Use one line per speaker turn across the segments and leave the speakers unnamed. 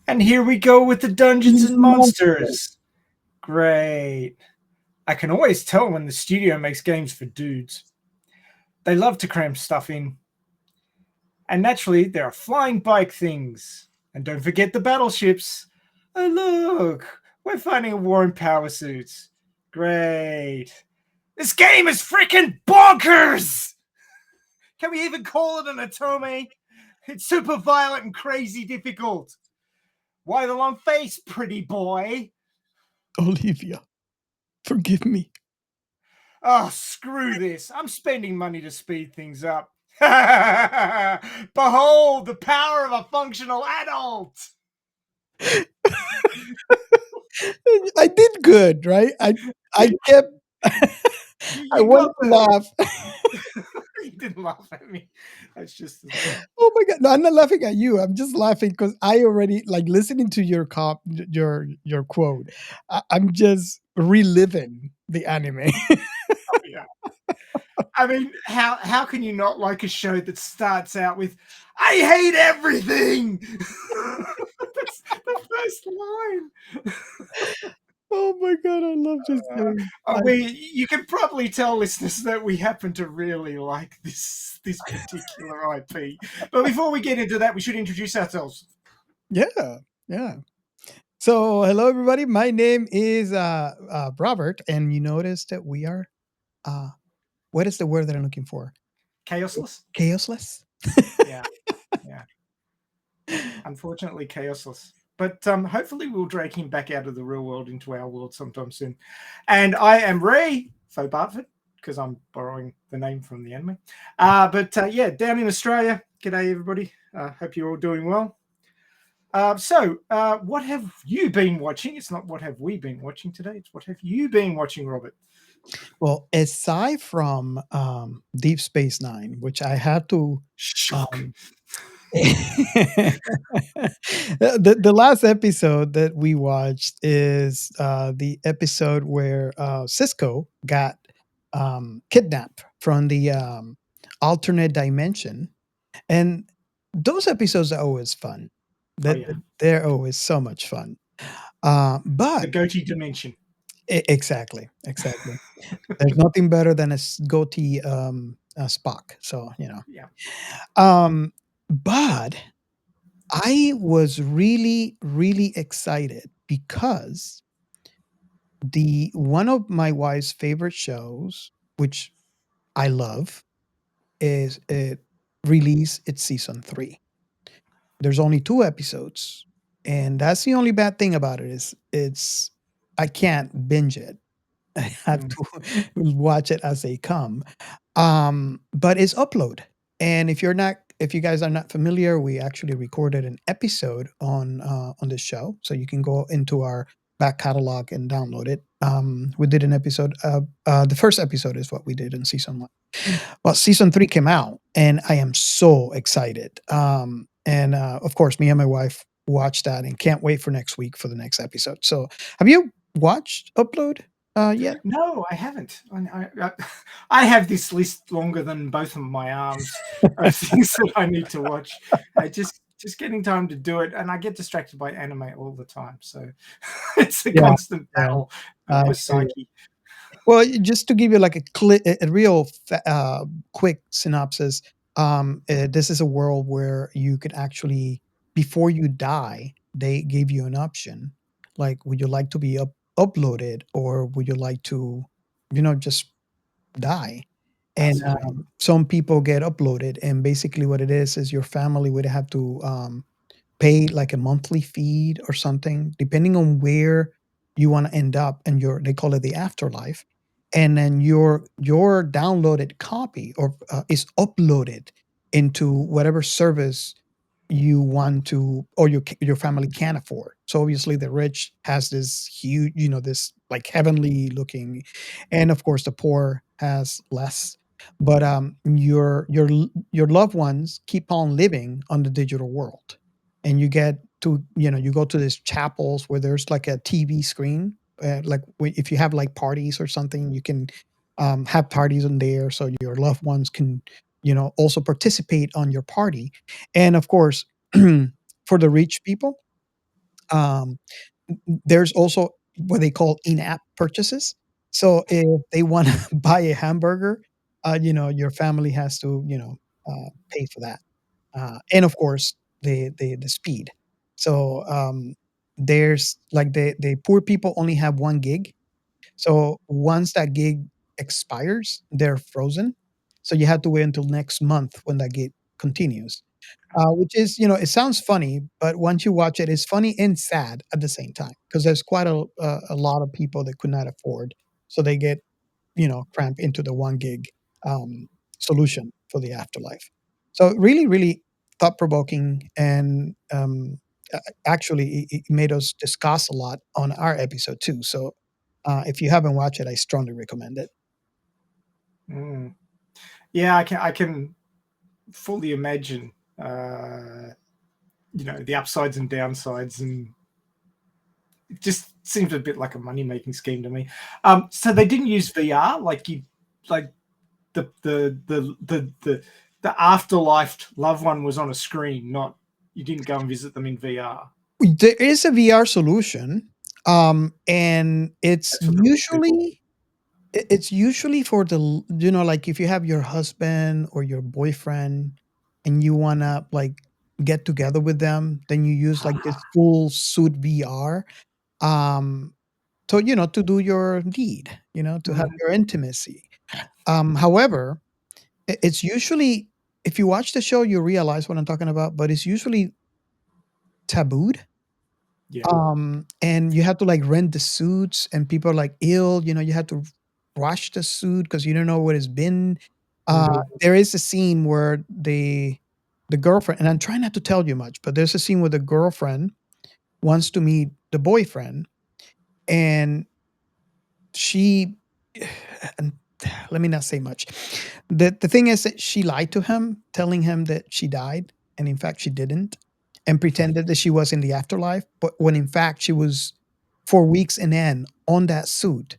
And here we go with the Dungeons and Monsters. Great. I can always tell when the studio makes games for dudes. They love to cram stuff in. And naturally, there are flying bike things. And don't forget the battleships. Oh, look, we're fighting a war in power suits. Great. This game is freaking bonkers! Can we even call it an Atome? It's super violent and crazy difficult. Why the long face, pretty boy?
Olivia, forgive me.
Oh, screw this. I'm spending money to speed things up. Behold the power of a functional adult.
I did good, right? I kept I
You
wanted
got
to
the.
laugh.
You didn't laugh at me. That's just.
Oh my god. No, I'm not laughing at you. I'm just laughing because I already like listening to your your quote. I'm just reliving the anime.
Oh, yeah. I mean, how can you not like a show that starts out with "I hate everything"? That's the first line.
Oh my god, I love this game.
You can probably tell listeners that we happen to really like this particular IP. But before we get into that, we should introduce ourselves.
Yeah, yeah. So, hello everybody. My name is Robert, and you notice that we are uh what is the word that I'm looking for?
Chaosless?
Chaosless.
Yeah, yeah. Unfortunately, chaosless. But hopefully, we'll drag him back out of the real world into our world sometime soon. And I am Ray Faux Bartford, because I'm borrowing the name from the anime. Yeah, down in Australia. G'day, everybody. Hope you're all doing well. What have you been watching? It's not what have we been watching today. It's what have you been watching, Robert?
Well, aside from Deep Space Nine, which I had to
Shock.
um, the last episode that we watched is the episode where Cisco got kidnapped from the alternate dimension, and those episodes are always fun.
Oh,
That
yeah.
they're always so much fun.
The
But
goatee dimension.
exactly, exactly. There's nothing better than a goatee Spock. So
Yeah.
but I was really, really excited because the one of my wife's favorite shows, which I love, is it released its season 3. There's only 2 episodes, and that's the only bad thing about it is it's I can't binge it. I have
Mm.
to watch it as they come. But it's upload. And if you guys are not familiar, we actually recorded an episode on this show. So you can go into our back catalog and download it. We did an episode the first episode is what we did in season 1. Well, season 3 came out and I am so excited. And of course, me and my wife watched that and can't wait for next week for the next episode. So have you watched Upload yet?
No, I haven't. I have this list longer than both of my arms of things that I need to watch. Just getting time to do it, and I get distracted by anime all the time. So it's a
Yeah,
constant
yeah.
battle with
I
my
hear you.
psyche.
Well, just to give you like a real quick synopsis, this is a world where you could actually, before you die, they gave you an option. Like, would you like to be uploaded or would you like to, just die? And
Basically,
some people get uploaded, and basically what it is your family would have to pay like a monthly fee or something, depending on where you want to end up and your they call it the afterlife. And then your downloaded copy or is uploaded into whatever service you want to or your family can afford. So obviously the rich has this huge, this like heavenly looking, and of course the poor has less. But your loved ones keep on living on the digital world, and you get to you go to these chapels where there's like a TV screen, like if you have like parties or something, you can have parties in there so your loved ones can also participate on your party. And of course, for the rich people, Um, there's also what they call in-app purchases. So if they want to buy a hamburger, your family has to, pay for that. And of course, the speed. So there's like the poor people only have 1 gig. So once that gig expires, they're frozen. So you have to wait until next month when that gig continues. Which is, it sounds funny, but once you watch it, it's funny and sad at the same time because there's quite a lot of people that could not afford, so they get cramp into the 1 gig um, solution for the afterlife. So really, really thought provoking, and actually, it made us discuss a lot on our episode too. So if you haven't watched it, I strongly recommend it.
Mm. Yeah, I can fully imagine, uh, the upsides and downsides, and it just seems a bit like a money making scheme to me. So they didn't use VR like the afterlife loved one was on a screen, not you didn't go and visit them in VR.
There is a VR solution, and it's
That's for the rich people.
usually for like if you have your husband or your boyfriend and you wanna, like, get together with them, then you use, like, this full suit VR, um, to do your deed, to have
Mhm.
your intimacy. However, it's usually if you watch the show, you realize what I'm talking about, but it's usually tabooed.
Yeah.
And you have to, like, rent the suits, and people are, like, ill, you have to wash the suit because you don't know what it's been.
Mhm.
There is a scene where the girlfriend, and I'm trying not to tell you much, but there's a scene where the girlfriend wants to meet the boyfriend, and she and let me not say much. The thing is that she lied to him, telling him that she died, and in fact she didn't, and pretended that she was in the afterlife, but when in fact she was for weeks in end on that suit,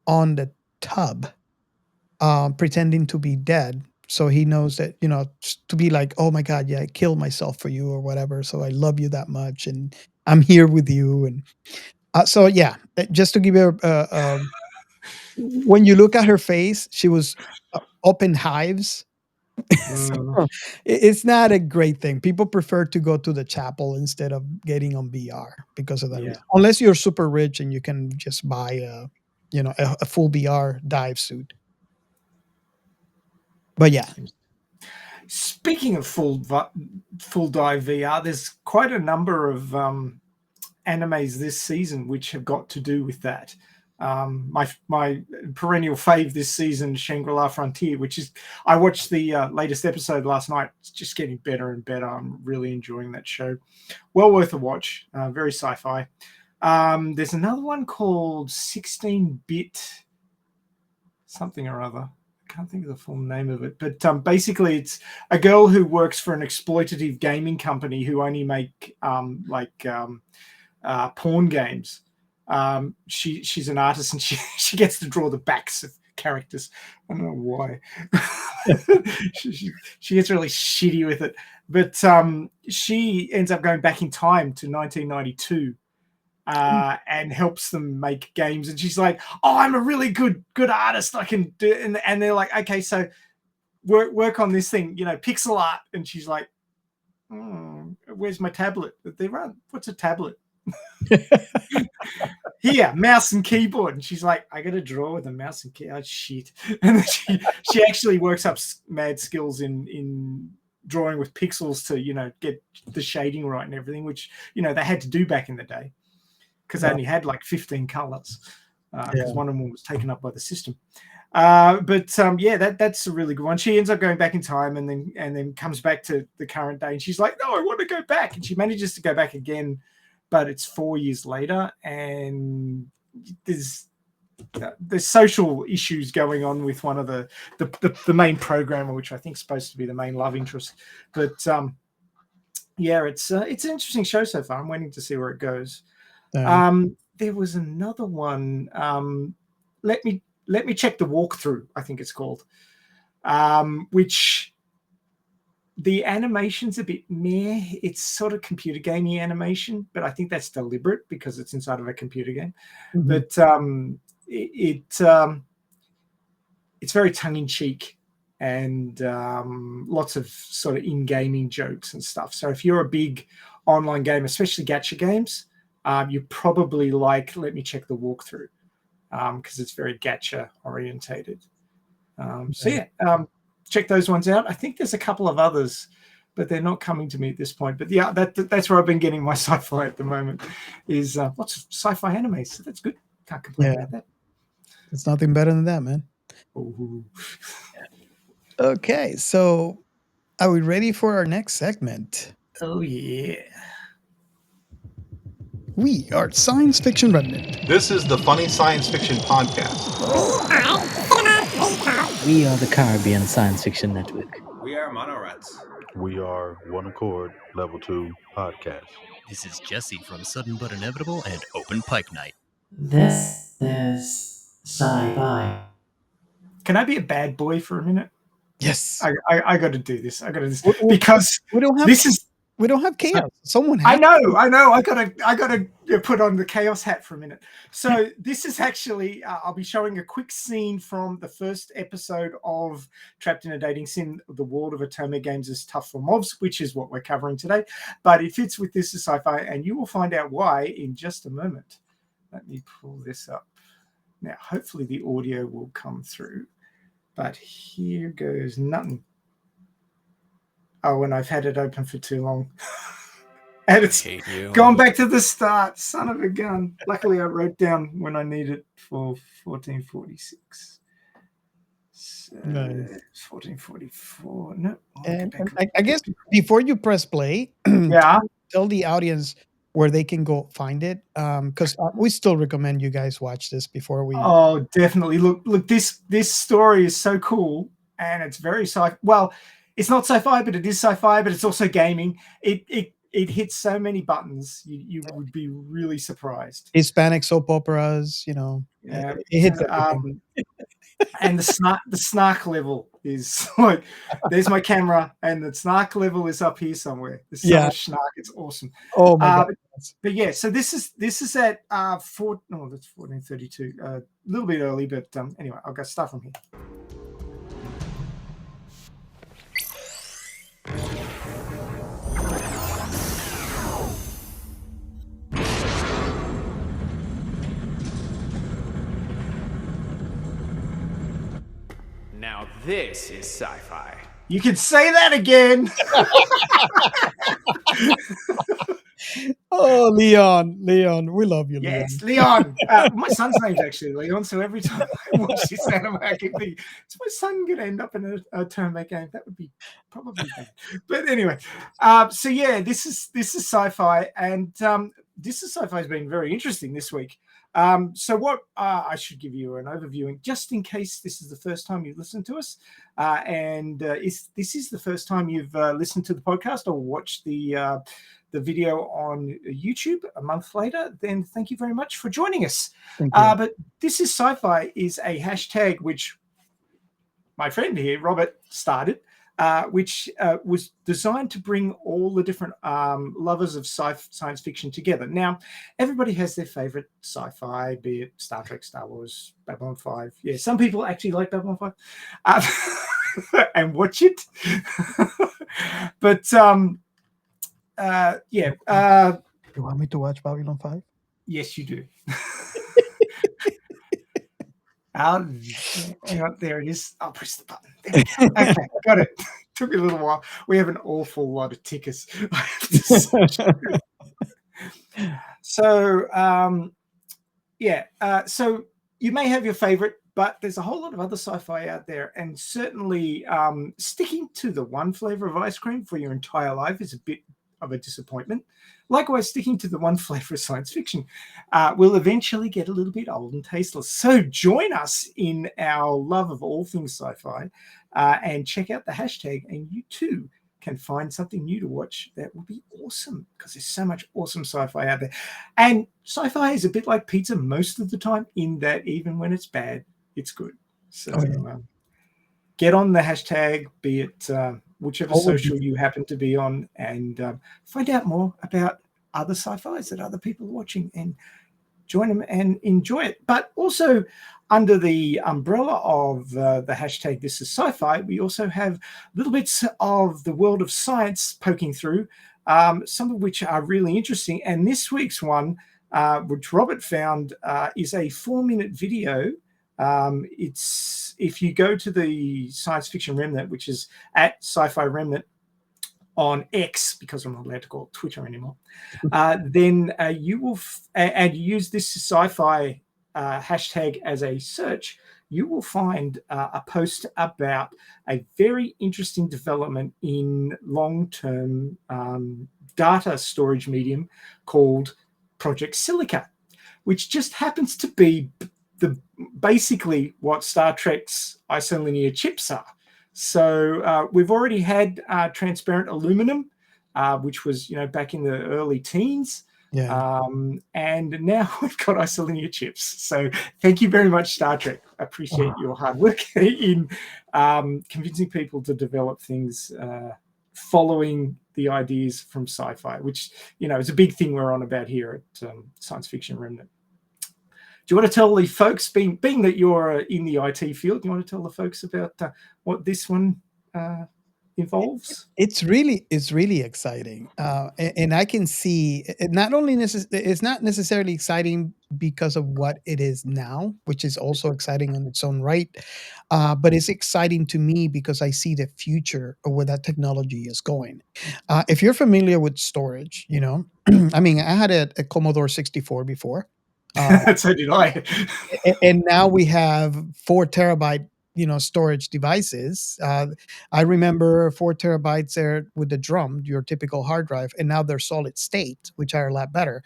on the tub, pretending to be dead. So he knows that, to be like, oh my God, yeah, I killed myself for you or whatever. So I love you that much and I'm here with you. And so, yeah, just to give you when you look at her face, she was up in hives. So
Mm.
it's not a great thing. People prefer to go to the chapel instead of getting on VR because of that
Yeah.
reason. Unless you're super rich and you can just buy a full VR dive suit. But yeah,
Speaking of full dive VR, there's quite a number of animes this season which have got to do with that. My perennial fave this season, Shangri-La Frontier, which is I watched the latest episode last night. It's just getting better and better. I'm really enjoying that show. Well worth a watch. Very sci-fi. There's another one called 16-bit something or other. I can't think of the full name of it, but basically, it's a girl who works for an exploitative gaming company who only make porn games. She's an artist and she she gets to draw the backs of characters. I don't know why. She gets really shitty with it, but she ends up going back in time to 1992 and helps them make games. And she's like, "Oh, I'm a really good artist. I can do." And they're like, "Okay, so work on this thing, pixel art." And she's like, "Where's my tablet?" They run. What's a tablet? Here, mouse and keyboard. And she's like, "I got to draw with a mouse and keyboard." Oh, shit. And then she actually works up mad skills in drawing with pixels to get the shading right and everything, which they had to do back in the day because they
yeah,
only had like 15 colors because
yeah.
one of them was taken up by the system. Yeah, that's a really good one. She ends up going back in time and then comes back to the current day, and she's like, "No, I want to go back," and she manages to go back again, but it's 4 years later, and there's there's social issues going on with one of the main programmer, which I think is supposed to be the main love interest. But yeah, it's an interesting show so far. I'm waiting to see where it goes.
Yeah.
There was another one. Let me check the walkthrough. I think it's called, which The animation's a bit meh. It's sort of computer gamey animation, but I think that's deliberate because it's inside of a computer game.
Mhm.
But it's very tongue-in-cheek and lots of sort of in-gaming jokes and stuff. So if you're a big online game, especially gacha games, you probably like Let Me Check the Walkthrough because it's very gacha orientated. Check those ones out. I think there's a couple of others, but they're not coming to me at this point. But yeah, that's where I've been getting my sci-fi at the moment, is lots of sci-fi anime. So that's good. Can't complain about that.
It's nothing better than that, man.
Ooh.
Okay, so are we ready for our next segment?
Oh, yeah.
We are Science Fiction Remnant.
This is the Funny Science Fiction Podcast.
We are the Caribbean Science Fiction Network.
We are Monorats.
We are One Accord Level 2 Podcast.
This is Jesse from Sudden But Inevitable and Open Pike Night.
This is SciFi.
Can I be a bad boy for a minute?
Yes.
I got to do this. I got to do this because
we don't have we don't have chaos. Someone has.
I know. I gotta put on the chaos hat for a minute. So this is actually I'll be showing a quick scene from the first episode of Trapped in a Dating Sim: The World of Otome Games is Tough for Mobs, which is what we're covering today. But it fits with This is Sci-Fi, and you will find out why in just a moment. Let me pull this up. Now, hopefully the audio will come through. But here goes nothing. Oh, and I've had it open for too long. And it's gone back to the start. Son of a gun. Luckily, I wrote down when I need it for 1446. So,
Nice.
1444. No.
And I guess before you press play,
yeah,
tell the audience where they can go find it, because we still recommend you guys watch this before we.
Oh, definitely. Look. This story is so cool, and it's very sci. Well, it's not sci-fi, but it is sci-fi. But it's also gaming. It hits so many buttons. You would be really surprised.
Hispanic soap operas,
Yeah,
it hits everything.
And the snark level is like, there's my camera, and the snark level is up here somewhere. There's so much snark. It's awesome.
Oh my god!
But yeah, so this is at that's 1432. A little bit early, but anyway, I'll go start from here.
Now this is sci-fi.
You can say that again.
Oh, Leon, we love you, Leon.
Yes, Leon. My son's name's actually Leon, so every time I watch this anime, I can think, is my son going to end up in a tournament game? That would be probably bad. But anyway, so yeah, this is sci-fi, and this is sci-fi has been very interesting this week. So what I should give you an overview, just in case this is the first time you've listened to us, and this is the first time you've listened to the podcast or watched the video on YouTube a month later, then thank you very much for joining us. But This is Sci-Fi is a hashtag which my friend here, Robert, started, which was designed to bring all the different lovers of science fiction together. Now, everybody has their favorite sci-fi, be it Star Trek, Star Wars, Babylon 5. Yeah, some people actually like Babylon 5 and watch it. But you
want me to watch Babylon 5?
Yes, you do. Hang on, there it is. I'll press the button. There we go. Okay, got it. Took me a little while. We have an awful lot of tickers. So, so you may have your favorite, but there's a whole lot of other sci-fi out there, and certainly sticking to the one flavor of ice cream for your entire life is a bit of a disappointment. Likewise, sticking to the one flavor of science fiction will eventually get a little bit old and tasteless. So join us in our love of all things sci-fi and check out the hashtag, and you too can find something new to watch that will be awesome, because there's so much awesome sci-fi out there. And sci-fi is a bit like pizza most of the time, in that even when it's bad, it's good. So get on the hashtag, be it whichever
All would
social
be
you happen to be on, and find out more about other sci-fis that other people are watching, and join them and enjoy it. But also, under the umbrella of the hashtag This Is Sci-Fi, we also have little bits of the world of science poking through, some of which are really interesting. And this week's one, which Robert found, is a 4-minute video. It's, if you go to the Science Fiction Remnant, which is at Sci-Fi Remnant on X, because I'm not allowed to call it Twitter anymore, then you will, and use this sci-fi hashtag as a search, you will find a post about a very interesting development in long-term data storage medium called Project Silica, which just happens to be basically what Star Trek's isolinear chips are. So we've already had transparent aluminum, which was, back in the early teens.
Yeah.
And now we've got isolinear chips. So thank you very much, Star Trek. I appreciate your hard work in convincing people to develop things following the ideas from sci-fi, which, is a big thing we're on about here at Science Fiction Remnant. Do you want to tell the folks, being that you're in the IT field, do you want to tell the folks about what this one involves?
It's really exciting, and I can see it not only it's not necessarily exciting because of what it is now, which is also exciting in its own right, but it's exciting to me because I see the future of where that technology is going. If you're familiar with storage, I mean, I had a Commodore 64 before.
So did I.
And now we have 4 terabyte storage devices. I remember 4 terabytes there with the drum, your typical hard drive, and now they're solid state, which are a lot better.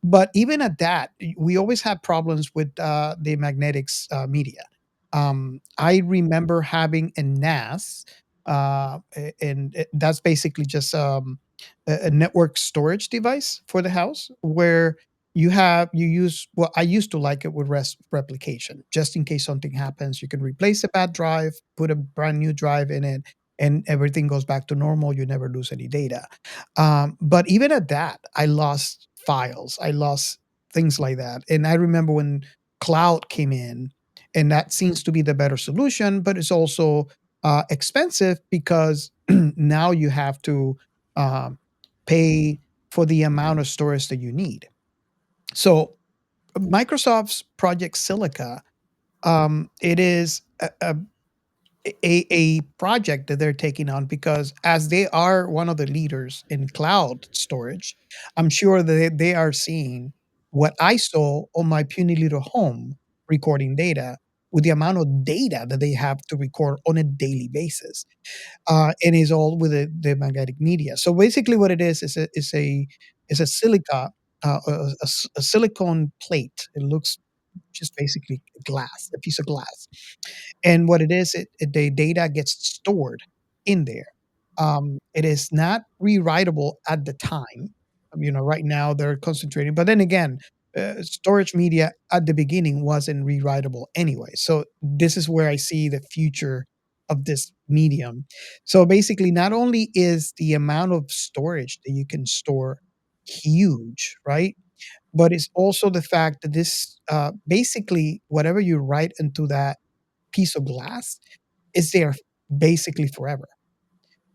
But even at that, we always had problems with the magnetics media. I remember having a NAS, and that's basically just a network storage device for the house where you use, well, I used to like it with replication, just in case something happens. You can replace a bad drive, put a brand new drive in it, and everything goes back to normal. You never lose any data. But even at that, I lost files. I lost things like that. And I remember when cloud came in, and that seems to be the better solution, but it's also expensive because now you have to um, pay for the amount of storage that you need. So Microsoft's Project Silica, it is a project that they're taking on because as they are one of the leaders in cloud storage, I'm sure that they are seeing what I saw on my puny little home recording data with the amount of data that they have to record on a daily basis. And is all with the magnetic media. So basically what it is a silica, a silicone plate. It looks just basically glass, a piece of glass. And what it is, the data gets stored in there. It is not rewritable at the time. Right now they're concentrating, but then again, storage media at the beginning wasn't rewritable anyway. So this is where I see the future of this medium. So basically, not only is the amount of storage that you can store huge, right? But it's also the fact that this basically whatever you write into that piece of glass is there basically forever.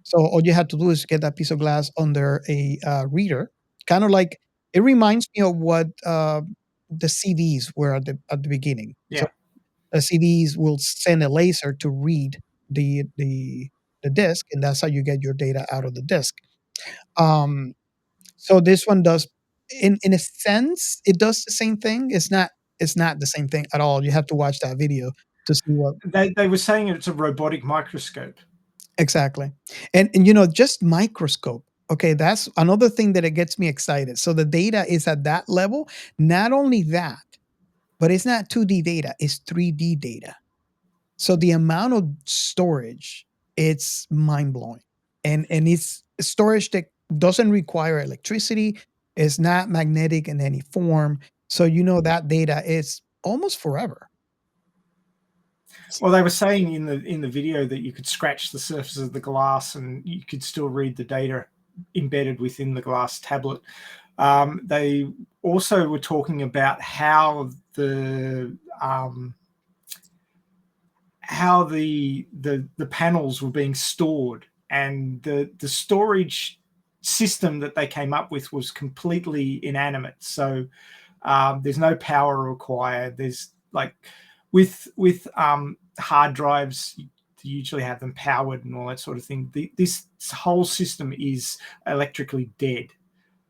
So all you have to do is get that piece of glass under a reader, kind of like it reminds me of what the CDs were at the beginning. So
Yeah.
the CDs will send a laser to read the disk, and that's how you get your data out of the disk. Um, so this one does, in a sense, it does the same thing. It's not the same thing at all. You have to watch that video to see what
They were saying it's a robotic microscope.
exactly. And just microscope. Okay, that's another thing that it gets me excited. So the data is at that level. Not only that, but it's not 2D data, it's 3D data. So the amount of storage, it's mind-blowing. And it's storage that doesn't require electricity, it's not magnetic in any form. So that data is almost forever.
Well, they were saying in the video that you could scratch the surface of the glass and you could still read the data embedded within the glass tablet. They also were talking about how the panels were being stored, and the storage system that they came up with was completely inanimate. So there's no power required. There's like with hard drives, you usually have them powered and all that sort of thing. This whole system is electrically dead.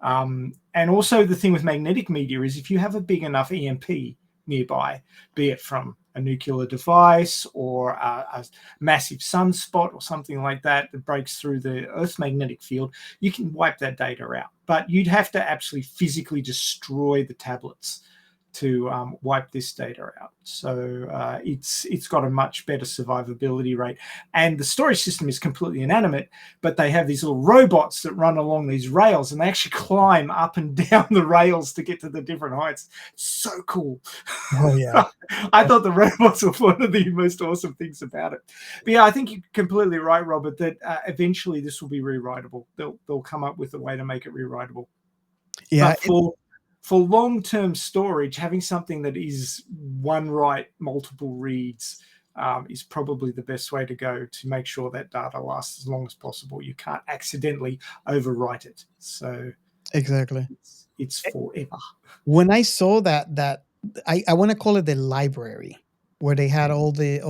And also the thing with magnetic media is if you have a big enough EMP nearby, be it from a nuclear device or a massive sunspot or something like that that breaks through the Earth's magnetic field, you can wipe that data out. But you'd have to actually physically destroy the tablets to wipe this data out. So it's got a much better survivability rate. And the storage system is completely inanimate, but they have these little robots that run along these rails, and they actually climb up and down the rails to get to the different heights. So cool.
Oh yeah.
I thought the robots were one of the most awesome things about it. But yeah, I think you're completely right, Robert, that eventually this will be rewritable. They'll come up with a way to make it rewritable.
Yeah.
But for long-term storage, having something that is one write, multiple reads is probably the best way to go to make sure that data lasts as long as possible. You can't accidentally overwrite it. So
exactly.
It's forever.
When I saw that I want to call it the library where they had all the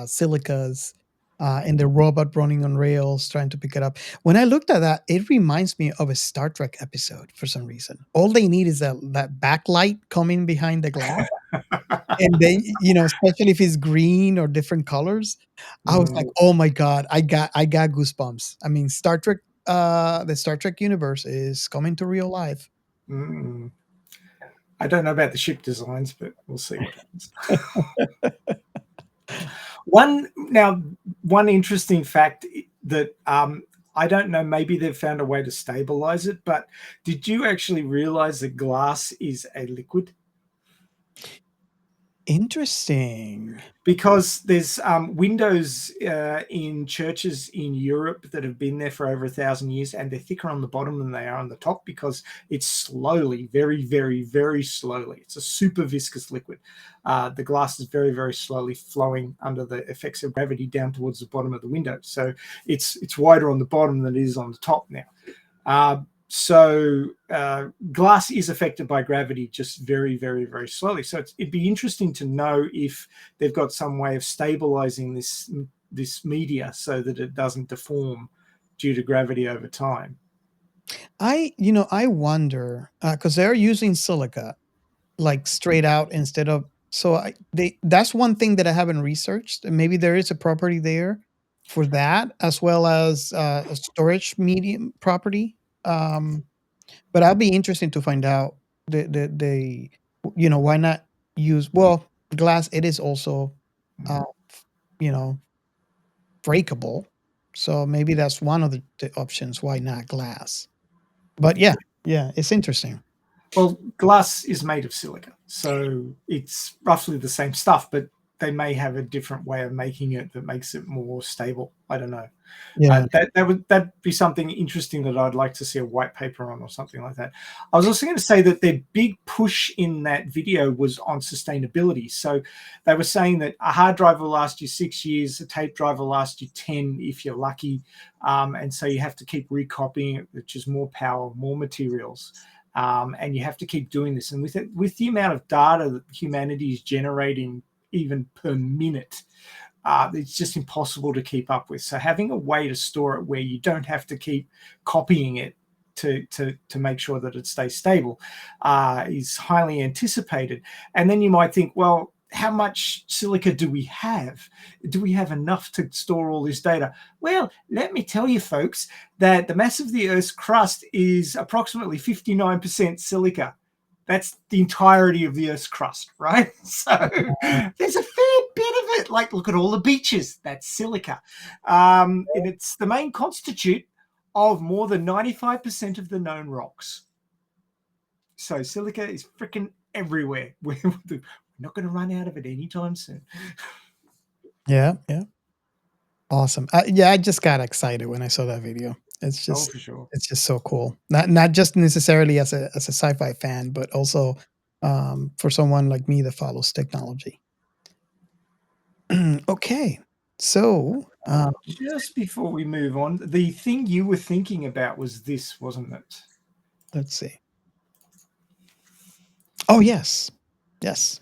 silicas and the robot running on rails trying to pick it up. When I looked at that, it reminds me of a Star Trek episode for some reason. All they need is that backlight coming behind the glass. And then, especially if it's green or different colors, I was like, oh my God, I got goosebumps. I mean, Star Trek, the Star Trek universe is coming to real life.
I don't know about the ship designs, but we'll see what happens. One interesting fact that I don't know, maybe they've found a way to stabilize it, but did you actually realize that glass is a liquid?
Interesting.
Because there's windows in churches in Europe that have been there for over 1,000 years, and they're thicker on the bottom than they are on the top because it's slowly, very, very, very slowly. It's a super viscous liquid. The glass is very, very slowly flowing under the effects of gravity down towards the bottom of the window. So it's wider on the bottom than it is on the top now. So glass is affected by gravity just very, very, very slowly. So it'd be interesting to know if they've got some way of stabilizing this media so that it doesn't deform due to gravity over time.
I wonder because they're using silica like straight out instead of that's one thing that I haven't researched, and maybe there is a property there for that as well as a storage medium property. But I'll be interested to find out the why not use glass. It is also you know breakable, so maybe that's one of the options. Why not glass? But yeah, it's interesting.
Well, glass is made of silica, so it's roughly the same stuff, but they may have a different way of making it that makes it more stable. I don't know.
Yeah.
That'd be something interesting that I'd like to see a white paper on or something like that. I was also going to say that their big push in that video was on sustainability. So they were saying that a hard drive will last you 6 years, a tape drive will last you 10 if you're lucky. And so you have to keep recopying it, which is more power, more materials. And you have to keep doing this. And with the amount of data that humanity is generating even per minute, it's just impossible to keep up with. So having a way to store it where you don't have to keep copying it to make sure that it stays stable is highly anticipated. And then you might think, well, how much silica do we have? Do we have enough to store all this data? Well, let me tell you, folks, that the mass of the Earth's crust is approximately 59% silica. That's the entirety of the Earth's crust, right? So there's a fair bit of it. Like, look at all the beaches. That's silica. And it's the main constituent of more than 95% of the known rocks. So silica is freaking everywhere. We're not going to run out of it anytime soon.
Yeah, yeah. Awesome. Yeah, I just got excited when I saw that video. It's
Oh,
just
for sure.
it's just so cool. Not just necessarily as a sci-fi fan, but also for someone like me that follows technology. Okay. So,
Just before we move on, the thing you were thinking about was this, wasn't it?
let's see. Oh, yes. Yes.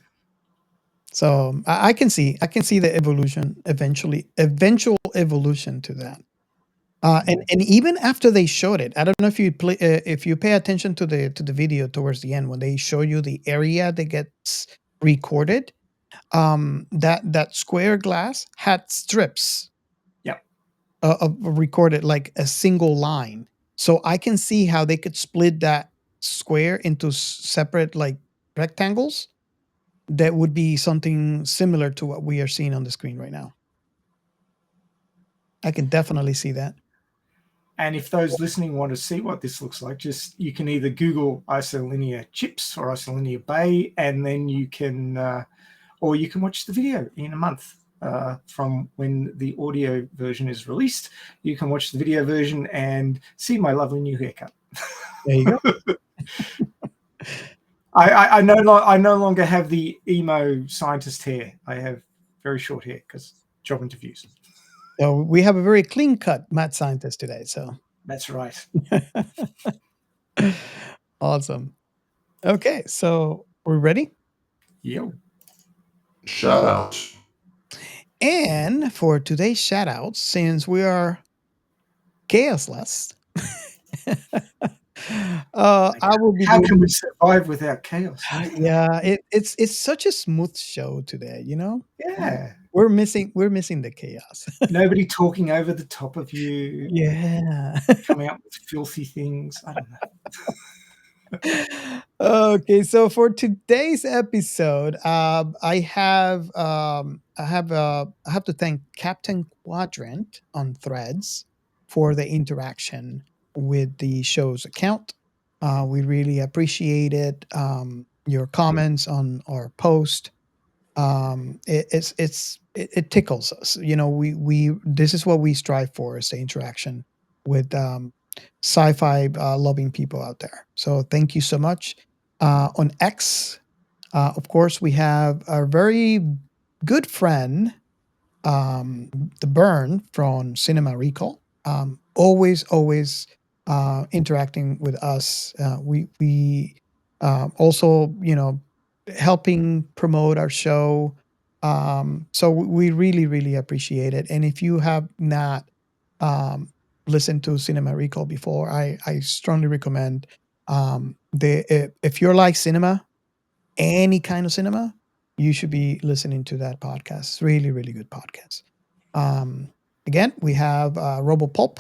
So, I can see the eventual evolution to that. And even after they showed it, I don't know if you pay attention to the video towards the end when they show you the area that gets recorded, that square glass had strips
Yep.
of recorded like a single line. So I can see how they could split that square into separate like rectangles that would be something similar to what we are seeing on the screen right now. I can definitely see that.
And if those listening want to see what this looks like, just you can either Google isolinear chips or isolinear bay, and then you can, or you can watch the video in a month from when the audio version is released. You can watch the video version and see my lovely new haircut.
There you go.
I no longer have the emo scientist hair. I have very short hair because job interviews.
So we have a very clean cut mad scientist today. So
That's right.
awesome. Okay, so we're ready.
Yo.
Shout outs.
And for today's shout outs, since we are chaosless, I will be
How
doing.
can we survive without chaos?
Yeah, it's such a smooth show today. You know,
Yeah.
we're missing the chaos.
Nobody talking over the top of you,
Yeah.
coming up with filthy things. I don't know.
Okay, so for today's episode, I have to thank Captain Quadrant on Threads for the interaction with the show's account. We really appreciate it. Your comments on our post. It tickles us. You know, we this is what we strive for, is the interaction with sci-fi loving people out there. So thank you so much. On X, of course, we have our very good friend, the Burn from Cinema Recall. Always interacting with us. We also, you know, helping promote our show. So we really appreciate it. And if you have not um, listened to Cinema Recall before, I strongly recommend. If you're like cinema, any kind of cinema, you should be listening to that podcast. It's really good podcast. Um, Again, we have Robopulp.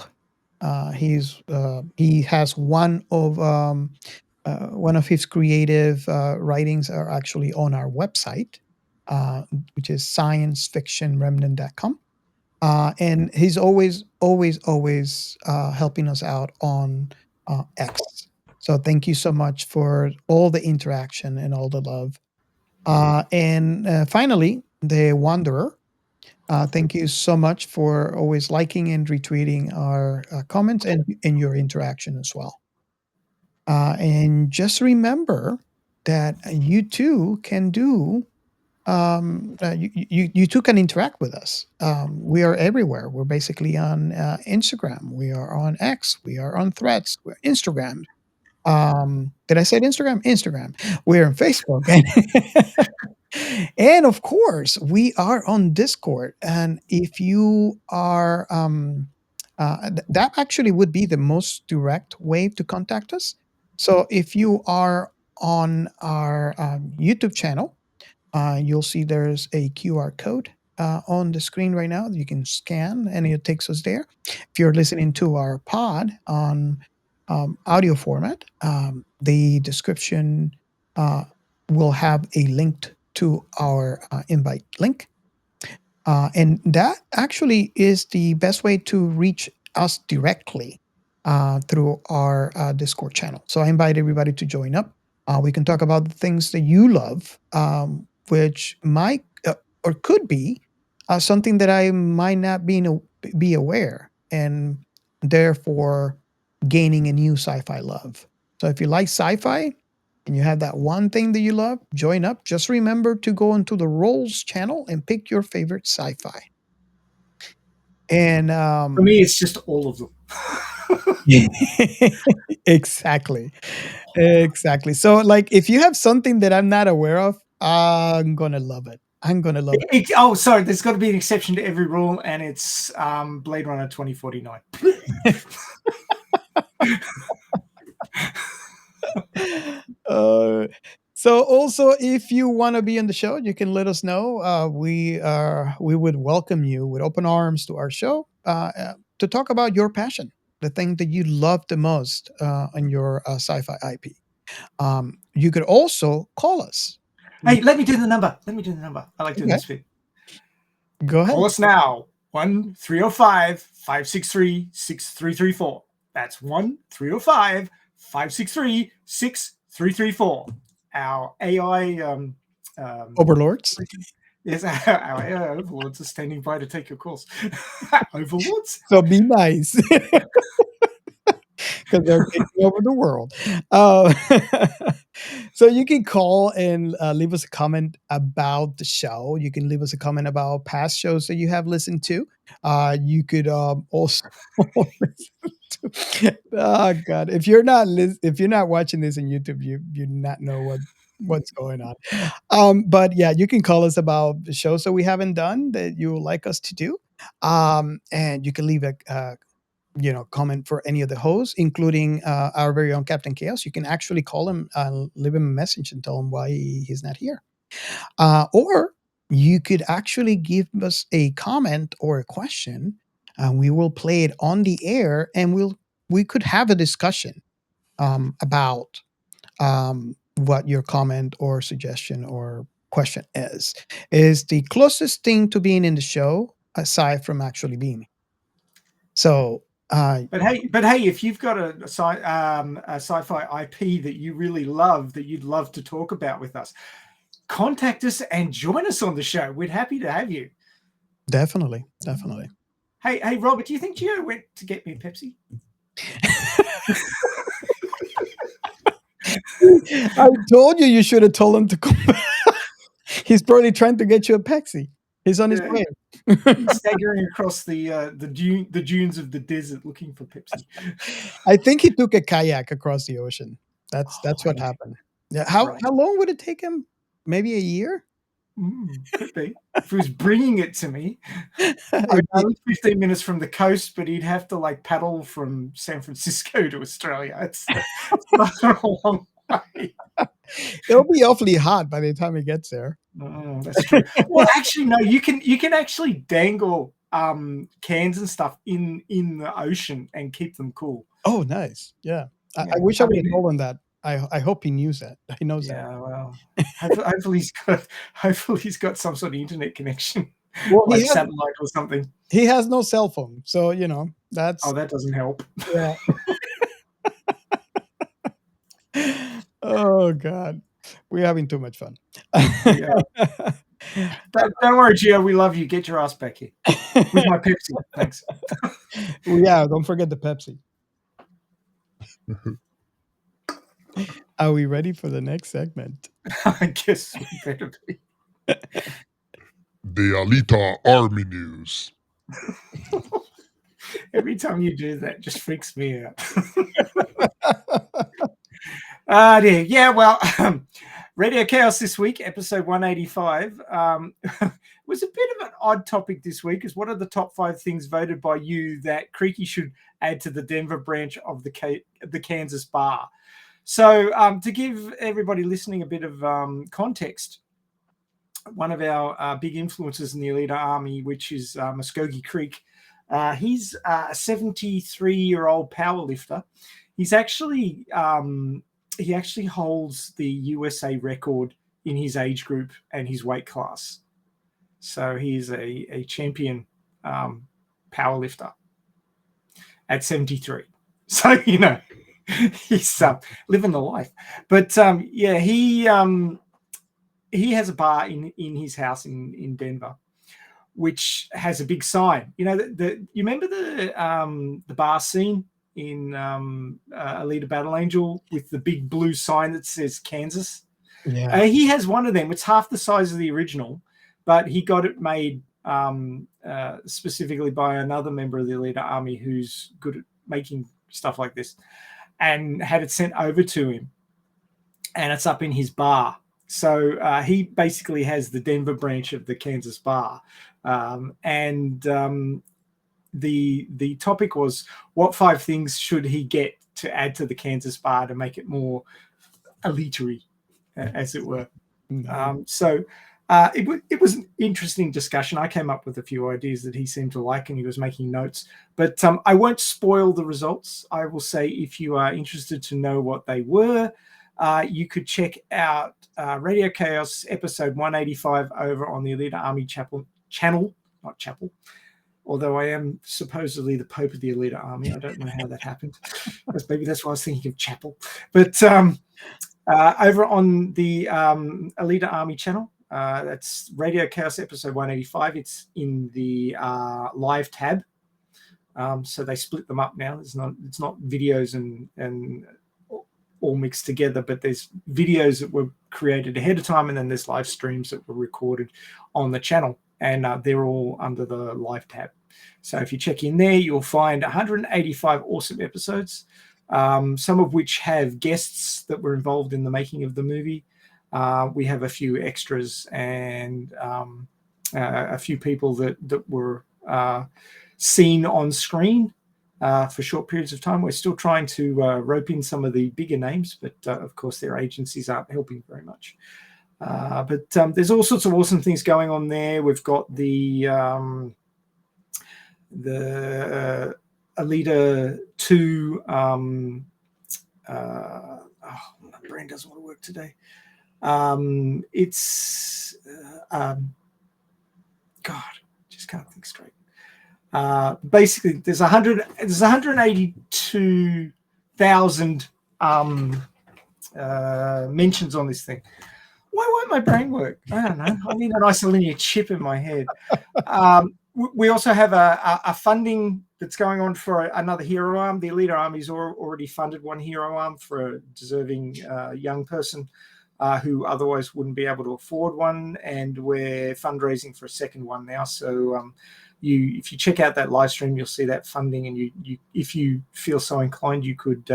He has one of his creative writings are actually on our website, uh, which is sciencefictionremnant.com. And he's always helping us out on X. So thank you so much for all the interaction and all the love. And finally, the Wanderer. Thank you so much for always liking and retweeting our comments and your interaction as well. And just remember that you too can do. You too can interact with us. We are everywhere. We're basically on Instagram. We are on X. We are on Threads. We're Instagram. Did I say Instagram? Instagram. We're on Facebook. And of course, we are on Discord. And if you are, that actually would be the most direct way to contact us. So if you are on our YouTube channel, you'll see there's a QR code on the screen right now that you can scan, and it takes us there. If you're listening to our pod on audio format, the description will have a link to our invite link. And that actually is the best way to reach us directly through our Discord channel. So I invite everybody to join up. We can talk about the things that you love, which might or could be something that I might not be aware, and therefore gaining a new sci-fi love. So if you like sci-fi and you have that one thing that you love, join up. Just remember to go into the roles channel and pick your favorite sci-fi. And
For me, it's just all of them.
exactly. So like if you have something that I'm not aware of, I'm gonna love it. I'm gonna love it.
Oh, sorry. There's got to be an exception to every rule, and it's Blade Runner 2049.
So also, if you want to be on the show, you can let us know. We would welcome you with open arms to our show to talk about your passion, the thing that you love the most on your sci-fi IP. You could also call us.
Hey, let me do the number. I like doing
Okay.
this bit.
Go ahead.
Call us now. 1-305-563-6334. That's 1-305-563-6334. Our AI
Overlords.
yes, our AI overlords are standing by to take your calls. Overlords?
So be nice. Because they're taking over the world. So you can call and leave us a comment about the show. You can leave us a comment about past shows that you have listened to. You could also oh god, if you're not watching this on YouTube, you not know what's going on. But yeah, you can call us about the shows that we haven't done that you would like us to do. And you can leave a comment for any of the hosts, including our very own Captain Chaos. You can actually call him, leave him a message and tell him why he's not here. Or you could actually give us a comment or a question, and we will play it on the air, and we could have a discussion about what your comment or suggestion or question is the closest thing to being in the show aside from actually being. So
But hey, if you've got a sci-fi IP that you really love, that you'd love to talk about with us, contact us and join us on the show. We're happy to have you.
Definitely.
Hey, Robert, do you think Gio went to get me a Pepsi?
I told you should have told him to come back. He's probably trying to get you a Pepsi. He's on his way.
He's staggering across the dunes of the desert looking for Pepsi.
I think he took a kayak across the ocean. That's what happened. Yeah. How long would it take him? Maybe a year?
Could be. If he was bringing it to me, only 15 minutes from the coast, but he'd have to like paddle from San Francisco to Australia. It's not a long way.
It'll be awfully hot by the time he gets there.
Oh, that's true. Well, actually, no. You can actually dangle cans and stuff in the ocean and keep them cool.
Oh, nice. Yeah. I wish I would have told him that. I hope he knew that. He knows that.
Yeah, well, hopefully he's got some sort of internet connection, like satellite or something.
He has no cell phone, so that's.
Oh, that doesn't help.
Yeah. Oh God, we're having too much fun.
Yeah. Don't worry, Gio. We love you. Get your ass back here with my Pepsi. Thanks.
Yeah, don't forget the Pepsi. Are we ready for the next segment?
I guess we better be.
The Alita Army News.
Every time you do that, just freaks me out. Dear. Yeah, well, Radio Chaos this week, episode 185, was a bit of an odd topic this week. Is what are the top 5 things voted by you that Creaky should add to the Denver branch of the Kansas bar? So to give everybody listening a bit of context, one of our big influences in the Alita Army, which is Muskogee Creek, he's a 73-year-old powerlifter. He's actually he actually holds the USA record in his age group and his weight class. So he's a champion powerlifter at 73. So he's living the life. But yeah, he has a bar in his house in Denver. which has a big sign. You know, you remember the bar scene in Alita Battle Angel with the big blue sign that says Kansas?
Yeah.
He has one of them. It's half the size of the original, but he got it made specifically by another member of the Alita Army who's good at making stuff like this, and had it sent over to him. And it's up in his bar. So he basically has the Denver branch of the Kansas bar. The topic was, what 5 things should he get to add to the Kansas bar to make it more elitery, as it were. It was an interesting discussion. I came up with a few ideas that he seemed to like, and he was making notes. But I won't spoil the results. I will say, if you are interested to know what they were, you could check out Radio Chaos episode 185 over on the Alita Army channel, not chapel. Although I am supposedly the Pope of the Alita Army. I don't know how that happened. Maybe that's why I was thinking of chapel. But over on the Alita Army channel, that's Radio Chaos episode 185. It's in the live tab. So they split them up now. It's not videos and all mixed together, but there's videos that were created ahead of time, and then there's live streams that were recorded on the channel, and they're all under the live tab. So if you check in there, you'll find 185 awesome episodes, some of which have guests that were involved in the making of the movie. We have a few extras and a few people that were seen on screen for short periods of time. We're still trying to rope in some of the bigger names, but of course their agencies aren't helping very much. But there's all sorts of awesome things going on there. We've got the Alita 2. My brain doesn't want to work today. It's God, just can't think straight. Basically, there's 182,000 mentions on this thing. Why won't my brain work? I don't know. I need an isolinear chip in my head. We also have a funding that's going on for another hero arm. The Alita Army's already funded one hero arm for a deserving young person who otherwise wouldn't be able to afford one, and we're fundraising for a second one now. So if you check out that live stream, you'll see that funding, and you if you feel so inclined, you could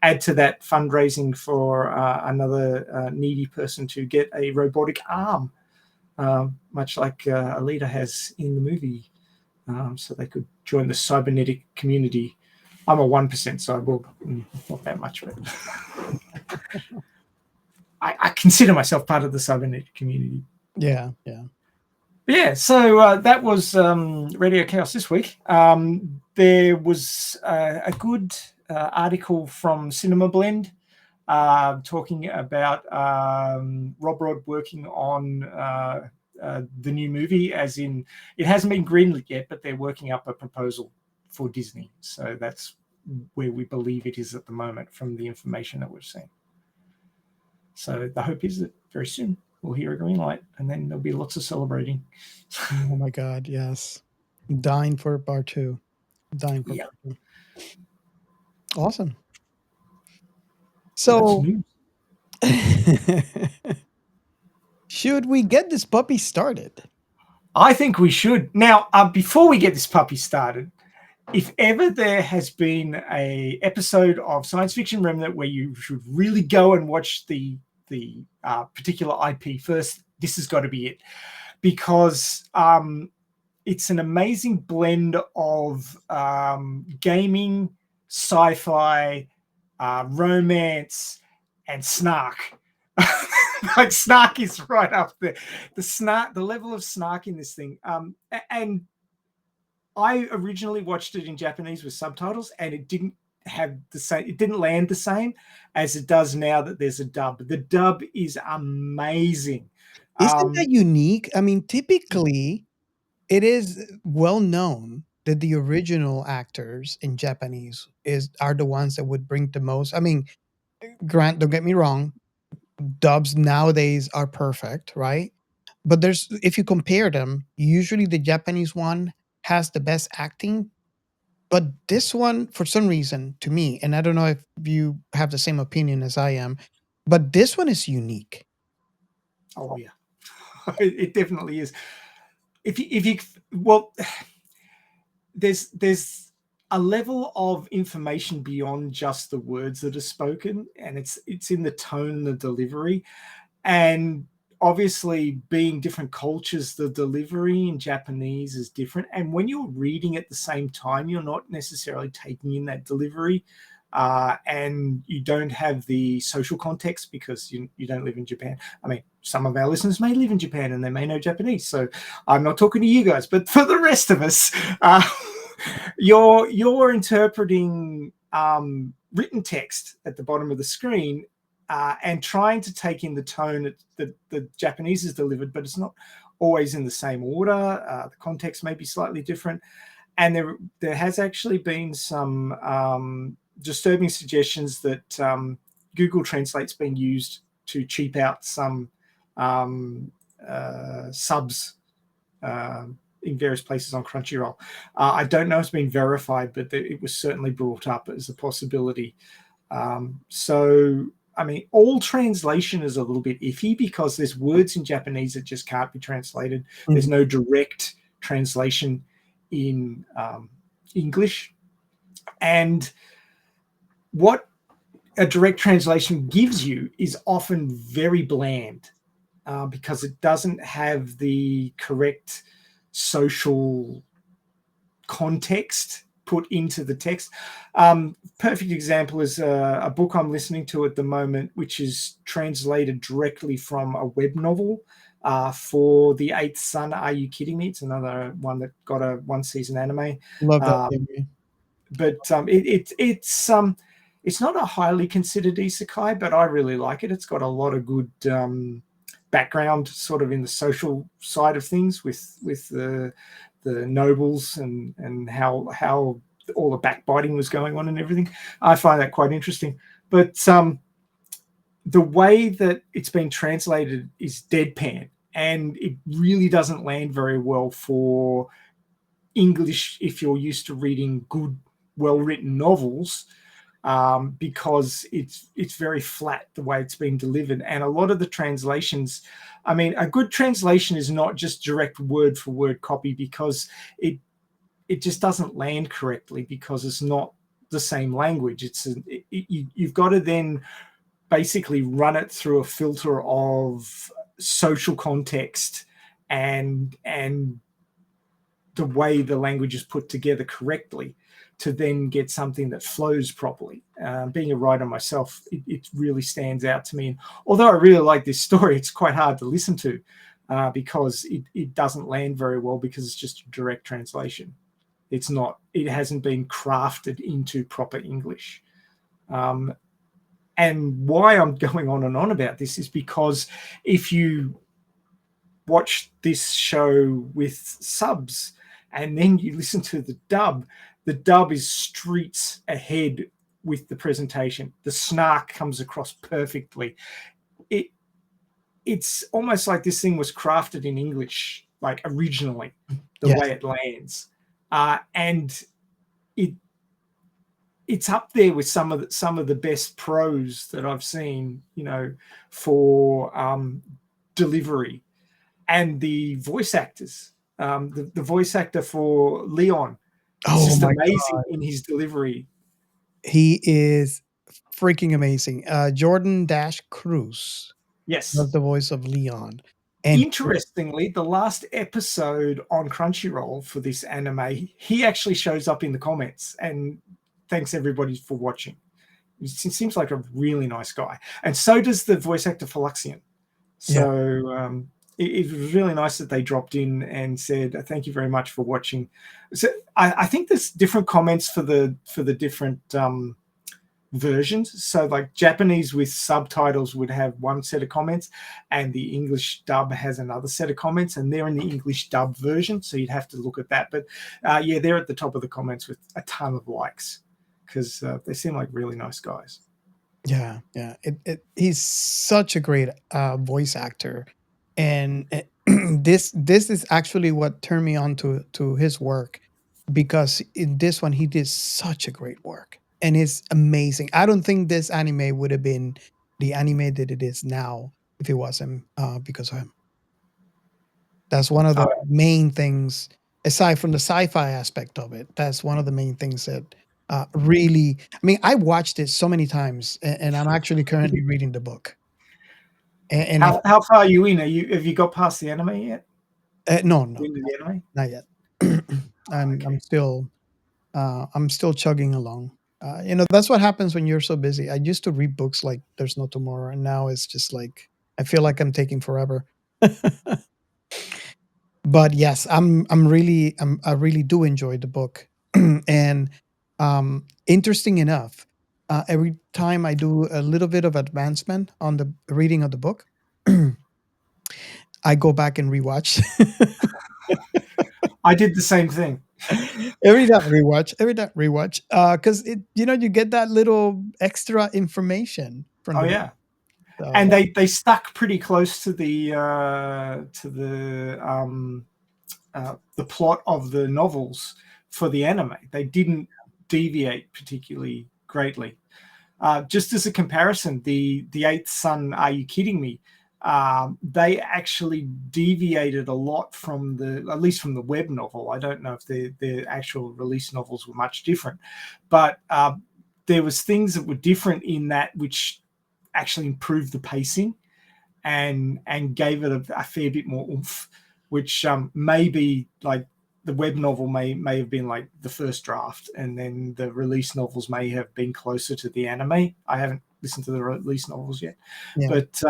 add to that fundraising for another needy person to get a robotic arm, much like Alita has in the movie, so they could join the cybernetic community. I'm a 1% cyborg, not that much, but I consider myself part of the cybernetic community.
Yeah.
So that was Radio Chaos this week. There was a good article from Cinema Blend talking about Rob Rod working on the new movie, as in it hasn't been greenlit yet, but they're working up a proposal for Disney. So that's where we believe it is at the moment from the information that we've seen. So the hope is that very soon we'll hear a green light, and then there'll be lots of celebrating.
Oh my God, yes. Dying for part 2. Dying for part 2. Awesome. So should we get this puppy started?
I think we should. Now, before we get this puppy started, if ever there has been a episode of Science Fiction Remnant where you should really go and watch the particular IP first, this has got to be it, because it's an amazing blend of gaming, sci-fi, romance, and snark. Like, snark is right up there. The level of snark in this thing. And I originally watched it in Japanese with subtitles, and it didn't have the same. It didn't land the same as it does now that there's a dub. The dub is amazing.
Isn't that unique? I mean, typically, it is well known that the original actors in Japanese are the ones that would bring the most. I mean, don't get me wrong, dubs nowadays are perfect, right? but if you compare them, usually the Japanese one has the best acting, but this one, for some reason, to me, and I don't know if you have the same opinion as I am, but this one is unique.
Oh yeah, it definitely is. If you well, there's a level of information beyond just the words that are spoken, and it's in the tone, the delivery, and obviously being different cultures, the delivery in Japanese is different, and when you're reading at the same time, you're not necessarily taking in that delivery, and you don't have the social context because you don't live in Japan. I mean, some of our listeners may live in Japan and they may know Japanese, so I'm not talking to you guys, but for the rest of us, you're interpreting written text at the bottom of the screen, and trying to take in the tone that the Japanese is delivered, but it's not always in the same order. The context may be slightly different. And there has actually been some disturbing suggestions that Google Translate's been used to cheap out some subs in various places on Crunchyroll. I don't know if it's been verified, but it was certainly brought up as a possibility. So, I mean, all translation is a little bit iffy because there's words in Japanese that just can't be translated. Mm-hmm. There's no direct translation in English. And what a direct translation gives you is often very bland because it doesn't have the correct social context put into the text. Perfect example is a book I'm listening to at the moment, which is translated directly from a web novel for The Eighth Son. Are You Kidding Me? It's another one that got a one-season anime.
Love that anime.
But it's not a highly considered isekai, but I really like it. It's got a lot of good background sort of in the social side of things with the nobles and how all the backbiting was going on and everything. I find that quite interesting. But the way that it's been translated is deadpan, and it really doesn't land very well for English if you're used to reading good, well-written novels, because it's very flat the way it's been delivered. And a lot of the translations, I mean, a good translation is not just direct word for word copy, because it just doesn't land correctly because it's not the same language. You've got to then basically run it through a filter of social context and the way the language is put together correctly to then get something that flows properly. Being a writer myself, it really stands out to me. And although I really like this story, it's quite hard to listen to because it doesn't land very well because it's just a direct translation. It hasn't been crafted into proper English. And why I'm going on and on about this is because if you watch this show with subs and then you listen to the dub is streets ahead with the presentation. The snark comes across perfectly. It's almost like this thing was crafted in English, like originally, the way it lands. And it's up there with some of the best pros that I've seen, for delivery. And the voice actors, the voice actor for Leon, is just amazing in his delivery.
He is freaking amazing. Jordan Cruz.
Yes.
That's the voice of Leon.
And interestingly, the last episode on Crunchyroll for this anime, he actually shows up in the comments and thanks everybody for watching. He seems like a really nice guy. And so does the voice actor for Luxian. So it was really nice that they dropped in and said, thank you very much for watching. So I think there's different comments for the different versions. So like Japanese with subtitles would have one set of comments and the English dub has another set of comments, and they're in the English dub version. So you'd have to look at that. But they're at the top of the comments with a ton of likes because they seem like really nice guys.
Yeah. He's such a great voice actor. And this is actually what turned me on to his work, because in this one he did such a great work and it's amazing. I don't think this anime would have been the anime that it is now if it wasn't because of him. That's one of the main things, aside from the sci-fi aspect of it. That's one of the main things that really. I mean, I watched it so many times, and I'm actually currently reading the book. And
How far are you in? Have you got past the anime yet?
no,
The end of the anime?
not yet. I'm still chugging along. That's what happens when you're so busy. I used to read books like there's no tomorrow, and now it's just like I feel like I'm taking forever. But yes, I really do enjoy the book, and interesting enough, every time I do a little bit of advancement on the reading of the book, I go back and rewatch.
I did the same thing.
Every time rewatch, because you get that little extra information from
Oh
the
yeah.
book.
And
So,
they stuck pretty close to the plot of the novels for the anime. They didn't deviate particularly greatly. Just as a comparison, the Eighth Son, Are You Kidding Me? They actually deviated a lot from at least from the web novel. I don't know if the actual release novels were much different, but there was things that were different in that which actually improved the pacing and gave it a fair bit more oomph, which maybe like the web novel may have been like the first draft, and then the release novels may have been closer to the anime. I haven't listened to the release novels yet,
yeah.
but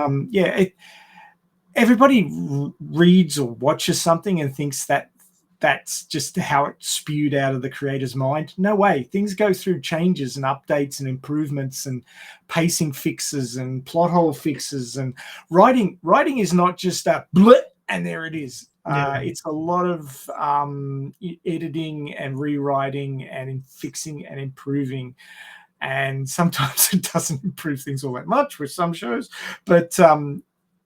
everybody reads or watches something and thinks that that's just how it spewed out of the creator's mind. No way. Things go through changes and updates and improvements and pacing fixes and plot hole fixes, and writing is not just a bleh and there it is. It's a lot of editing and rewriting and fixing and improving. And sometimes it doesn't improve things all that much with some shows. But,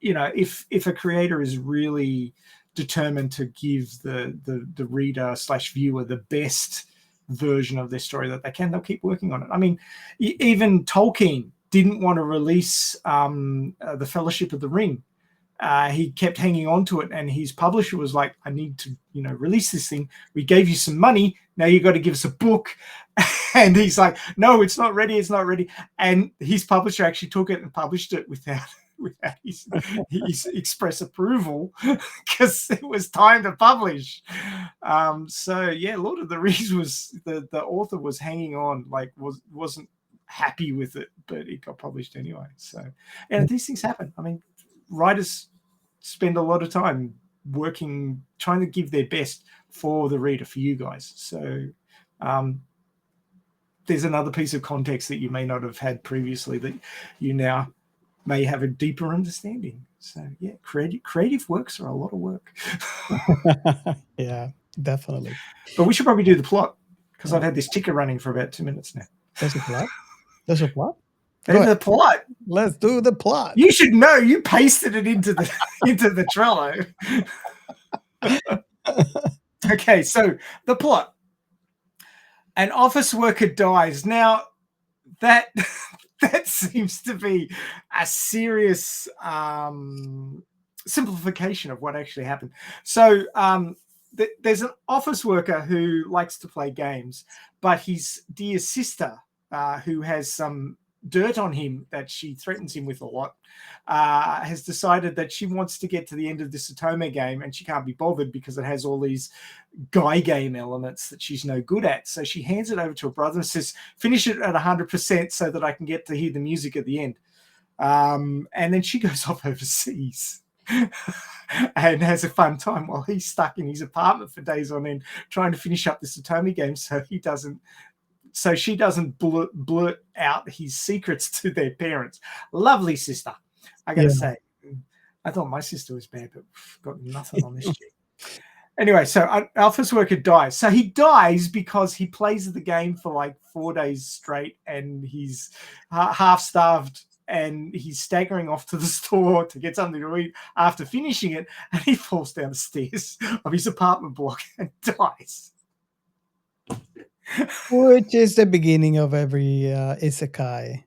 if a creator is really determined to give the reader / viewer the best version of their story that they can, they'll keep working on it. I mean, even Tolkien didn't want to release the Fellowship of the Ring. He kept hanging on to it, and his publisher was like, I need to release this thing. We gave you some money, now you got to give us a book. And he's like, no, it's not ready, and his publisher actually took it and published it without his express approval, because it was time to publish. So yeah, Lord of the Rings was the author was hanging on, like wasn't happy with it, but it got published anyway. So, and these things happen. I mean, writers spend a lot of time working, trying to give their best for the reader, for you guys. So there's another piece of context that you may not have had previously that you now may have a deeper understanding. So yeah, creative works are a lot of work.
Yeah, definitely.
But we should probably do the plot, because I've had this ticker running for about 2 minutes now.
There's a plot. There's a plot.
There's the plot.
Let's do the plot.
You should know. You pasted it into the Trello. Okay, so the plot. An office worker dies. Now, that seems to be a serious simplification of what actually happened. So there's an office worker who likes to play games, but his dear sister, who has some dirt on him that she threatens him with a lot, has decided that she wants to get to the end of this Atome game, and she can't be bothered because it has all these guy game elements that she's no good at. So she hands it over to her brother and says, finish it at 100% so that I can get to hear the music at the end. And then she goes off overseas and has a fun time while he's stuck in his apartment for days on end trying to finish up this Atome game so she doesn't blurt out his secrets to their parents. Lovely sister, I gotta say. I thought my sister was bad, but got nothing on this chick. Anyway, so Alpha's worker dies. So he dies because he plays the game for like 4 days straight, and he's half-starved and he's staggering off to the store to get something to eat after finishing it, and he falls down the stairs of his apartment block and dies.
Which is the beginning of every isekai.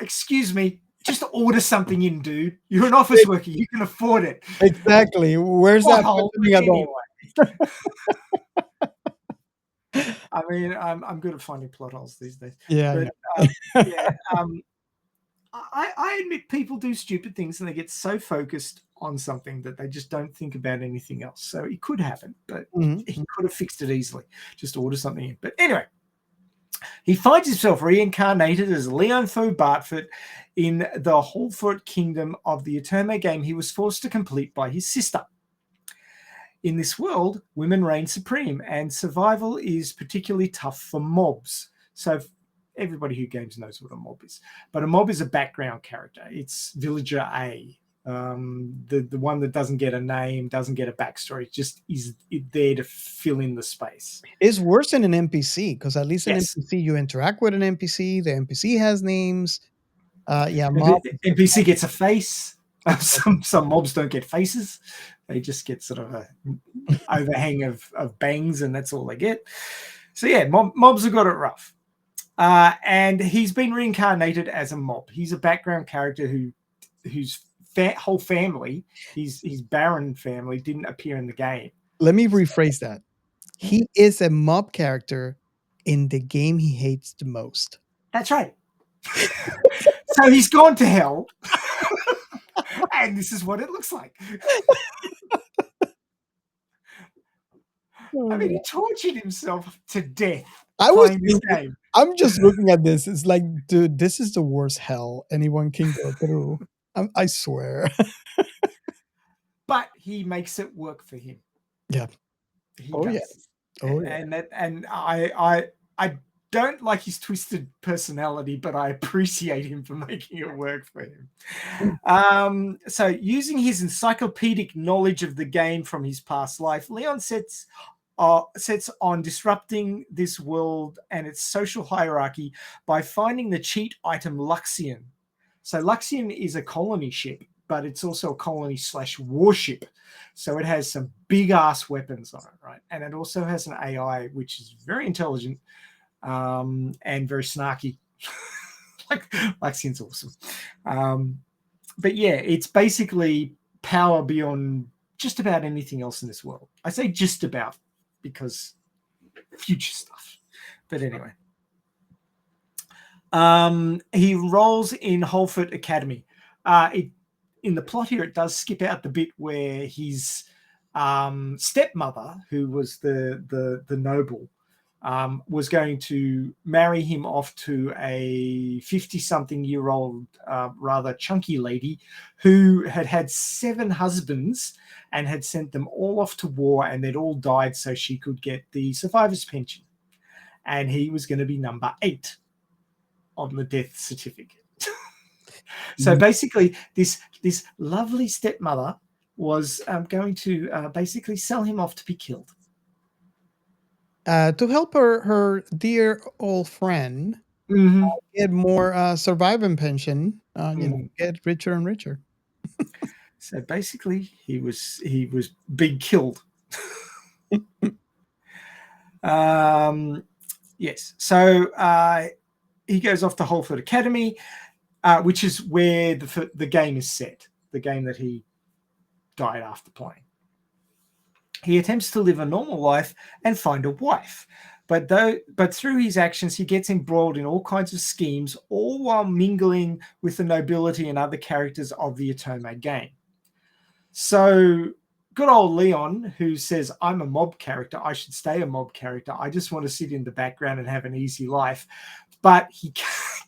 Excuse me, just order something in, dude. You're an office worker. You can afford it.
Exactly. Where's that happening at all?
I mean, I'm good at finding plot holes these days.
Yeah,
But, I admit people do stupid things and they get so focused on something that they just don't think about anything else. So it could happen, but he could have fixed it easily. Just order something in. But anyway, he finds himself reincarnated as Leon Fo Bartford in the Holfort Kingdom of the Otome game he was forced to complete by his sister. In this world, women reign supreme, and survival is particularly tough for mobs. So everybody who games knows what a mob is. But a mob is a background character. It's Villager A, the one that doesn't get a name, doesn't get a backstory, just is there to fill in the space.
It's worse than an NPC, because at least an NPC, you interact with an NPC, the NPC has names. Mob.
NPC gets a face. Some mobs don't get faces. They just get sort of a overhang of bangs, and that's all they get. So yeah, mobs have got it rough. And he's been reincarnated as a mob. He's a background character whose whole family, his Baron family, didn't appear in the game.
Let me rephrase that. He is a mob character in the game he hates the most.
That's right. So he's gone to hell. And this is what it looks like. I mean, he tortured himself to death playing this game.
I'm just looking at this. It's like, dude, this is the worst hell anyone can go through. I swear.
But he makes it work for him.
Yeah.
He does.
Yes. Oh yeah.
And I don't like his twisted personality, but I appreciate him for making it work for him. So using his encyclopedic knowledge of the game from his past life, Leon sets on disrupting this world and its social hierarchy by finding the cheat item Luxion. So Luxion is a colony ship, but it's also a colony / warship. So it has some big ass weapons on it, right? And it also has an AI which is very intelligent and very snarky. Like Luxion's awesome. But yeah, it's basically power beyond just about anything else in this world. I say just about because future stuff. But anyway. He rolls in Holfort Academy. In the plot here, it does skip out the bit where his stepmother, who was the noble, was going to marry him off to a 50-something-year-old, rather chunky lady who had 7 husbands and had sent them all off to war, and they'd all died so she could get the survivor's pension. And he was going to be number 8 on the death certificate. So basically, this lovely stepmother was going to basically sell him off to be killed.
To help her dear old friend get more surviving pension, get richer and richer.
So basically, he was being killed. Yes. So he goes off to Holford Academy, which is where the game is set. The game that he died after playing. He attempts to live a normal life and find a wife, but through his actions, he gets embroiled in all kinds of schemes, all while mingling with the nobility and other characters of the Otome game. So good old Leon, who says, I'm a mob character, I should stay a mob character, I just want to sit in the background and have an easy life, but he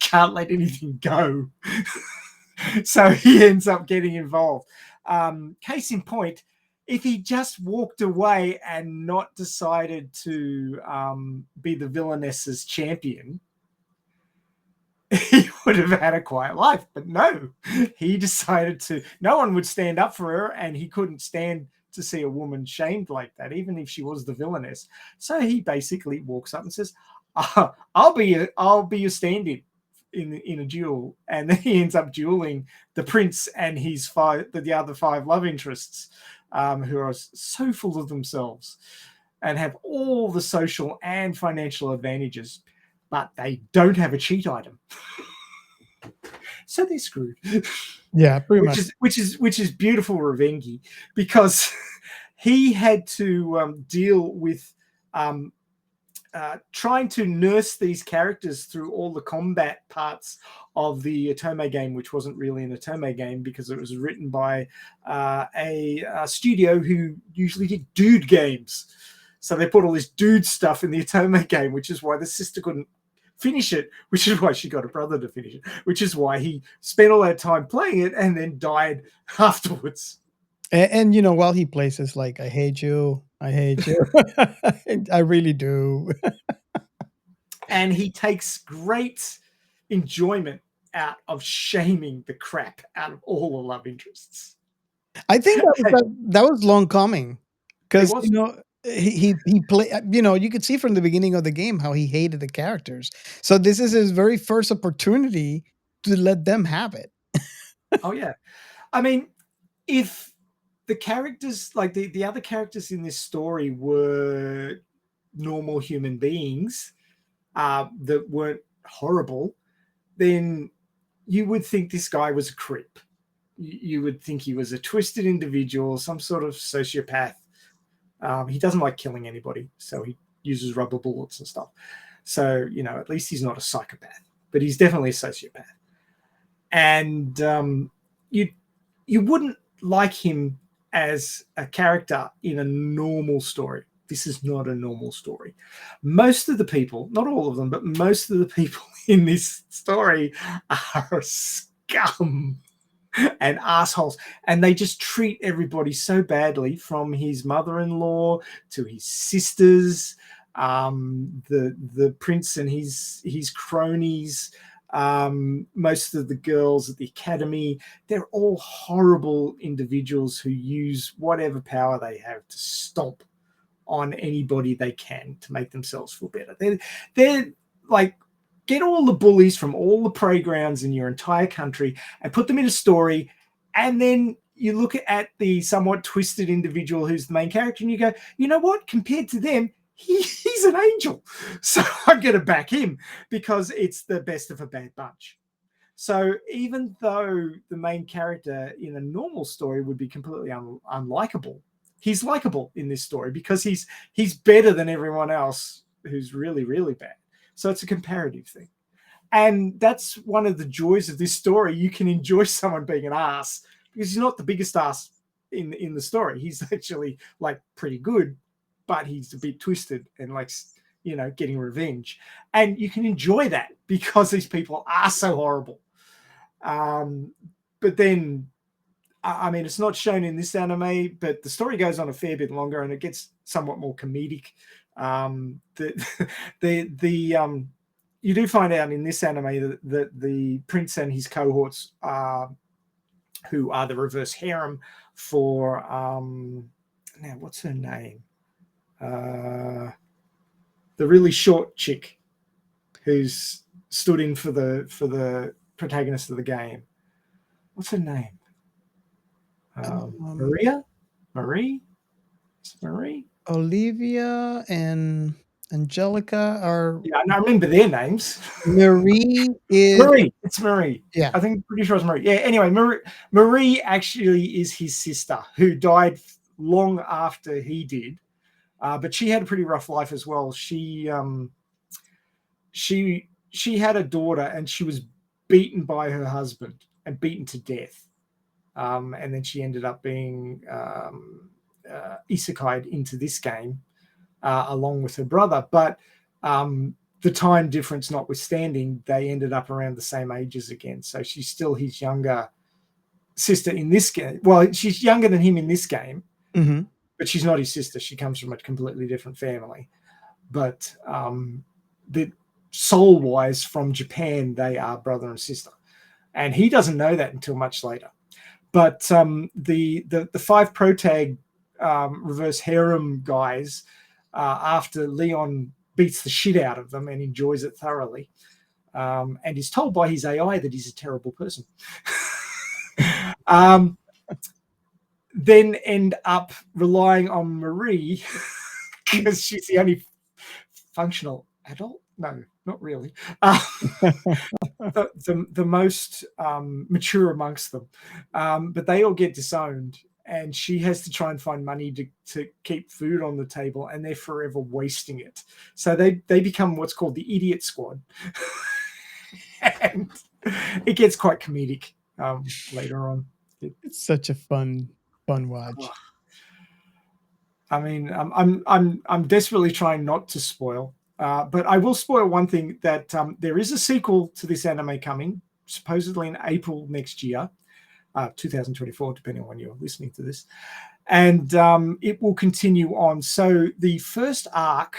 can't let anything go. So he ends up getting involved. Case in point, if he just walked away and not decided to be the villainess's champion, he would have had a quiet life. But no, he decided to. No one would stand up for her, and he couldn't stand to see a woman shamed like that, even if she was the villainess. So he basically walks up and says, "I'll be your stand-in. in a duel, and then he ends up dueling the prince and the other 5 love interests, who are so full of themselves and have all the social and financial advantages, but they don't have a cheat item. So they're screwed.
Yeah, pretty much.
Which is beautiful revenge, because he had to deal with trying to nurse these characters through all the combat parts of the Otome game, which wasn't really an Otome game because it was written by a studio who usually did dude games. So they put all this dude stuff in the Otome game, which is why the sister couldn't finish it, which is why she got a brother to finish it, which is why he spent all that time playing it and then died afterwards.
And you know, while he plays, it's like, I hate you. I hate you. I really do.
And he takes great enjoyment out of shaming the crap out of all the love interests.
I think that was long coming, because you know, he play. You know, you could see from the beginning of the game how he hated the characters. So this is his very first opportunity to let them have it.
Oh yeah, I mean, if the characters, like the other characters in this story, were normal human beings that weren't horrible, then you would think this guy was a creep. You would think he was a twisted individual, some sort of sociopath. He doesn't like killing anybody, so he uses rubber bullets and stuff. So, you know, at least he's not a psychopath, but he's definitely a sociopath. And you wouldn't like him as a character in a normal story. This is not a normal story. Most of the people, not all of them, but most of the people in this story are scum and assholes, and they just treat everybody so badly, from his mother-in-law to his sisters, the prince and his cronies, most of the girls at the academy. They're all horrible individuals who use whatever power they have to stomp on anybody they can to make themselves feel better. They're like, get all the bullies from all the playgrounds in your entire country and put them in a story, and then you look at the somewhat twisted individual who's the main character and you go, you know what, compared to them, he's an angel. So I'm going to back him because it's the best of a bad bunch. So even though the main character in a normal story would be completely unlikable, he's likable in this story because he's better than everyone else who's really, really bad. So it's a comparative thing. And that's one of the joys of this story. You can enjoy someone being an ass because he's not the biggest ass in the story. He's actually like pretty good, but he's a bit twisted and likes, you know, getting revenge. And you can enjoy that because these people are so horrible. But then, I mean, it's not shown in this anime, but the story goes on a fair bit longer and it gets somewhat more comedic. You do find out in this anime that the prince and his cohorts, who are the reverse harem for now, what's her name? The really short chick who's stood in for the protagonist of the game. What's her name? Marie?
Olivia and Angelica are.
Yeah, I remember their names.
Marie is
Marie. It's Marie.
Yeah,
I think pretty sure it's Marie. Yeah. Anyway, Marie actually is his sister who died long after he did, but she had a pretty rough life as well. She had a daughter and she was beaten by her husband and beaten to death, and then she ended up being isekai'd into this game along with her brother. But the time difference notwithstanding, they ended up around the same ages again. So she's still his younger sister in this game. Well, she's younger than him in this game, but she's not his sister. She comes from a completely different family. But the soul-wise, from Japan, they are brother and sister. And he doesn't know that until much later. But the 5 protag reverse harem guys, after Leon beats the shit out of them and enjoys it thoroughly, and is told by his AI that he's a terrible person. Then end up relying on Marie because she's the only functional adult. No, not really. The most mature amongst them, but they all get disowned, and she has to try and find money to keep food on the table, and they're forever wasting it. So they become what's called the idiot squad, and it gets quite comedic later on.
It's such a fun watch.
I mean, I'm desperately trying not to spoil, but I will spoil one thing, that there is a sequel to this anime coming, supposedly in April next year, 2024, depending on when you're listening to this, and it will continue on. So the first arc,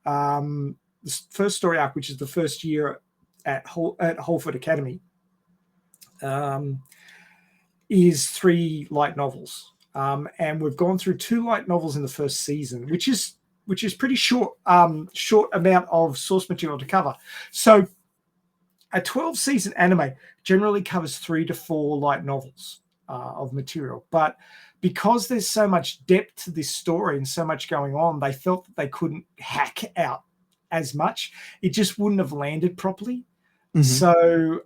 the first story arc, which is the first year at Holford Academy, is 3 light novels. And we've gone through 2 light novels in the first season, which is pretty short amount of source material to cover. So a 12-season anime generally covers 3 to 4 light novels of material. But because there's so much depth to this story and so much going on, they felt that they couldn't hack out as much. It just wouldn't have landed properly. Mm-hmm. So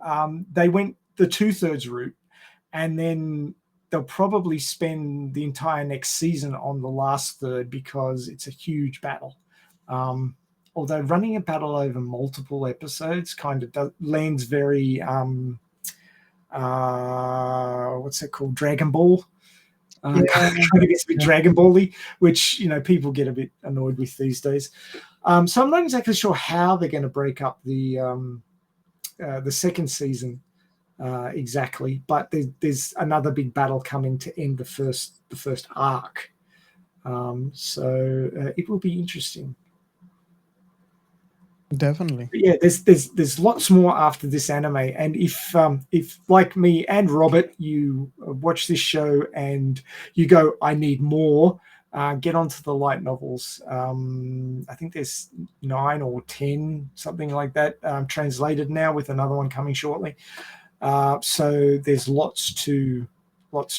they went the 2/3 route, and then they'll probably spend the entire next season on the last third because it's a huge battle. Although running a battle over multiple episodes kind of lands very, what's that called? Dragon Ball. Kind of gets a bit Dragon Ball-y, which, people get a bit annoyed with these days. So I'm not exactly sure how they're going to break up the second season. Exactly, but there's another big battle coming to end the first arc, so it will be interesting.
Definitely.
But yeah, there's lots more after this anime, and if like me and Robert, you watch this show and you go, I need more, get onto the light novels. I think there's 9 or 10, something like that, translated now, with another one coming shortly. So there's lots to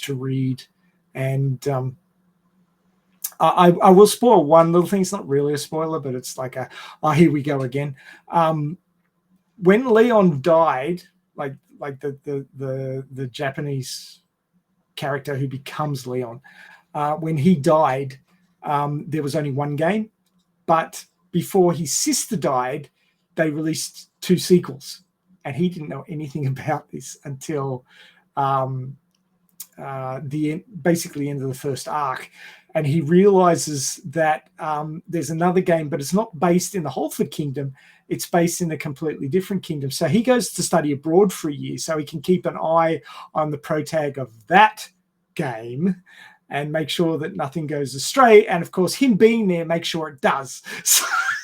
read, and I will spoil one little thing. It's not really a spoiler, but it's like here we go again. When Leon died, like the Japanese character who becomes Leon, when he died, there was only one game, but before his sister died, they released 2 sequels. And he didn't know anything about this until basically end of the first arc. And he realizes that there's another game, but it's not based in the Holford Kingdom. It's based in a completely different kingdom. So he goes to study abroad for a year so he can keep an eye on the protag of that game and make sure that nothing goes astray. And, of course, him being there makes sure it does.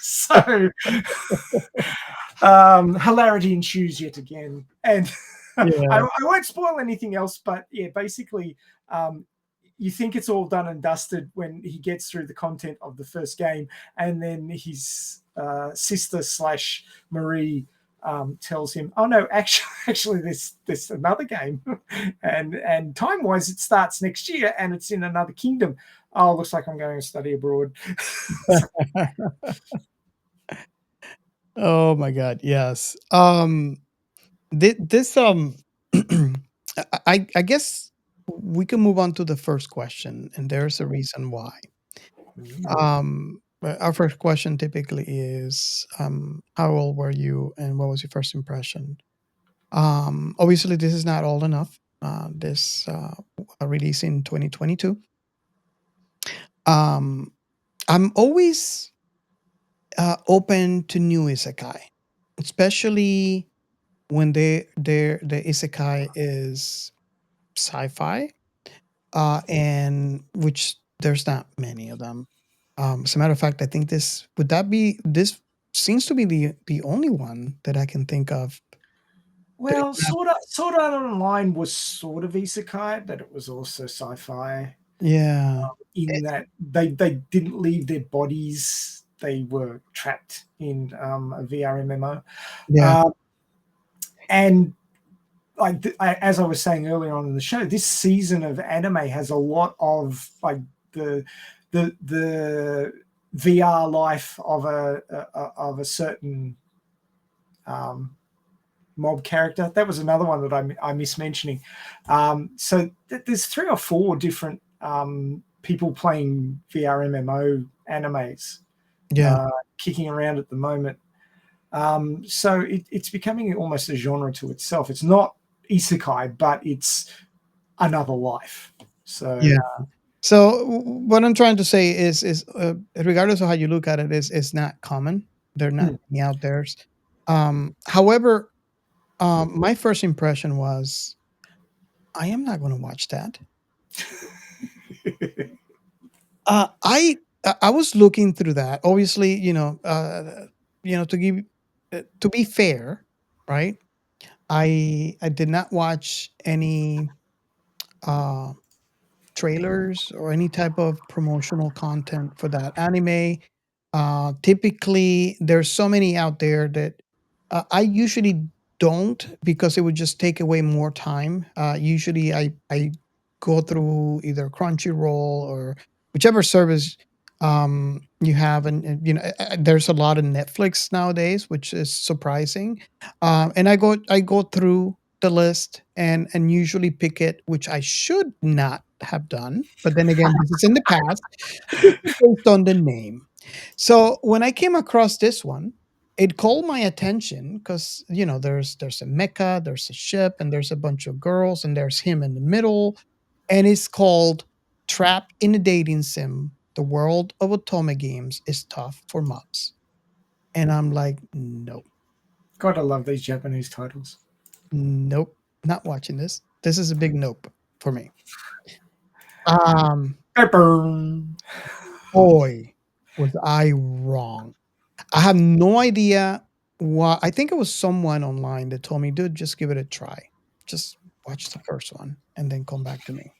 So hilarity ensues yet again, and I won't spoil anything else, but yeah, basically you think it's all done and dusted when he gets through the content of the first game, and then his sister / Marie tells him, oh no, actually there's another game, and time-wise it starts next year and it's in another kingdom. Oh, looks like I'm going to study abroad.
Oh my God, yes. This I guess we can move on to the first question, and there's a reason why. Our first question typically is, how old were you and what was your first impression? Obviously this is not old enough. This released in 2022. I'm always open to new isekai, especially when the isekai is sci-fi, and which there's not many of them. As a matter of fact, I think this seems to be the only one that I can think of.
Well, Sword Art Online was sort of isekai, but it was also sci-fi.
Yeah.
In that they didn't leave their bodies; they were trapped in a VR MMO.
Yeah.
And like as I was saying earlier on in the show, this season of anime has a lot of like the VR life of a certain mob character. That was another one that I missed mentioning. So there's 3 or 4 different people playing VR MMO animes kicking around at the moment. So it's becoming almost a genre to itself. It's not isekai, but it's another life. So
Yeah. So what I'm trying to say is regardless of how you look at it, is not common. They're not many out there. However, my first impression was, I am not going to watch that. I was looking through that. Obviously, to be fair, right? I did not watch any uh trailers or any type of promotional content for that anime. Typically, there's so many out there that I usually don't, because it would just take away more time. Usually, I go through either Crunchyroll or whichever service you have, and there's a lot of Netflix nowadays, which is surprising. And I go through the list and usually pick it, which I should not have done. But then again, this is in the past. This is based on the name. So when I came across this one, it called my attention because there's a mecha, there's a ship, and there's a bunch of girls, and there's him in the middle, and it's called "Trapped in a Dating Sim. The world of otome games is tough for mobs." And I'm like, nope.
God, I love these Japanese titles.
Nope, not watching this. This is a big nope for me. Um, boy, was I wrong. I have no idea why. I think it was someone online that told me, dude, just give it a try. Just watch the first one and then come back to me.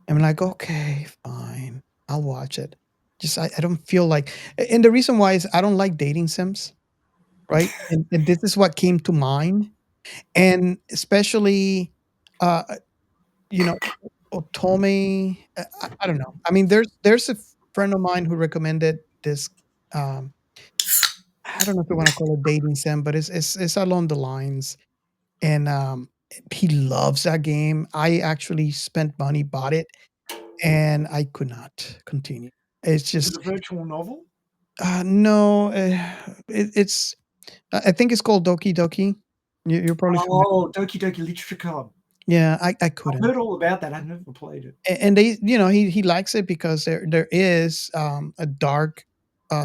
And I'm like, okay, fine. I'll watch it. Just I don't feel like, and the reason why is I don't like dating sims, right? And this is what came to mind. And especially uh you know, otome. I don't know. I mean, there's a friend of mine who recommended this. Um, I don't know if you want to call it dating sim, but it's along the lines. And he loves that game. I actually spent money, bought it, and I could not continue. It's
Is it
just
a virtual novel?
no. It's I think it's called Doki Doki. You're probably familiar.
Oh, Doki Doki Literature Club.
Yeah, I
I've
couldn't.
heard all about that. I've never played it.
And they, he likes it because there is a dark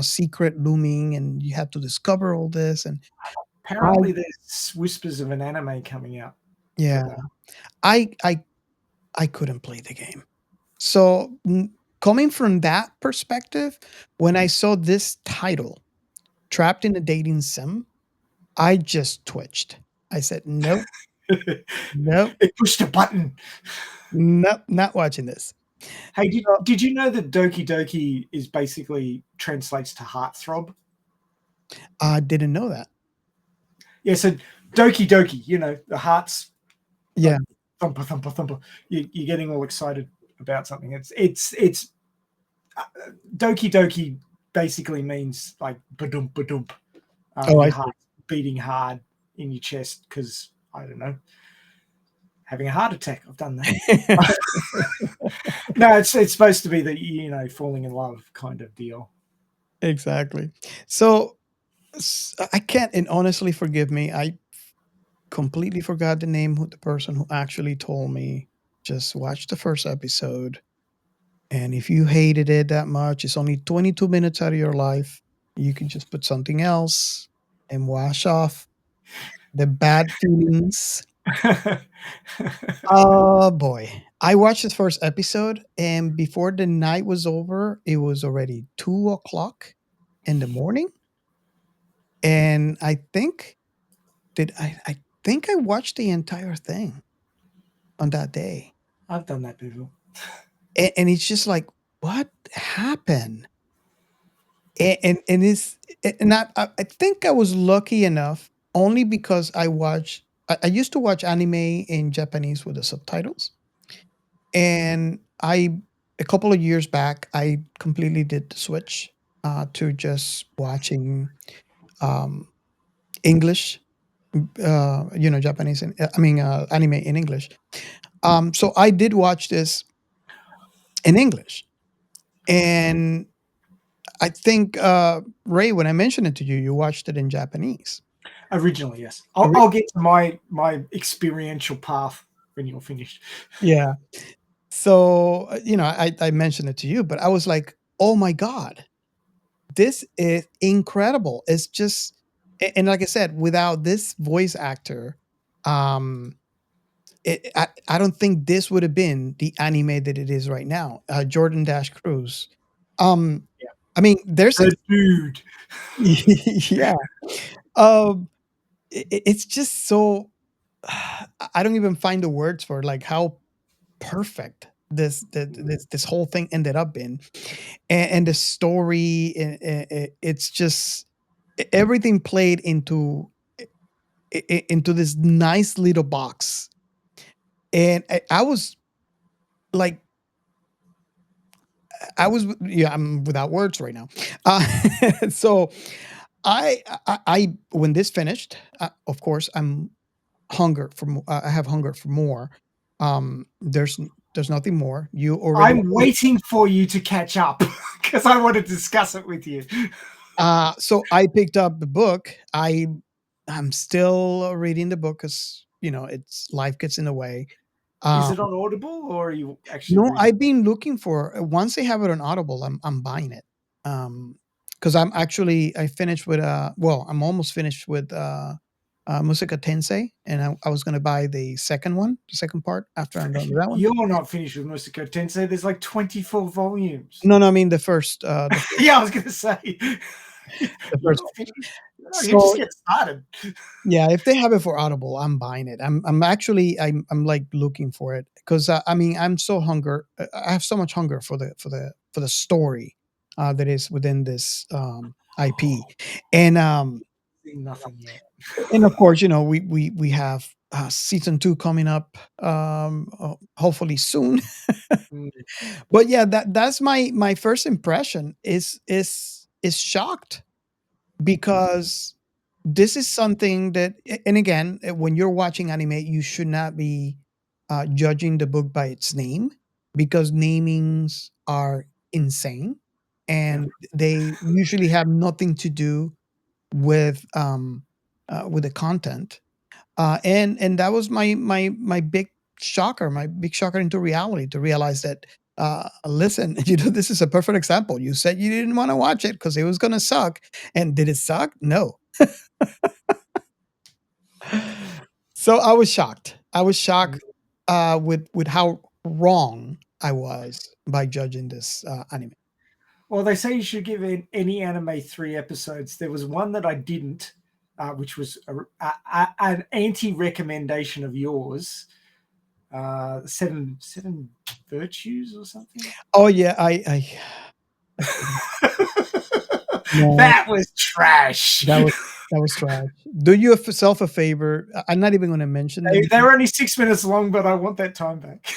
secret looming, and you have to discover all this. And I
Apparently, there's whispers of an anime coming out for
yeah,
that.
I couldn't play the game. So coming from that perspective, when I saw this title, Trapped in a Dating Sim, I just twitched. I said, nope, nope,
It pushed a button.
nope, not watching this.
Hey,
So,
did you know that Doki Doki is basically translates to heartthrob?
I didn't know that.
Yeah, so Doki Doki, the hearts,
Yeah.
like thumper, thumper, thumper. You're getting all excited about something. It's Doki Doki basically means like badump badump.
Oh, I
Your
see.
heart beating hard in your chest because I don't know, having a heart attack. I've done that. No, it's supposed to be the falling in love kind of deal.
Exactly. So I can't, and honestly, forgive me. I completely forgot the name of the person who actually told me, just watch the first episode. And if you hated it that much, it's only 22 minutes out of your life. You can just put something else and wash off the bad feelings. Oh boy. I watched the first episode, and before the night was over, it was already 2 o'clock in the morning. And I think I watched the entire thing on that day.
I've done that before.
And it's just like, what happened? And it's and I think I was lucky enough only because I used to watch anime in Japanese with the subtitles, and a couple of years back, I completely did the switch to just watching um, English, Japanese, and anime in English. So I did watch this in English, and I think Ray, when I mentioned it to you, you watched it in Japanese.
Originally, yes. I'll get to my experiential path when you're finished.
Yeah. So I mentioned it to you, but I was like, oh my god, this is incredible. It's just, and like I said, without this voice actor, um, I don't think this would have been the anime that it is right now. Jordan Dash Cruz.
Yeah.
I mean, there's
The dude.
yeah. Um, it's just so I don't even find the words for like how perfect this whole thing ended up in, and the story, it's just everything played into this nice little box, and I was like, yeah, I'm without words right now. So I when this finished, of course, I have hunger for more. There's nothing more. You already
I'm waiting for you to catch up because I want to discuss it with you.
so I picked up the book. I'm still reading the book because it's life gets in the way.
Is
Um,
it on Audible or are you actually
no,
reading?
I've been looking for once they have it on Audible, I'm buying it. Because I finished with I'm almost finished with Musica Tensei, and I was gonna buy the second one, the second part after I'm done with that one.
You're not finished with Musica Tensei. There's like 24 volumes.
No, I mean the first.
Yeah, I was going to say.
The
You're
first
not
one.
finished. Oh, you just
So
get started.
yeah, if they have it for Audible, I'm buying it. I'm like looking for it because I'm so hunger. I have so much hunger for the story that is within this IP, and
Nothing yet.
and of course we have season 2 coming up, hopefully soon.
Mm,
But yeah, that's my first impression is shocked because this is something that and again, when you're watching anime, you should not be judging the book by its name because namings are insane
yeah.
and they usually have nothing to do with the content. And that was my big shocker into reality to realize that listen, this is a perfect example. You said you didn't want to watch it because it was gonna suck, and did it suck? No. So I was shocked. I was shocked with how wrong I was by judging this anime.
Well, they say you should give any anime 3 episodes. There was one that I didn't, which was an anti-recommendation of yours. Seven virtues or something.
Oh yeah, I no,
That was trash.
that was trash. Do yourself a favor. I'm not even going to mention the
They
name.
were only 6 minutes long, but I want that time back.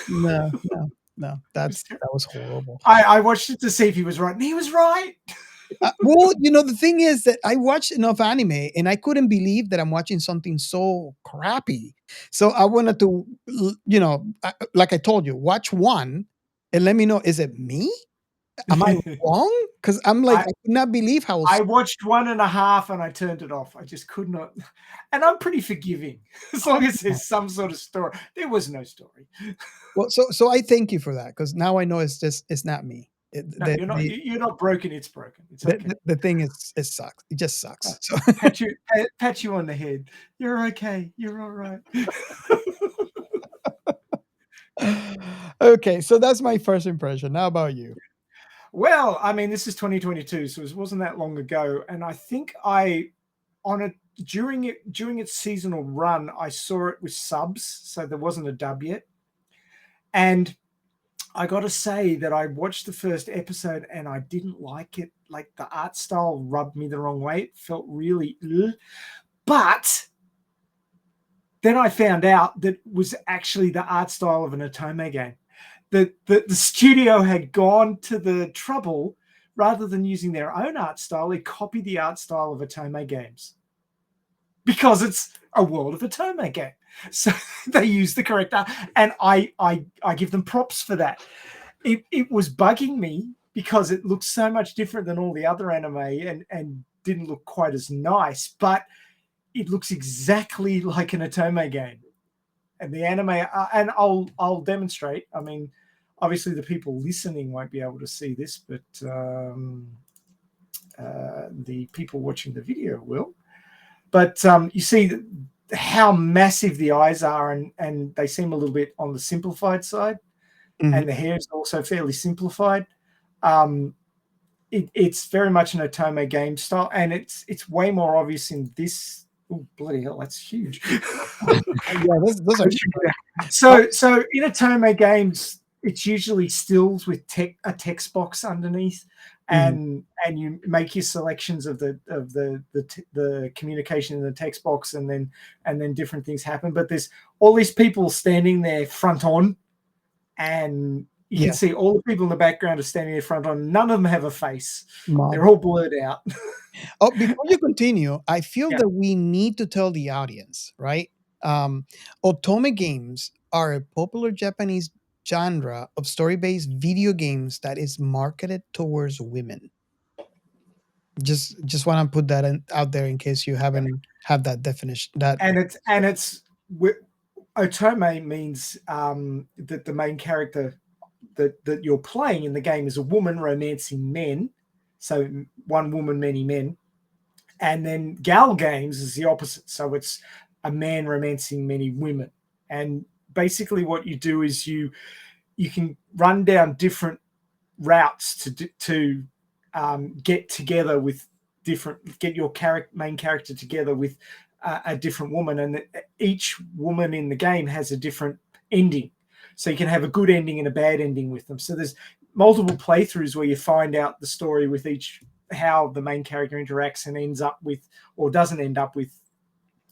No, that was horrible.
I watched it to see if he was right, and he was right.
Well, the thing is that I watched enough anime, and I couldn't believe that I'm watching something so crappy. So I wanted to, like I told you, watch one and let me know. Is it me? Am I wrong? Because I'm like, I could not believe how.
I watched 1.5 and I turned it off. I just could not. And I'm pretty forgiving as long as there's some sort of story. There was no story.
Well, so I thank you for that because now I know it's not me.
No, you're not broken. It's broken. It's okay.
The thing is, it sucks. It just sucks. So.
Pat you on the head. You're okay. You're all right.
Okay, so that's my first impression. How about you?
Well, I mean, this is 2022, so it wasn't that long ago, and I think during its seasonal run, I saw it with subs, so there wasn't a dub yet, and I got to say that I watched the first episode and I didn't like it. Like the art style rubbed me the wrong way. It felt really, But then I found out that it was actually the art style of an otome game. The studio had gone to the trouble, rather than using their own art style, they copied the art style of otome games because it's a World of Otome game. So they use the correct art, and I give them props for that. It was bugging me because it looked so much different than all the other anime and didn't look quite as nice, but it looks exactly like an otome game. And the anime, and I'll demonstrate. I mean, obviously the people listening won't be able to see this, but the people watching the video will. But you see how massive the eyes are, and they seem a little bit on the simplified side. And the hair is also fairly simplified. It's very much an otome game style, and it's way more obvious in this. Oh, bloody hell, that's huge.
Those are
so in otome games, it's usually stills with a text box underneath, and you make your selections of the communication in the text box, and then different things happen. But there's all these people standing there front on, and you can see all the people in the background are standing there front on. None of them have a face. They're all blurred out.
Oh, before you continue, I feel that we need to tell the audience, right? Otome games are a popular Japanese genre of story-based video games that is marketed towards women. Just want to put that out there in case you haven't had that definition.
Otome means that the main character that you're playing in the game is a woman romancing men. So one woman, many men. And then gal games is the opposite. So it's a man romancing many women. And basically what you do is you can run down different routes to get together with get your main character together with a different woman. And each woman in the game has a different ending. So you can have a good ending and a bad ending with them. So there's multiple playthroughs where you find out the story with how the main character interacts and ends up with, or doesn't end up with,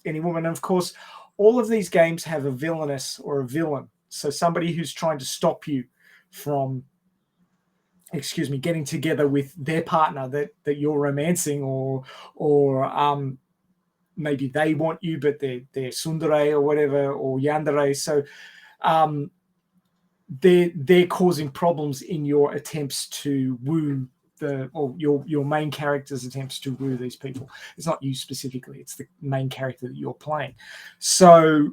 any woman. And of course, all of these games have a villainess or a villain. So somebody who's trying to stop you from, getting together with their partner that you're romancing, or maybe they want you, but they're tsundere or whatever, or yandere. So they're causing problems in your attempts to woo your main character's attempts to woo these people. It's not you specifically, it's the main character that you're playing. So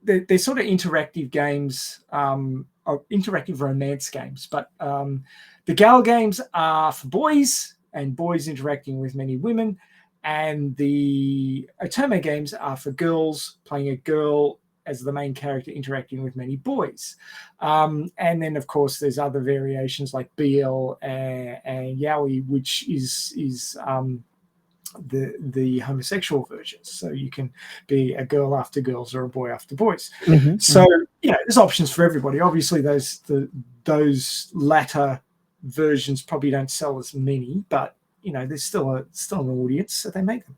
they're sort of interactive games, interactive romance games, but the gal games are for boys and boys interacting with many women, and the otome games are for girls playing a girl as the main character interacting with many boys. And then, of course, there's other variations like BL and yaoi, which is the homosexual versions. So you can be a girl after girls or a boy after boys. So, there's options for everybody. Obviously, those latter versions probably don't sell as many, but, there's still an audience, so they make them.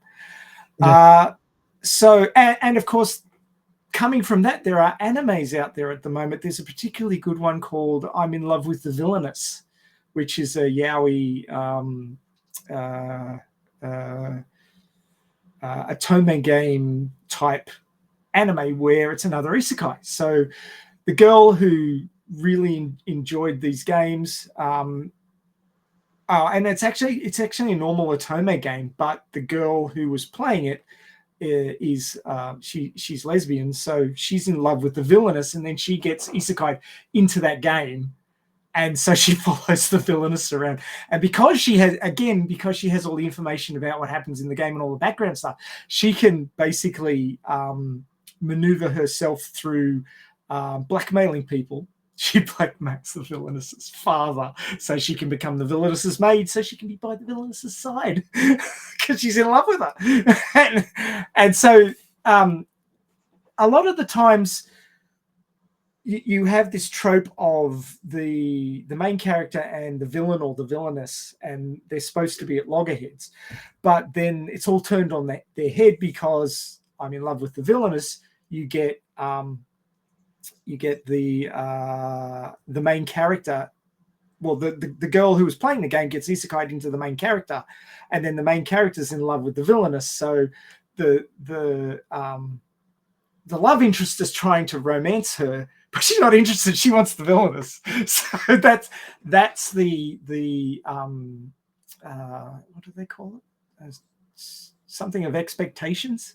And of course, coming from that, there are animes out there at the moment. There's a particularly good one called I'm in Love with the Villainess, which is a yaoi otome game type anime where it's another isekai. So the girl who really enjoyed these games, and it's actually a normal otome game, but the girl who was playing it is she's lesbian, so she's in love with the villainess, and then she gets isekai into that game, and so she follows the villainess around. And because she has all the information about what happens in the game and all the background stuff, she can basically maneuver herself through blackmailing people. She blackmails the villainess's father so she can become the villainess's maid, so she can be by the villainess's side because she's in love with her. and so a lot of the times you have this trope of the main character and the villain or the villainess, and they're supposed to be at loggerheads, but then it's all turned on their head because I'm in love with the villainess. You get the main character. Well, the girl who was playing the game gets isekai'd into the main character, and then the main character's in love with the villainess. So the love interest is trying to romance her, but she's not interested. She wants the villainous. So that's the what do they call it? Something of expectations.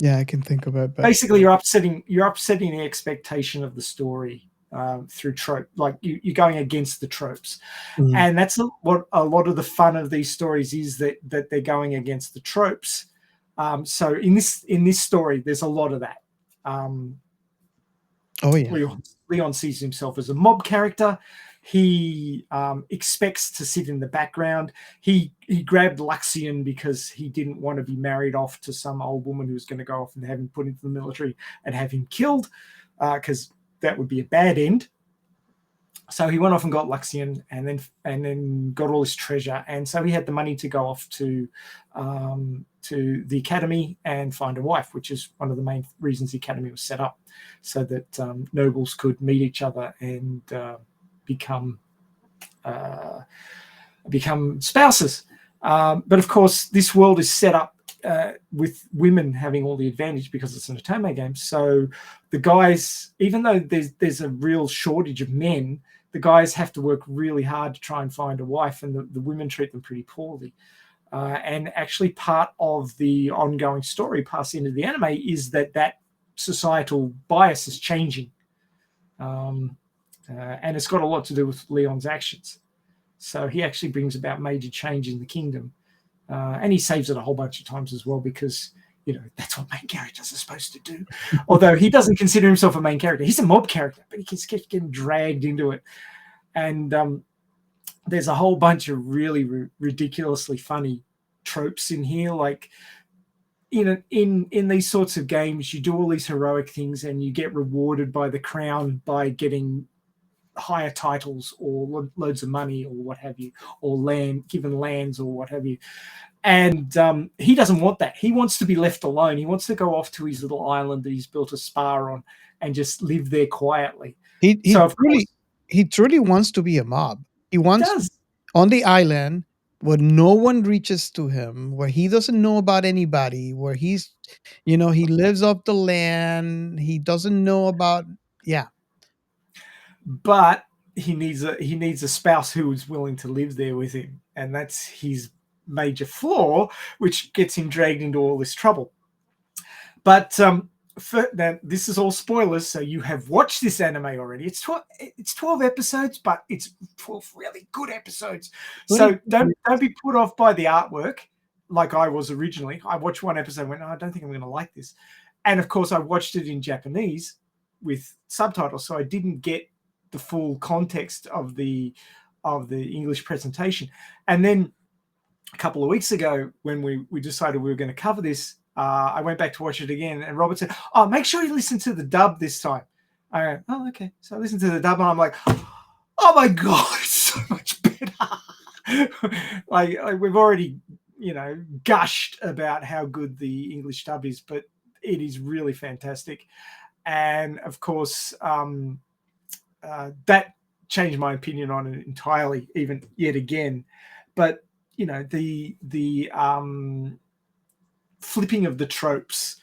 Yeah, I can think of it. But
basically, you're upsetting the expectation of the story through trope. Like you're going against the tropes, and that's what a lot of the fun of these stories is, that they're going against the tropes. So in this story, there's a lot of that.
Oh yeah,
Leon sees himself as a mob character. He expects to sit in the background. He grabbed Luxian because he didn't want to be married off to some old woman who was going to go off and have him put into the military and have him killed, because that would be a bad end. So he went off and got Luxian, and then got all his treasure, and so he had the money to go off to the academy and find a wife, which is one of the main reasons the academy was set up, so that nobles could meet each other and become spouses. But of course, this world is set up with women having all the advantage because it's an otome game. So the guys, even though there's a real shortage of men, the guys have to work really hard to try and find a wife, and the women treat them pretty poorly. And actually, part of the ongoing story passing into the anime is that societal bias is changing. And it's got a lot to do with Leon's actions. So he actually brings about major change in the kingdom. And he saves it a whole bunch of times as well, because, that's what main characters are supposed to do. Although he doesn't consider himself a main character. He's a mob character, but he keeps getting dragged into it. And there's a whole bunch of really ridiculously funny tropes in here. Like, in these sorts of games, you do all these heroic things and you get rewarded by the crown by getting higher titles or loads of money or what have you, or given lands or what have you. And he doesn't want that. He wants to be left alone. He wants to go off to his little island that he's built a spa on and just live there quietly.
He truly wants to be a mob. He wants on the island where no one reaches to him, where he doesn't know about anybody, where he's, he lives off the land. He doesn't know about,
But he needs a spouse who is willing to live there with him, and that's his major flaw, which gets him dragged into all this trouble. But now, this is all spoilers, so you have watched this anime already. It's 12 episodes, but it's 12 really good episodes. So don't be put off by the artwork like I was originally. I watched one episode and went, I don't think I'm going to like this. And of course, I watched it in Japanese with subtitles, so I didn't get the full context of the English presentation. And then a couple of weeks ago, when we decided we were going to cover this, I went back to watch it again, and Robert said, make sure you listen to the dub this time. I went, okay. So I listened to the dub, and I'm like, oh my God, it's so much better. like we've already, gushed about how good the English dub is, but it is really fantastic. And of course, that changed my opinion on it entirely, even yet again. But the flipping of the tropes.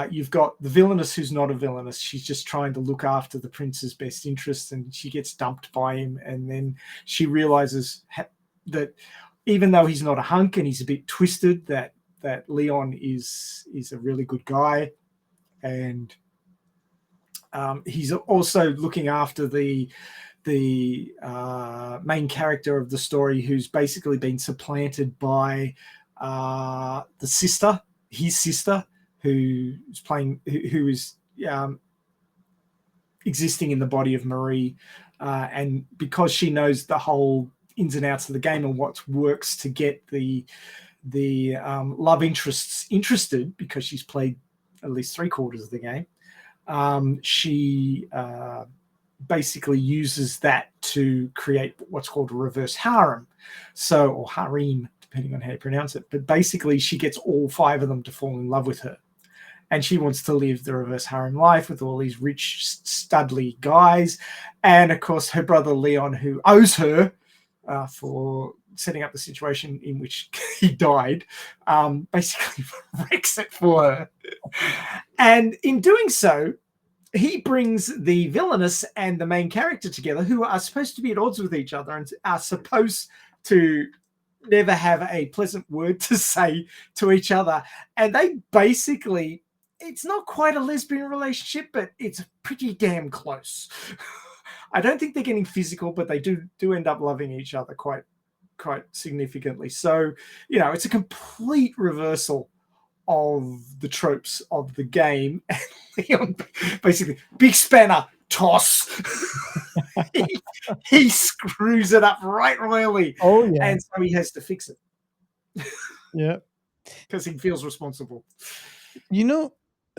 You've got the villainess who's not a villainess. She's just trying to look after the prince's best interests, and she gets dumped by him. And then she realizes that even though he's not a hunk and he's a bit twisted, that Leon is a really good guy. And he's also looking after the main character of the story, who's basically been supplanted by his sister, who is existing in the body of Marie, and because she knows the whole ins and outs of the game and what works to get the the love interest's interested because she's played at least 3/4 of the game. She basically uses that to create what's called a reverse harem, or harem, depending on how you pronounce it. But basically, she gets all 5 of them to fall in love with her. And she wants to live the reverse harem life with all these rich, studly guys. And, of course, her brother Leon, who owes her for setting up the situation in which he died, basically wrecks it for her. And in doing so, he brings the villainess and the main character together, who are supposed to be at odds with each other and are supposed to never have a pleasant word to say to each other. And they basically, it's not quite a lesbian relationship, but it's pretty damn close. I don't think they're getting physical, but they do end up loving each other quite significantly. So, it's a complete reversal of the tropes of the game. And Leon, basically, big spanner, toss. he screws it up right royally.
Oh, yeah.
And so he has to fix it.
Yeah.
Because he feels responsible.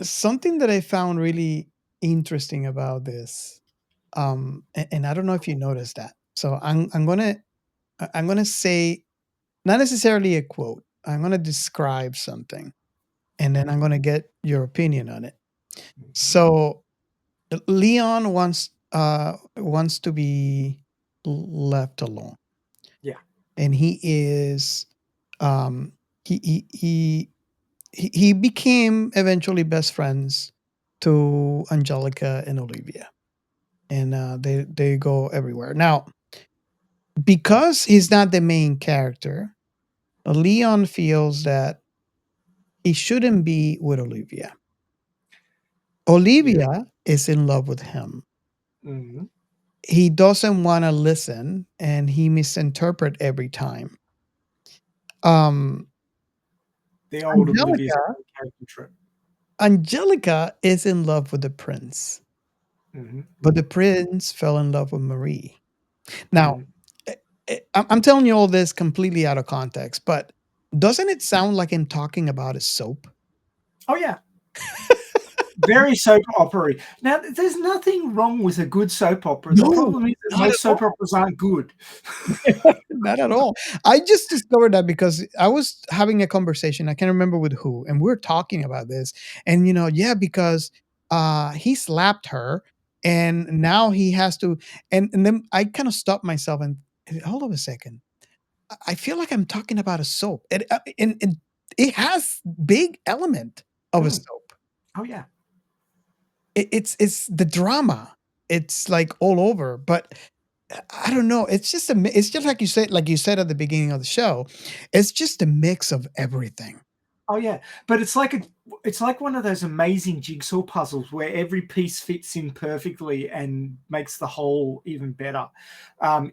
Something that I found really interesting about this, and I don't know if you noticed that. So I'm gonna say, not necessarily a quote. I'm gonna describe something, and then I'm gonna get your opinion on it. So Leon wants to be left alone.
Yeah.
And he is he became eventually best friends to Angelica and Olivia, and they go everywhere. Now, because he's not the main character, Leon feels that he shouldn't be with Olivia. Olivia is in love with him.
Mhm.
He doesn't want to listen, and he misinterpret every time.
The old
Angelica-
Olivia's character trope.
Angelica is in love with the prince,
Mhm.
but the prince fell in love with Marie. Now,
Mhm.
I'm telling you all this completely out of context, but doesn't it sound like I'm talking about a soap?
Oh, yeah. Very soap opera-y. Now, there's nothing wrong with a good soap opera. The
No,
problem is that
not at
most soap operas aren't good.
Not at all. I just discovered that because I was having a conversation, I can't remember with who, and we are talking about this. And because he slapped her, and now he has to, and then I kind of stopped myself and hold on a second. I feel like I'm talking about a soap. And it has big element of a soap.
Oh, yeah.
It's the drama. It's like all over, but I don't know. It's just it's just like you said at the beginning of the show. It's just a mix of everything.
Oh, yeah. But it's like one of those amazing jigsaw puzzles where every piece fits in perfectly and makes the whole even better.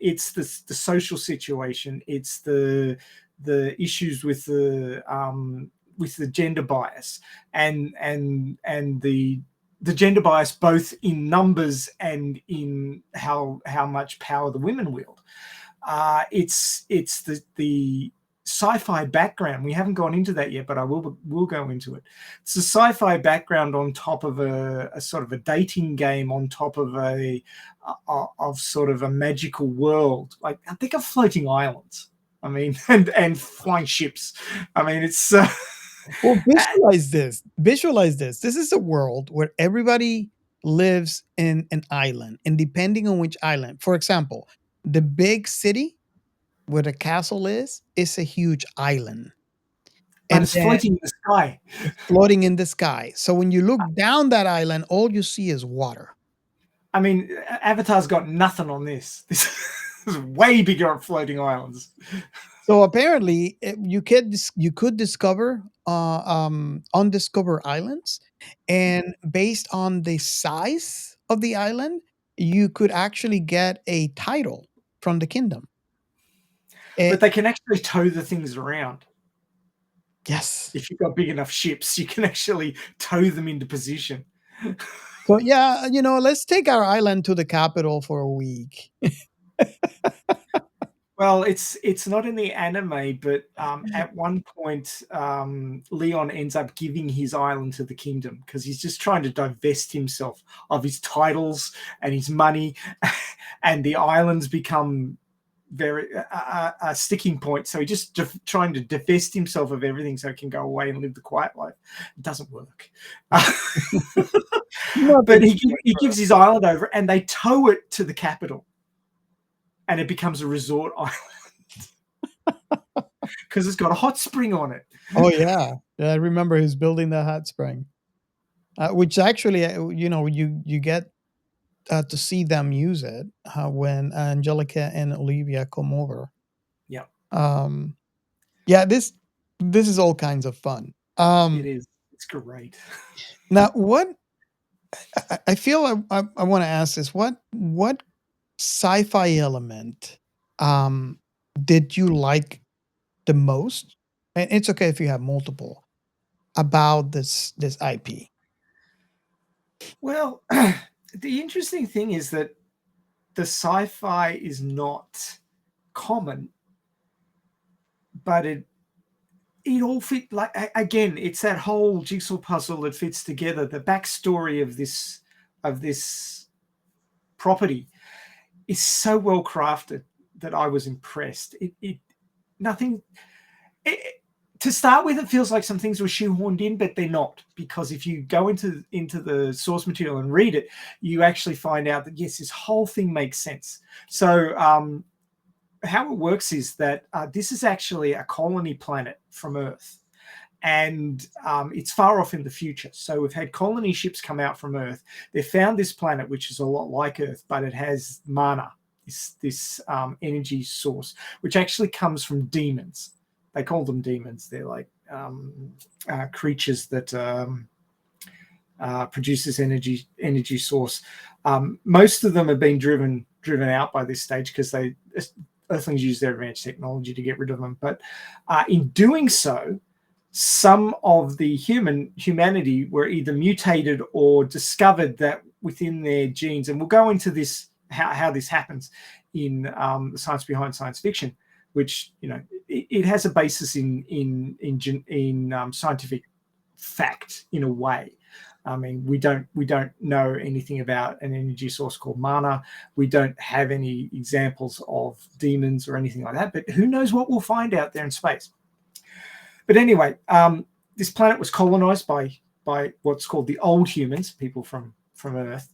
It's the social situation. It's the issues with the gender bias and the gender bias, both in numbers and in how much power the women wield. It's the sci-fi background. We haven't gone into that yet, but we'll go into it. It's a sci-fi background on top of a sort of a dating game, on top of of sort of a magical world. Like, I think of floating islands. I mean, and flying ships. I mean, it's
Well, visualize this. This is a world where everybody lives in an island, and depending on which island, for example, the big city where the castle is a huge island.
but it's
then
floating in the sky.
floating in the sky. So when you look down that island, all you see is water.
I mean, Avatar's got nothing on this. This is way bigger on floating islands.
So apparently, you could discover undiscovered islands, and based on the size of the island, you could actually get a title from the kingdom.
But they can actually tow the things around.
Yes.
If you've got big enough ships, you can actually tow them into position.
So yeah, let's take our island to the capital for a week.
Well, it's not in the anime, but at one point, Leon ends up giving his island to the kingdom because he's just trying to divest himself of his titles and his money, and the islands become very a sticking point. So he's just trying to divest himself of everything so he can go away and live the quiet life. It doesn't work. But he gives his island over, and they tow it to the capital. And it becomes a resort island because it's got a hot spring on it.
Oh yeah, I remember he's building the hot spring, which actually, you get to see them use it when Angelica and Olivia come over.
Yeah,
yeah. This is all kinds of fun.
it is. It's great.
Now, what I feel I want to ask is what sci-fi element did you like the most? And it's okay if you have multiple about this IP.
Well, the interesting thing is that the sci-fi is not common, but it all fit. Like, again, it's that whole jigsaw puzzle that fits together. The backstory of this property is so well crafted that I was impressed. To start with, it feels like some things were shoehorned in, but they're not, because if you go into the source material and read it, you actually find out that yes, this whole thing makes sense. So how it works is that this is actually a colony planet from Earth, and it's far off in the future. So we've had colony ships come out from Earth. They found this planet, which is a lot like Earth, but it has mana, this energy source, which actually comes from demons. They call them demons. They're like creatures that produce this energy source. Most of them have been driven out by this stage because Earthlings use their advanced technology to get rid of them. But in doing so, some of the humanity were either mutated or discovered that within their genes, and we'll go into this how this happens in the science behind science fiction, which it has a basis in scientific fact in a way. I mean, we don't know anything about an energy source called mana. We don't have any examples of demons or anything like that. But who knows what we'll find out there in space? But anyway, this planet was colonized by what's called the old humans, people from Earth,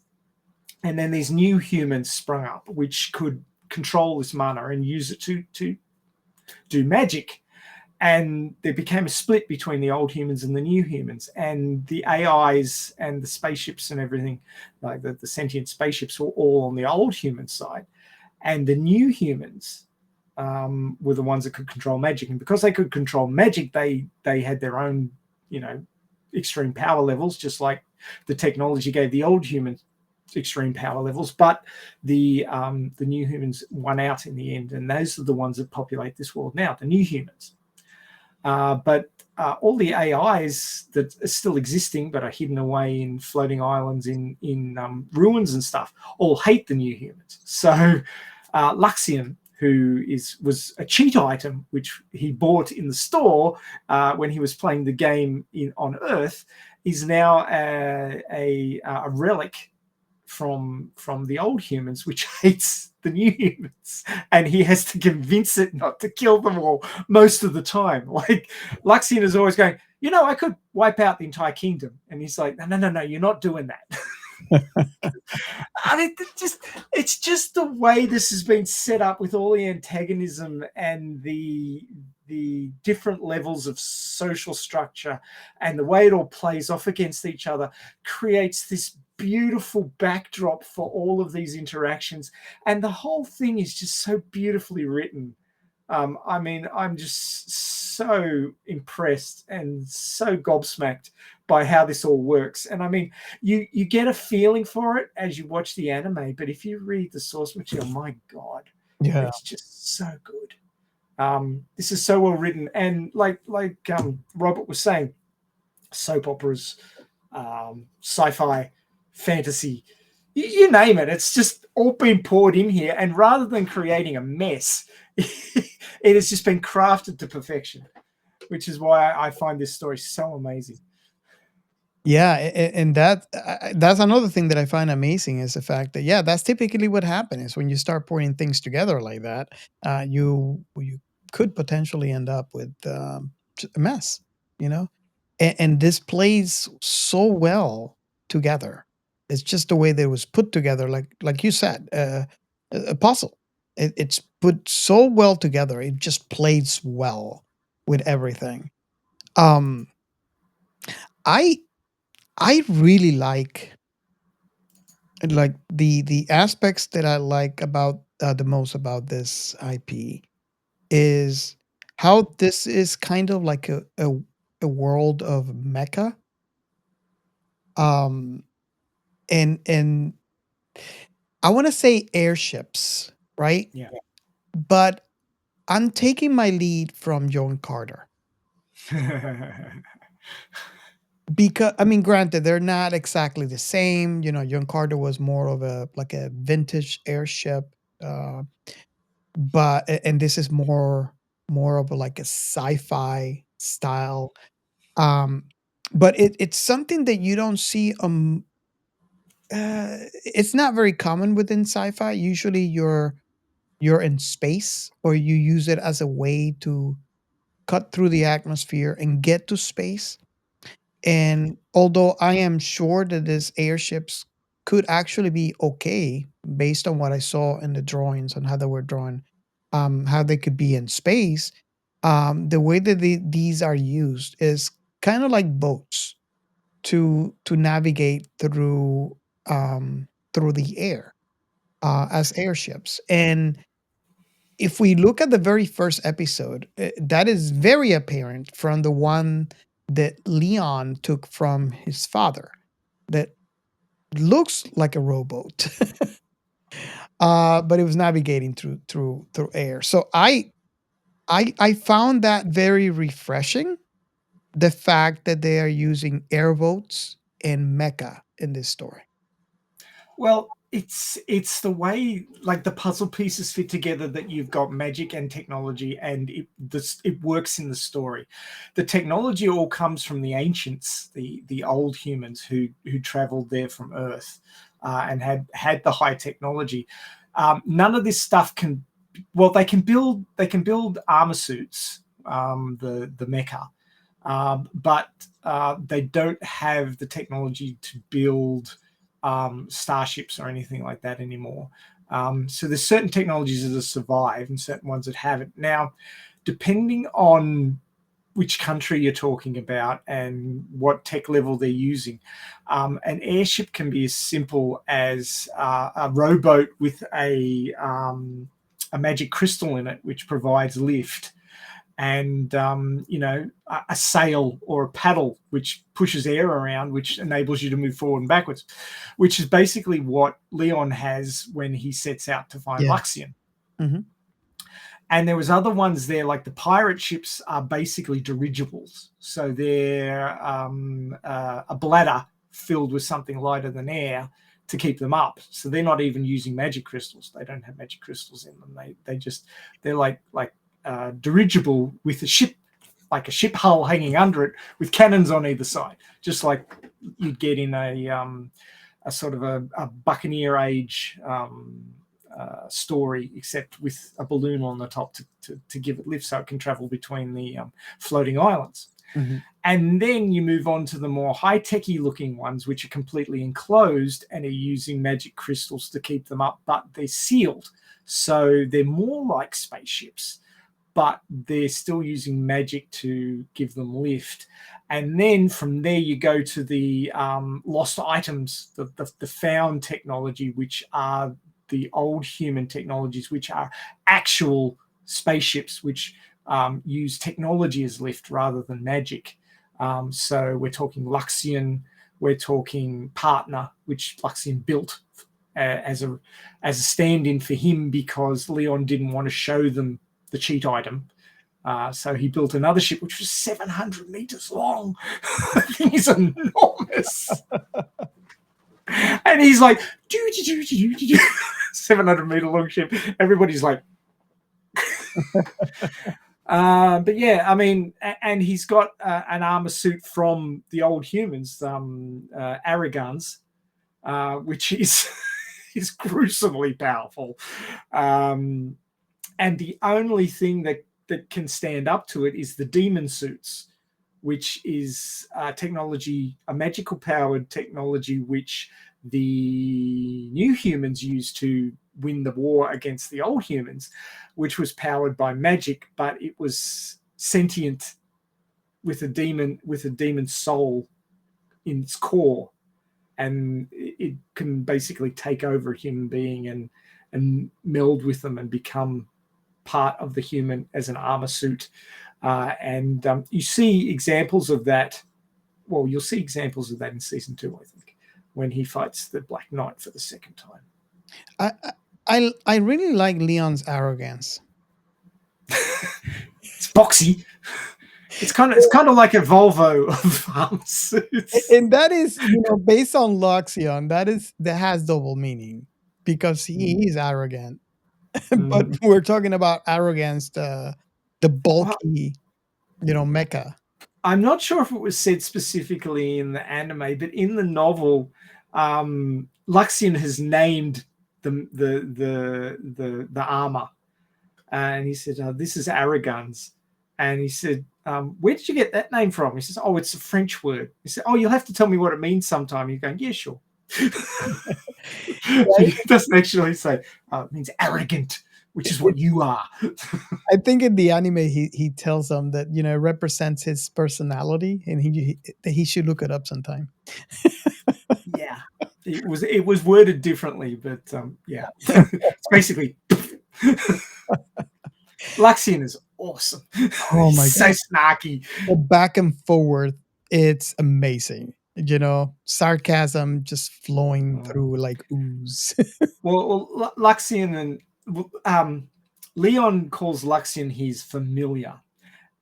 and then these new humans sprung up, which could control this mana and use it to do magic. And there became a split between the old humans and the new humans, and the AIs and the spaceships and everything, like the sentient spaceships, were all on the old human side, and the new humans were the ones that could control magic. And because they could control magic, they had their own extreme power levels, just like the technology gave the old humans extreme power levels. But the new humans won out in the end, and those are the ones that populate this world now, the new humans. But all the AIs that are still existing but are hidden away in floating islands in ruins and stuff all hate the new humans. So Luxian, who was a cheat item which he bought in the store when he was playing the game on Earth, is now a relic from the old humans, which hates the new humans, and he has to convince it not to kill them all most of the time. Like, Luxian is always going, I could wipe out the entire kingdom, and he's like, no, you're not doing that. I mean, it's just the way this has been set up, with all the antagonism and the different levels of social structure, and the way it all plays off against each other creates this beautiful backdrop for all of these interactions. And the whole thing is just so beautifully written. I mean, I'm just so impressed and so gobsmacked by how this all works. And I mean, you get a feeling for it as you watch the anime, but if you read the source material, my God, it's just so good. This is so well written, and like Robert was saying, soap operas, sci-fi, fantasy, you name it, it's just all been poured in here. And rather than creating a mess, it has just been crafted to perfection, which is why I find this story so amazing.
Yeah, and that's another thing that I find amazing is the fact that that's typically what happens is when you start putting things together like that, you could potentially end up with a mess, you know, and this plays so well together. It's just the way that it was put together, like you said, a puzzle. It's put so well together. It just plays well with everything. Um, I I really like the aspects that I like about the most about this IP is how this is kind of like a world of mecha, um, and I want to say airships, right?
Yeah.
But I'm taking my lead from John Carter because I mean, granted, they're not exactly the same. You know, John Carter was more of a like a vintage airship. Uh, but and this is more of a, like a sci-fi style, um but it's something that you don't see it's not very common within sci-fi. Usually you're in space or you use it as a way to cut through the atmosphere and get to space. And although I am sure that these airships could actually be okay based on what I saw in the drawings and how they were drawn, how they could be in space, the way that these are used is kind of like boats to navigate through the air as airships. And if we look at the very first episode, that is very apparent from the one that Leon took from his father that looks like a rowboat, but it was navigating through air. So I found that very refreshing. The fact that they are using airboats and mecha in this story.
Well, it's the way like the puzzle pieces fit together that you've got magic and technology, and it works in the story. The technology all comes from the ancients, the old humans who traveled there from Earth, and had the high technology. None of this stuff can. Well, they can build armor suits, the mecha, but they don't have the technology to build starships or anything like that anymore. So there's certain technologies that survive and certain ones that haven't. Now, depending on which country you're talking about and what tech level they're using, an airship can be as simple as a rowboat with a magic crystal in it, which provides lift, and a sail or a paddle which pushes air around, which enables you to move forward and backwards, which is basically what Leon has when he sets out to find Luxion.
Mm-hmm.
And there was other ones there, like the pirate ships are basically dirigibles, so they're a bladder filled with something lighter than air to keep them up. So they're not even using magic crystals. They don't have magic crystals in them. They're like dirigible with a ship, like a ship hull hanging under it with cannons on either side, just like you'd get in a sort of a Buccaneer age story, except with a balloon on the top to give it lift so it can travel between the floating islands.
Mm-hmm.
And then you move on to the more high-techy looking ones, which are completely enclosed and are using magic crystals to keep them up, but they're sealed. So they're more like spaceships, but they're still using magic to give them lift. And then from there, you go to the lost items, the found technology, which are the old human technologies, which are actual spaceships, which use technology as lift rather than magic. So we're talking Luxion, we're talking Partner, which Luxion built as a stand-in for him because Leon didn't want to show them the cheat item. So he built another ship which was 700 meters long. The thing is enormous. And he's like, 700 meter long ship. Everybody's like, But yeah, I mean, and he's got an armor suit from the old humans, Aragons, which is is gruesomely powerful. And the only thing that can stand up to it is the demon suits, which is technology, a magical powered technology, which the new humans used to win the war against the old humans, which was powered by magic, but it was sentient with a demon soul in its core, and it can basically take over a human being and meld with them and become part of the human as an armor suit. And you see examples of that. Well, you'll see examples of that in season 2, I think, when he fights the Black Knight for the second time.
I really like Leon's arrogance.
It's boxy. It's kind of like a Volvo of armor suits.
And that is, based on Luxion, that has double meaning because he is arrogant. But we're talking about arrogance, the bulky, mecha.
I'm not sure if it was said specifically in the anime, but in the novel, Luxion has named the armor, and he said, "This is Aragons," and he said, "Where did you get that name from?" He says, "Oh, it's a French word." He said, "Oh, you'll have to tell me what it means sometime." He's going, "Yeah, sure." He doesn't actually say it means arrogant, which is what you are.
I think in the anime he tells them that it represents his personality, and he should look it up sometime.
Yeah, it was worded differently, but yeah, it's basically Luxion is awesome.
Oh my
so
god,
snarky.
the back and forward, it's amazing. Sarcasm just flowing through like ooze.
Well, Luxion and Leon calls Luxion his familiar,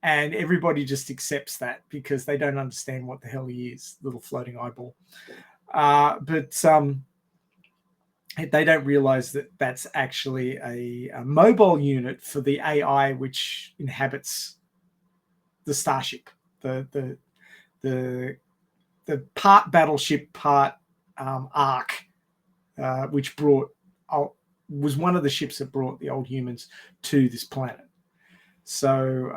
and everybody just accepts that because they don't understand what the hell he is, little floating eyeball. But they don't realize that that's actually a mobile unit for the AI which inhabits the starship, the part battleship, part Ark, which was one of the ships that brought the old humans to this planet. So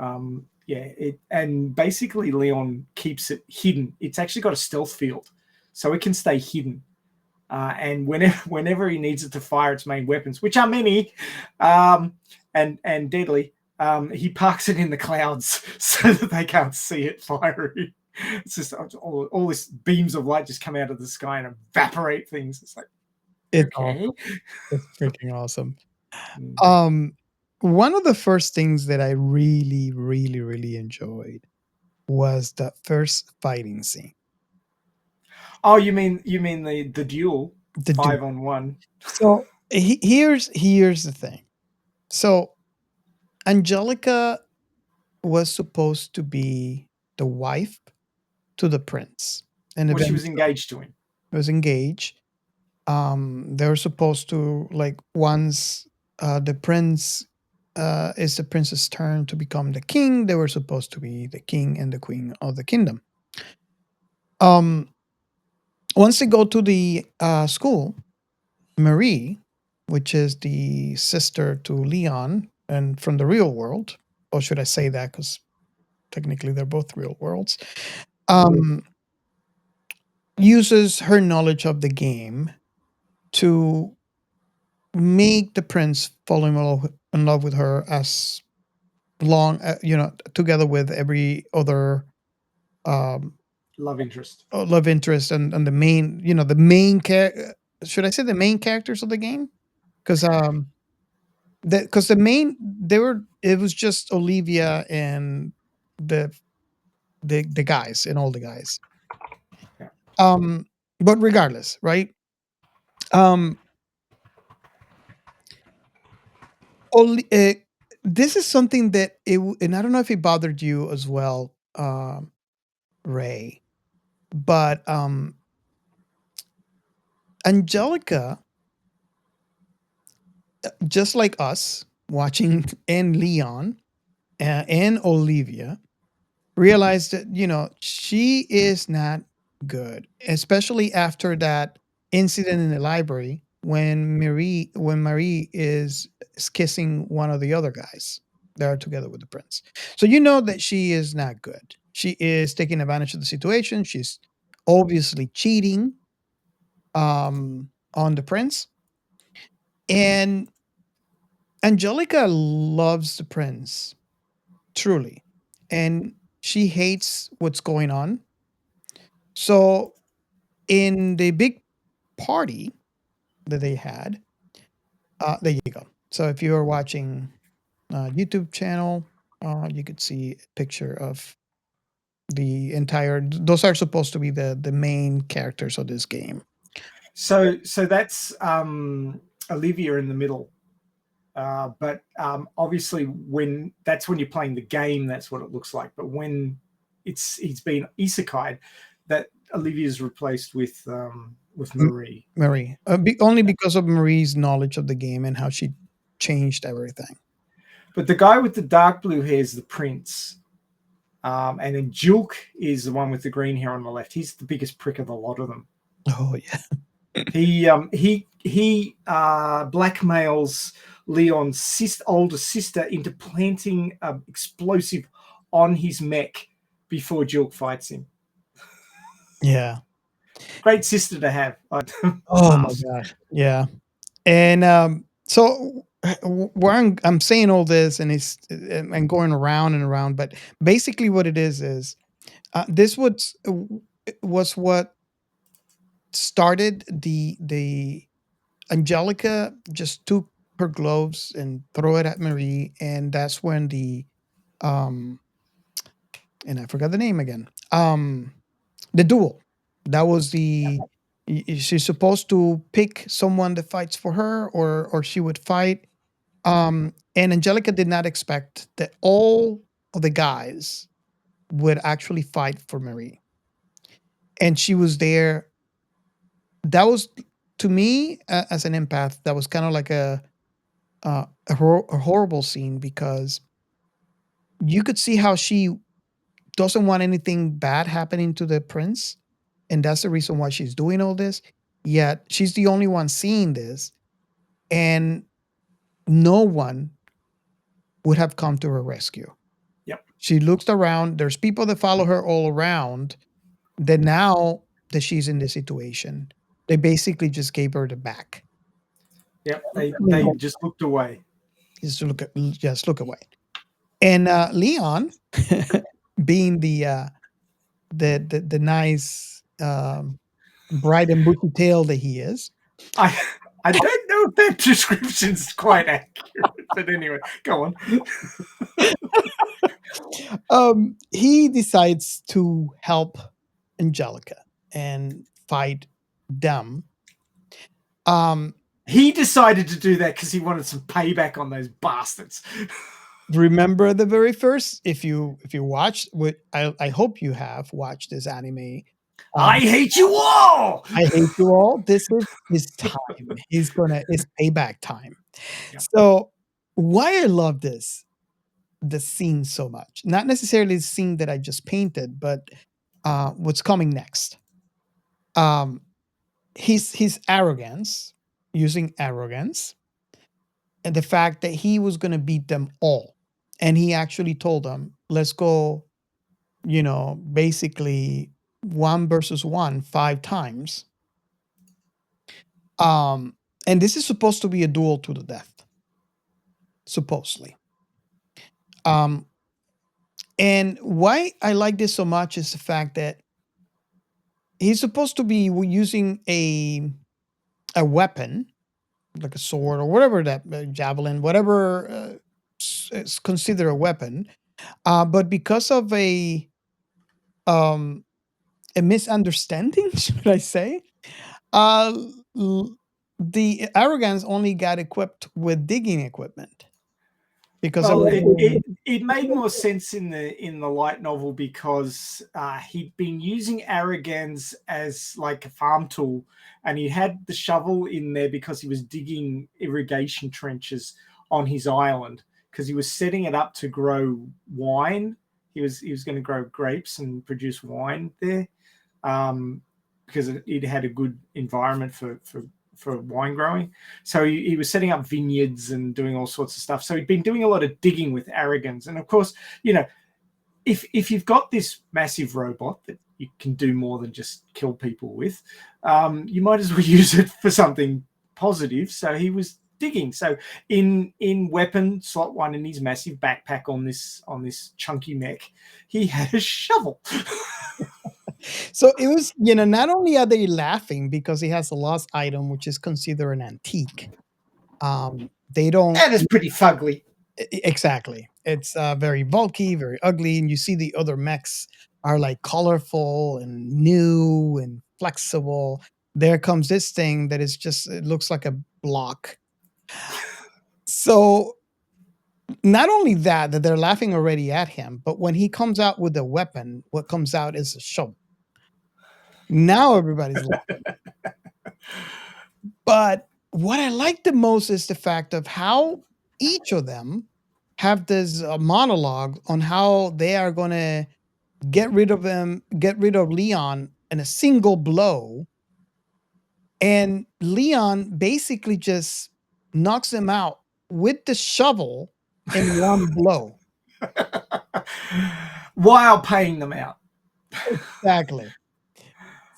and basically Leon keeps it hidden. It's actually got a stealth field, so it can stay hidden. And whenever he needs it to fire its main weapons, which are many and deadly, he parks it in the clouds so that they can't see it firing. It's just all this beams of light just come out of the sky and evaporate things. It's like,
It's
okay.
awesome. It's freaking awesome. One of the first things that I really, really, really enjoyed was the first fighting scene.
Oh, you mean the duel,
The
5-on-1?
So here's the thing. So Angelica was supposed to be the wife to the prince, and
Well, she was
eventually
engaged to him.
was engaged. They were supposed to, like, once the prince is the prince's turn to become the king, they were supposed to be the king and the queen of the kingdom. Once they go to the school, Marie, which is the sister to Leon and from the real world, or should I say that because technically they're both real worlds, uses her knowledge of the game to make the prince fall in love with her as long, together with every other
Love interest.
love interest and the main, the main should I say the main characters of the game? Because the main it was just Olivia and the the guys and all the guys.
Yeah.
But regardless, right? Um, this is something that and I don't know if it bothered you as well, Ray, but Angelica, just like us, watching and Leon and Olivia realized that, you know, she is not good, especially after that incident in the library when Marie is kissing one of the other guys that are together with the prince. So you know that she is not good. She is taking advantage of the situation. She's obviously cheating on the prince. And Angelica loves the prince truly, and she hates what's going on. So in the big party that they had, there you go. So if you are watching YouTube channel, you could see a picture of the entire. Those are supposed to be the main characters of this game.
So that's Olivia in the middle. But obviously, when you're playing the game, that's what it looks like. But when he's been isekai'd, that Olivia's replaced with Marie.
Marie, only because of Marie's knowledge of the game and how she changed everything.
But the guy with the dark blue hair is the prince. And then Julk is the one with the green hair on the left. He's the biggest prick of the lot of them.
Oh yeah.
He blackmails Leon's older sister into planting an explosive on his mech before Julk fights him.
Yeah.
Great sister to have.
Oh my gosh. Yeah. And so where I'm saying all this and it's and going around and around, but basically what it is this was what started the Angelica just took her gloves and throw it at Marie, and that's when the um and I forgot the name again. The duel. That was she's supposed to pick someone that fights for her or she would fight. And Angelica did not expect that all of the guys would actually fight for Marie. And she was there. That was to me as an empath, that was kind of like a horrible scene because you could see how she doesn't want anything bad happening to the prince, and that's the reason why she's doing all this. Yet she's the only one seeing this, and no one would have come to her rescue.
Yep.
She looks around. There's people that follow her all around. That now that she's in this situation, they basically just gave her the back.
Yep. They just looked away.
Just look away. And Leon, being the nice bright and bushy tail that he is.
I don't know if that description's quite accurate, but anyway, go
on. He decides to help Angelica and fight them.
He decided to do that because he wanted some payback on those bastards.
Remember the very first, if you watched, I hope you have watched this anime.
I hate you all.
I hate you all. This is his time. It's payback time. Yeah. So why I love the scene so much, not necessarily the scene that I just painted, but what's coming next. His arrogance, using arrogance, and the fact that he was going to beat them all. And he actually told them, let's go, basically 1 versus 1 5 times. And this is supposed to be a duel to the death. Supposedly. And why I like this so much is the fact that he's supposed to be using a weapon, like a sword or whatever that javelin, whatever is considered a weapon. But because of a misunderstanding, should I say, the arrogance only got equipped with digging equipment. Because
it made more sense in the light novel because he'd been using arrogance as like a farm tool, and he had the shovel in there because he was digging irrigation trenches on his island because he was setting it up to grow wine. He was going to grow grapes and produce wine there, because it had a good environment for wine growing. So he was setting up vineyards and doing all sorts of stuff. So he'd been doing a lot of digging with arrogance. And of course, if you've got this massive robot that you can do more than just kill people with, you might as well use it for something positive. So he was digging. So in weapon slot 1 in his massive backpack on this chunky mech, he had a shovel.
So it was, not only are they laughing because he has a lost item, which is considered an antique. They don't.
That is pretty fugly.
Exactly. It's very bulky, very ugly, and you see the other mechs are like colorful and new and flexible. There comes this thing that is just, it looks like a block. So not only that they're laughing already at him, but when he comes out with a weapon, what comes out is a shovel. Now everybody's laughing. But what I like the most is the fact of how each of them have this monologue on how they are going to get rid of Leon in a single blow. And Leon basically just knocks him out with the shovel in one blow.
While paying them out.
Exactly.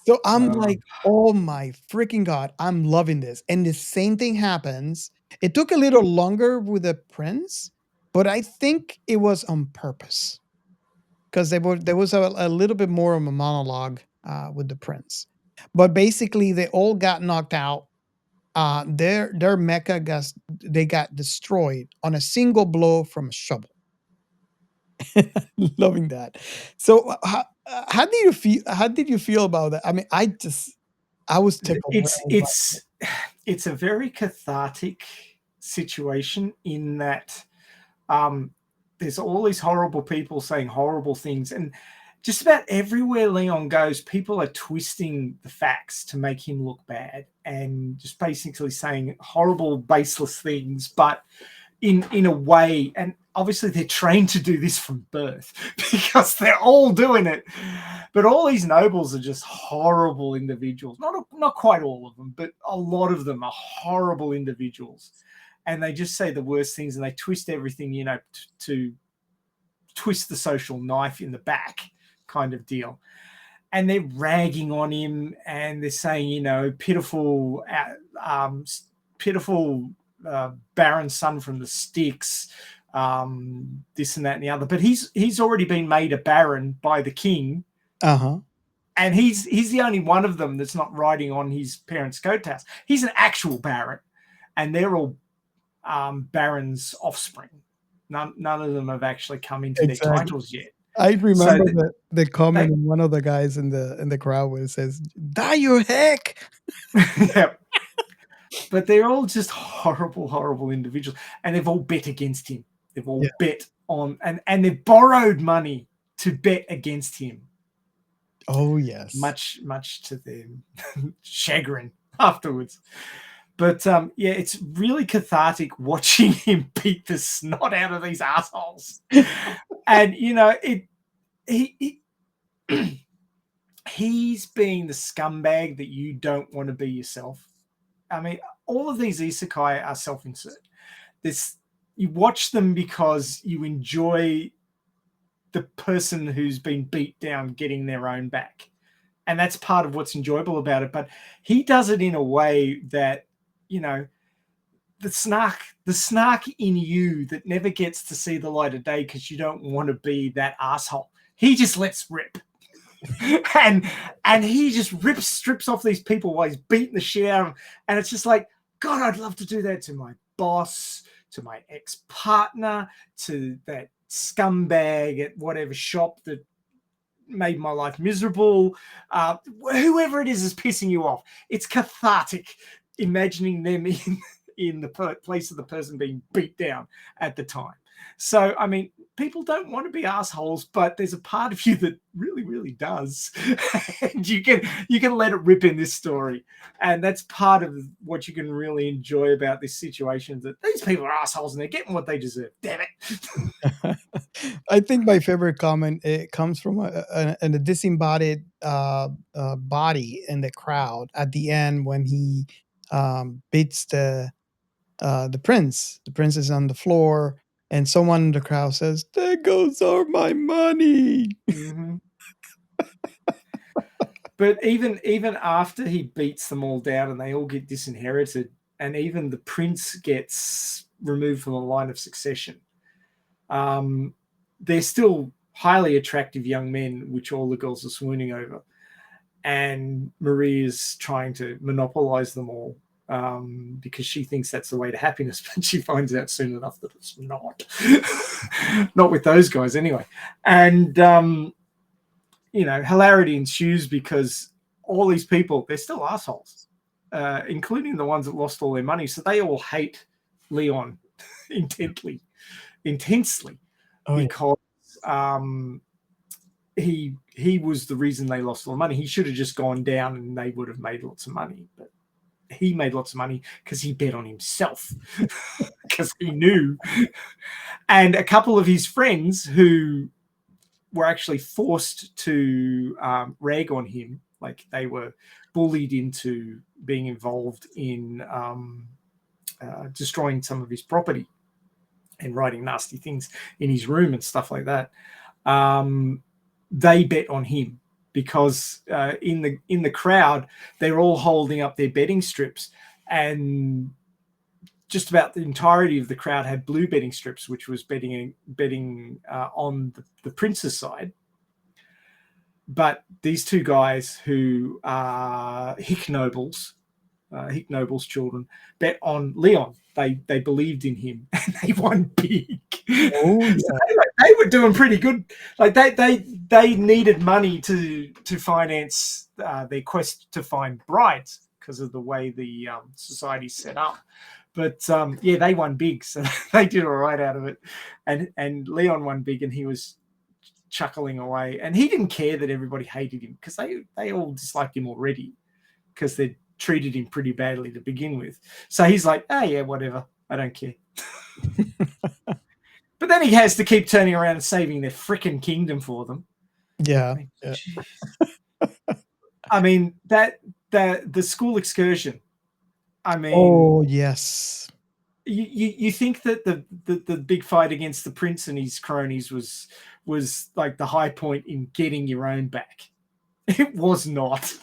So I'm like, oh my freaking God, I'm loving this. And the same thing happens. It took a little longer with the prince, but I think it was on purpose because there was a little bit more of a monologue with the prince. But basically, they all got knocked out. Their mecha got destroyed on a single blow from a shovel. Loving that. So how did you feel? How did you feel about that? I mean, I was tickled.
It's a very cathartic situation in that there's all these horrible people saying horrible things, and just about everywhere Leon goes, people are twisting the facts to make him look bad and just basically saying horrible, baseless things, but in a way, and obviously they're trained to do this from birth because they're all doing it. But all these nobles are just horrible individuals. Not quite all of them, but a lot of them are horrible individuals. And they just say the worst things, and they twist everything, to twist the social knife in the back kind of deal. And they're ragging on him, and they're saying, pitiful barren son from the sticks, this and that and the other. But he's already been made a baron by the king. And he's the only one of them that's not riding on his parents' coattails. He's an actual baron, and they're all barons' offspring. None of them have actually come into their titles yet.
I remember the comment of one of the guys in the crowd where it says, "Die your heck!"
Yeah. But they're all just horrible, horrible individuals, and they've all bet against him. They've all bet on, and they've borrowed money to bet against him.
Oh yes,
much to their chagrin afterwards. But it's really cathartic watching him beat the snot out of these assholes. And he's being the scumbag that you don't want to be yourself. I mean, all of these isekai are self-insert. You watch them because you enjoy the person who's been beat down getting their own back. And that's part of what's enjoyable about it. But he does it in a way that, the snark in you that never gets to see the light of day because you don't want to be that asshole. He just lets rip. and he just strips off these people while he's beating the shit out of them. And it's just like, God, I'd love to do that to my boss, to my ex-partner, to that scumbag at whatever shop that made my life miserable. Whoever it is pissing you off. It's cathartic imagining them in the place of the person being beat down at the time. So, I mean, people don't want to be assholes, but there's a part of you that really, really does. And you can let it rip in this story. And that's part of what you can really enjoy about this situation, that these people are assholes and they're getting what they deserve. Damn it.
I think my favorite comment, it comes from a disembodied body in the crowd at the end when he beats the prince. The prince is on the floor, and someone in the crowd says, "There goes all my money."
Mm-hmm. But even after he beats them all down and they all get disinherited, and even the prince gets removed from the line of succession, they're still highly attractive young men, which all the girls are swooning over. And Marie is trying to monopolize them all because she thinks that's the way to happiness, but she finds out soon enough that it's not. Not with those guys anyway. And, hilarity ensues because all these people, they're still assholes, including the ones that lost all their money. So they all hate Leon intensely, because he was the reason they lost all the money. He should have just gone down and they would have made lots of money. But he made lots of money because he bet on himself, because he knew. And a couple of his friends who were actually forced to rag on him, like they were bullied into being involved in destroying some of his property and writing nasty things in his room and stuff like that. They bet on him because in the crowd, they're all holding up their betting strips, and just about the entirety of the crowd had blue betting strips, which was betting on the prince's side. But these two guys who are Hick Noble's children, bet on Leon. They believed in him and they won big.
Oh, yeah.
So they were doing pretty good. Like they needed money to finance their quest to find brides because of the way the society's set up. But they won big, so they did all right out of it. And Leon won big, and he was chuckling away. And he didn't care that everybody hated him because they all disliked him already because they treated him pretty badly to begin with. So he's like, oh yeah, whatever, I don't care. But then he has to keep turning around and saving their freaking kingdom for them.
Yeah.
I mean, the school excursion. I mean,
oh yes.
You think that the big fight against the prince and his cronies was like the high point in getting your own back. It was not.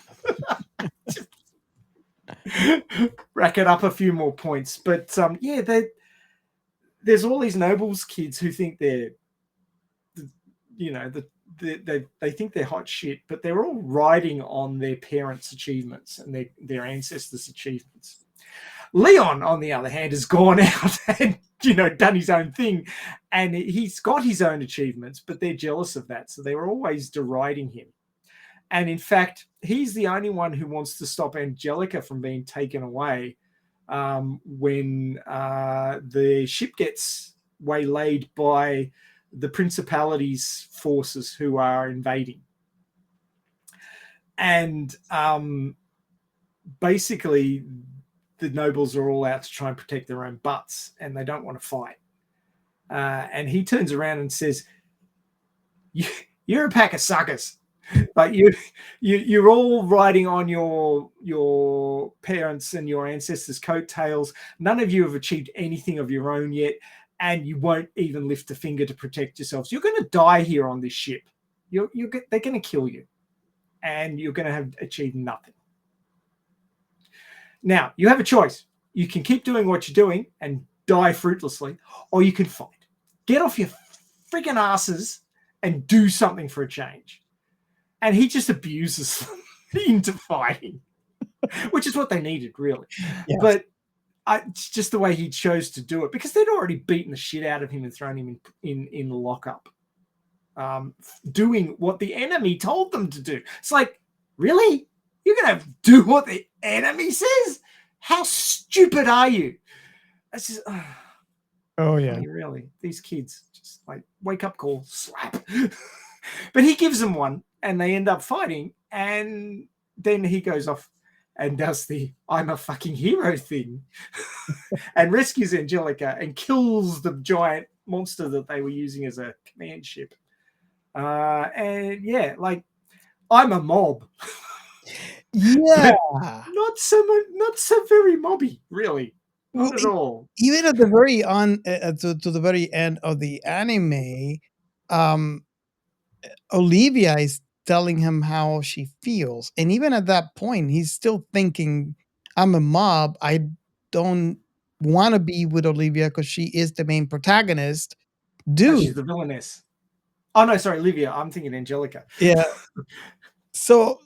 Rack it up a few more points. But there's all these nobles kids who think they're, they think they're hot shit, but they're all riding on their parents' achievements and their ancestors' achievements. Leon, on the other hand, has gone out and done his own thing, and he's got his own achievements, but they're jealous of that, so they're always deriding him. And in fact, he's the only one who wants to stop Angelica from being taken away when the ship gets waylaid by the Principality's forces who are invading. And basically, the nobles are all out to try and protect their own butts, and they don't want to fight. And he turns around and says, "You're a pack of suckers. Like you're all riding on your parents and your ancestors' coattails. None of you have achieved anything of your own yet, and you won't even lift a finger to protect yourselves. You're going to die here on this ship. They're going to kill you, and you're going to have achieved nothing. Now, you have a choice. You can keep doing what you're doing and die fruitlessly, or you can fight. Get off your freaking asses and do something for a change." And he just abuses them into fighting, which is what they needed, really. Yes. But it's just the way he chose to do it, because they'd already beaten the shit out of him and thrown him in the lockup, doing what the enemy told them to do. It's like, really? You're going to do what the enemy says? How stupid are you? It's just,
Oh yeah.
Funny, really. These kids just like wake up call, slap. But he gives them one and they end up fighting. And then he goes off and does the I'm a fucking hero thing and rescues Angelica and kills the giant monster that they were using as a command ship. And yeah, like I'm a mob.
Yeah.
Not so very mobby, really. Not at all.
Even at the very to the very end of the anime, Olivia is telling him how she feels, and even at that point, he's still thinking, "I'm a mob. I don't want to be with Olivia because she is the main protagonist."
Oh,
Dude,
she's the villainess. Oh no, sorry, Livia. I'm thinking Angelica.
yeah. So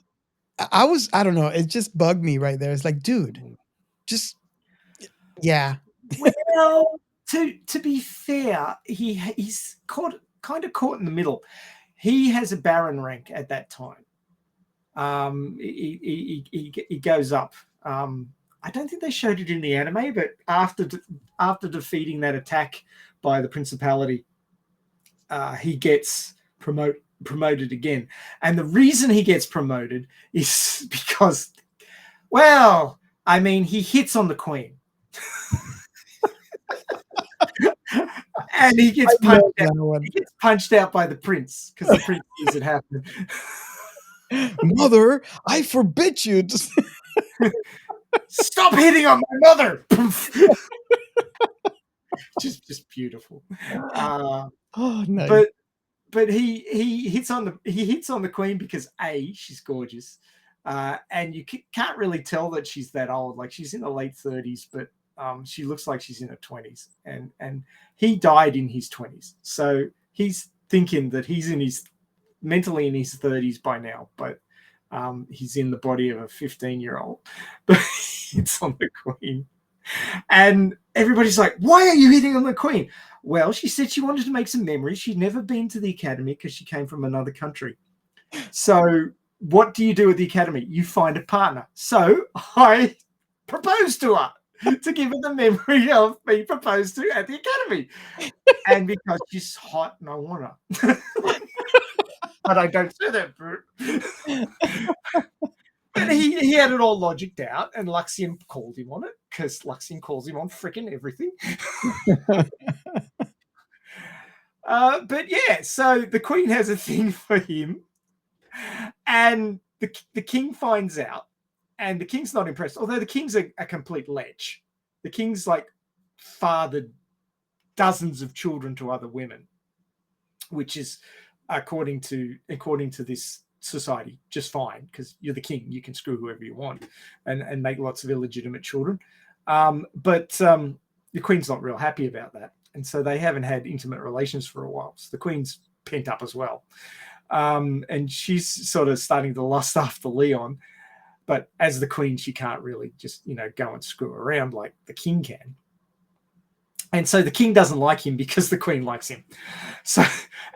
I don't know. It just bugged me right there. It's like, dude, just yeah.
Well, to be fair, he's kind of caught in the middle. He has a Baron rank at that time. He goes up. I don't think they showed it in the anime, but after defeating that attack by the Principality, he gets promoted again. And the reason he gets promoted is because, well, I mean, he hits on the Queen. And he gets punched out by the prince because the prince sees it happen.
Mother, I forbid you to
stop hitting on my mother. just beautiful.
Oh, nice.
But he hits on the Queen because A, she's gorgeous, and you can't really tell that she's that old. Like she's in the late 30s, but she looks like she's in her 20s, and he died in his 20s, so he's thinking that he's mentally in his 30s by now, but he's in the body of a 15-year-old. But it's on the Queen, and everybody's like, "Why are you hitting on the Queen?" Well, she said she wanted to make some memories. She'd never been to the academy because she came from another country. So what do you do at the academy? You find a partner. So I proposed to her to give her the memory of being proposed to at the academy. And because she's hot and I want her. But I don't say that, bro. And he had it all logicked out, and Luxian called him on it because Luxian calls him on freaking everything. But yeah, so the Queen has a thing for him, and the King finds out, and the King's not impressed. Although the King's a complete lech. The King's like fathered dozens of children to other women, which is according to this society just fine because you're the king. You can screw whoever you want and make lots of illegitimate children. But the Queen's not real happy about that. And so they haven't had intimate relations for a while. So the Queen's pent up as well. And she's sort of starting to lust after Leon. But as the Queen, she can't really just, go and screw around like the King can. And so the King doesn't like him because the Queen likes him. So,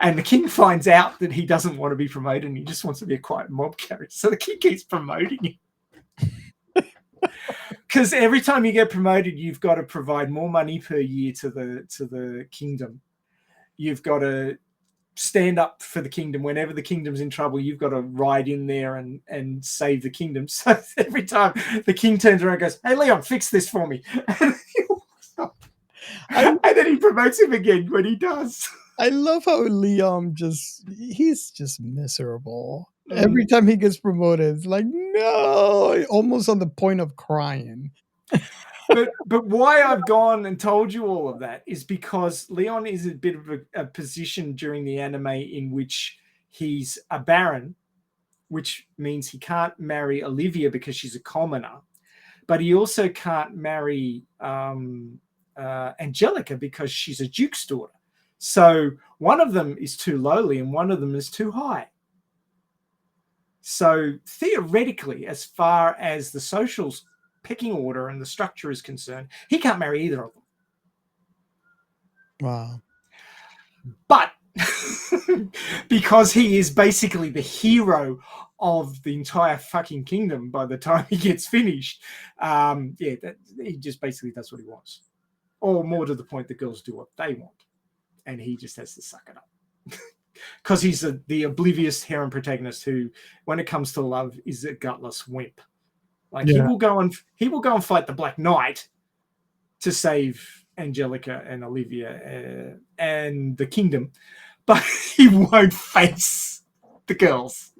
and the King finds out that he doesn't want to be promoted and he just wants to be a quiet mob character. So the King keeps promoting him. Because every time you get promoted, you've got to provide more money per year to the kingdom. You've got to stand up for the kingdom. Whenever the kingdom's in trouble, you've got to ride in there and save the kingdom. So every time the King turns around and goes, "Hey, Leon, fix this for me." And then he promotes him again when he does.
I love how Leon he's just miserable. Every time he gets promoted, it's like, no, almost on the point of crying.
But why I've gone and told you all of that is because Leon is a bit of a position during the anime in which he's a baron, which means he can't marry Olivia because she's a commoner, but he also can't marry Angelica because she's a duke's daughter. So one of them is too lowly and one of them is too high. So theoretically, as far as the social pecking order and the structure is concerned, he can't marry either of them.
Wow.
But because he is basically the hero of the entire fucking kingdom by the time he gets finished, he just basically does what he wants. or more to the point, the girls do what they want, and he just has to suck it up. Because he's the oblivious harem protagonist who, when it comes to love, is a gutless wimp. Like he will go and fight the Black Knight to save Angelica and Olivia and the kingdom, but he won't face the girls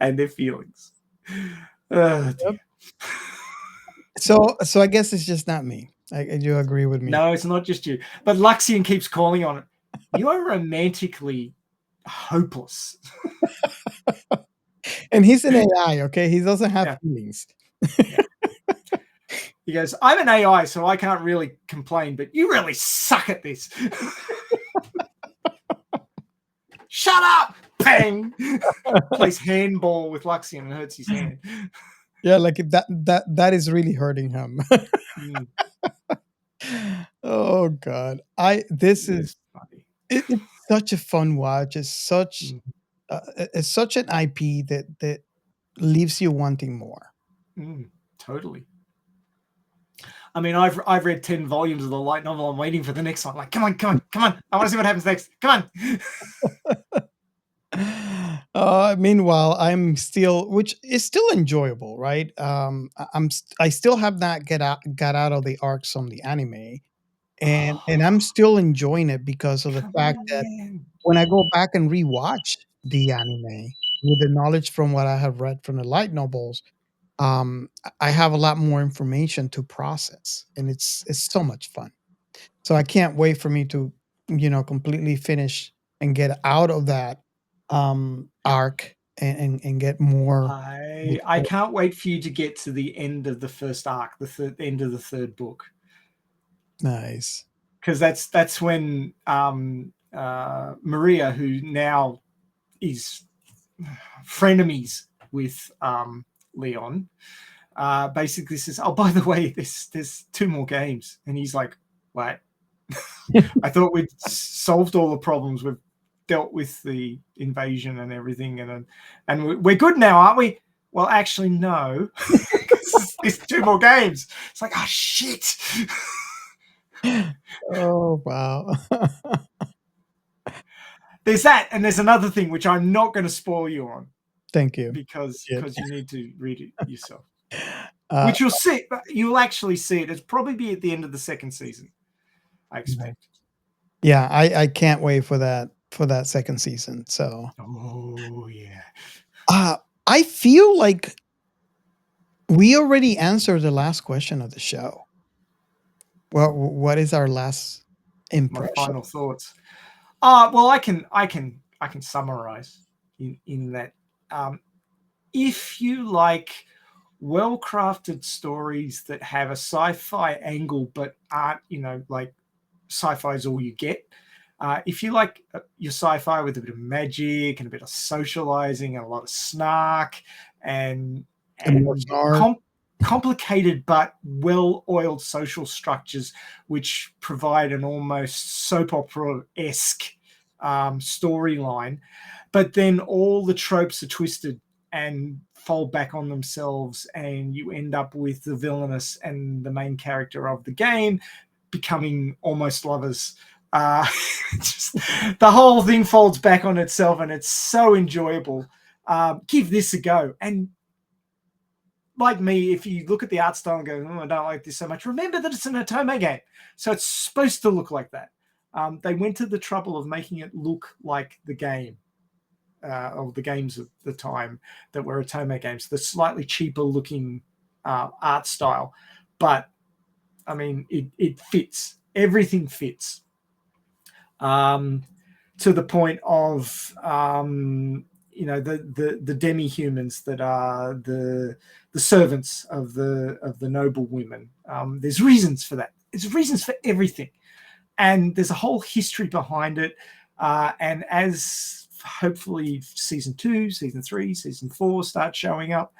and their feelings.
So I guess it's just not me. You agree with me?
No, it's not just you. But Luxian keeps calling on it. You are romantically hopeless.
And he's an AI, okay? He doesn't have feelings.
Yeah. He goes, I'm an AI, so I can't really complain, but you really suck at this. Shut up! Bang! Plays handball with Luxian and hurts his hand.
Yeah, like that is really hurting him. Oh God. It's such a fun watch. It's such an IP that leaves you wanting more.
Totally. I mean, I've read 10 volumes of the light novel. I'm waiting for the next one. Like, come on. I want to see what happens next. Come
on. Meanwhile, I'm still, which is still enjoyable, right? I still have not got out of the arcs on the anime, and I'm still enjoying it because of the fact that when I go back and rewatch the anime with the knowledge from what I have read from the light novels, I have a lot more information to process, and it's so much fun. So I can't wait for me to, completely finish and get out of that arc and get more.
I can't wait for you to get to the end of the first arc, the end of the third book.
Nice.
Because that's when Maria, who now is frenemies with Leon, basically says, oh, by the way, there's 2 more games. And he's like, what? I thought we'd solved all the problems. We've dealt with the invasion and everything, and we're good now, aren't we? Well, actually, no. There's 2 more games. It's like, oh, shit.
Oh, wow.
There's that, and there's another thing which I'm not going to spoil you on.
Thank you.
Because you need to read it yourself. Which you'll see. You'll actually see it. It'll probably be at the end of the second season, I expect.
Yeah, I can't wait for that second season. So.
Oh yeah.
I feel like we already answered the last question of the show. Well, what is our last impression?
My final thoughts. Well, I can summarize in that. If you like well-crafted stories that have a sci-fi angle but aren't, like sci-fi is all you get. If you like your sci-fi with a bit of magic and a bit of socializing and a lot of snark and complicated but well-oiled social structures which provide an almost soap opera-esque storyline, but then all the tropes are twisted and fold back on themselves, and you end up with the villainous and the main character of the game becoming almost lovers. Just the whole thing folds back on itself, and it's so enjoyable. Give this a go. And like me, if you look at the art style and go, oh, I don't like this so much, remember that it's an Otome game. So it's supposed to look like that. They went to the trouble of making it look like the game. Of the games of the time that were Otome games, the slightly cheaper looking art style, but I mean it fits. Everything fits to the point of the demi-humans that are the servants of the noble women. There's reasons for that. There's reasons for everything, and there's a whole history behind it. And as hopefully season 2, season 3, season 4 start showing up,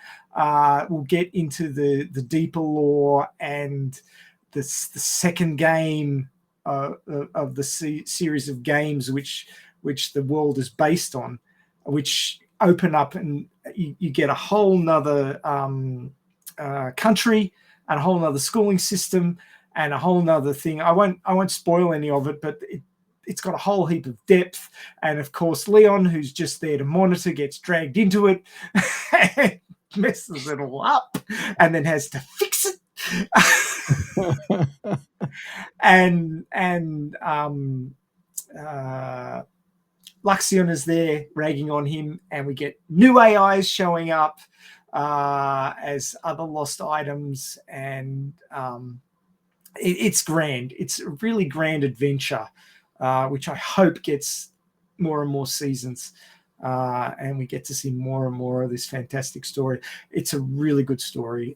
we'll get into the deeper lore and the second game of the series of games which the world is based on, which open up, and you get a whole nother country and a whole nother schooling system, and a whole nother thing. I won't spoil any of it, but it's got a whole heap of depth. And of course, Leon, who's just there to monitor, gets dragged into it and messes it all up and then has to fix it. and Luxion is there ragging on him, and we get new AIs showing up as other lost items, and it's grand. It's a really grand adventure, which I hope gets more and more seasons, and we get to see more and more of this fantastic story. It's a really good story.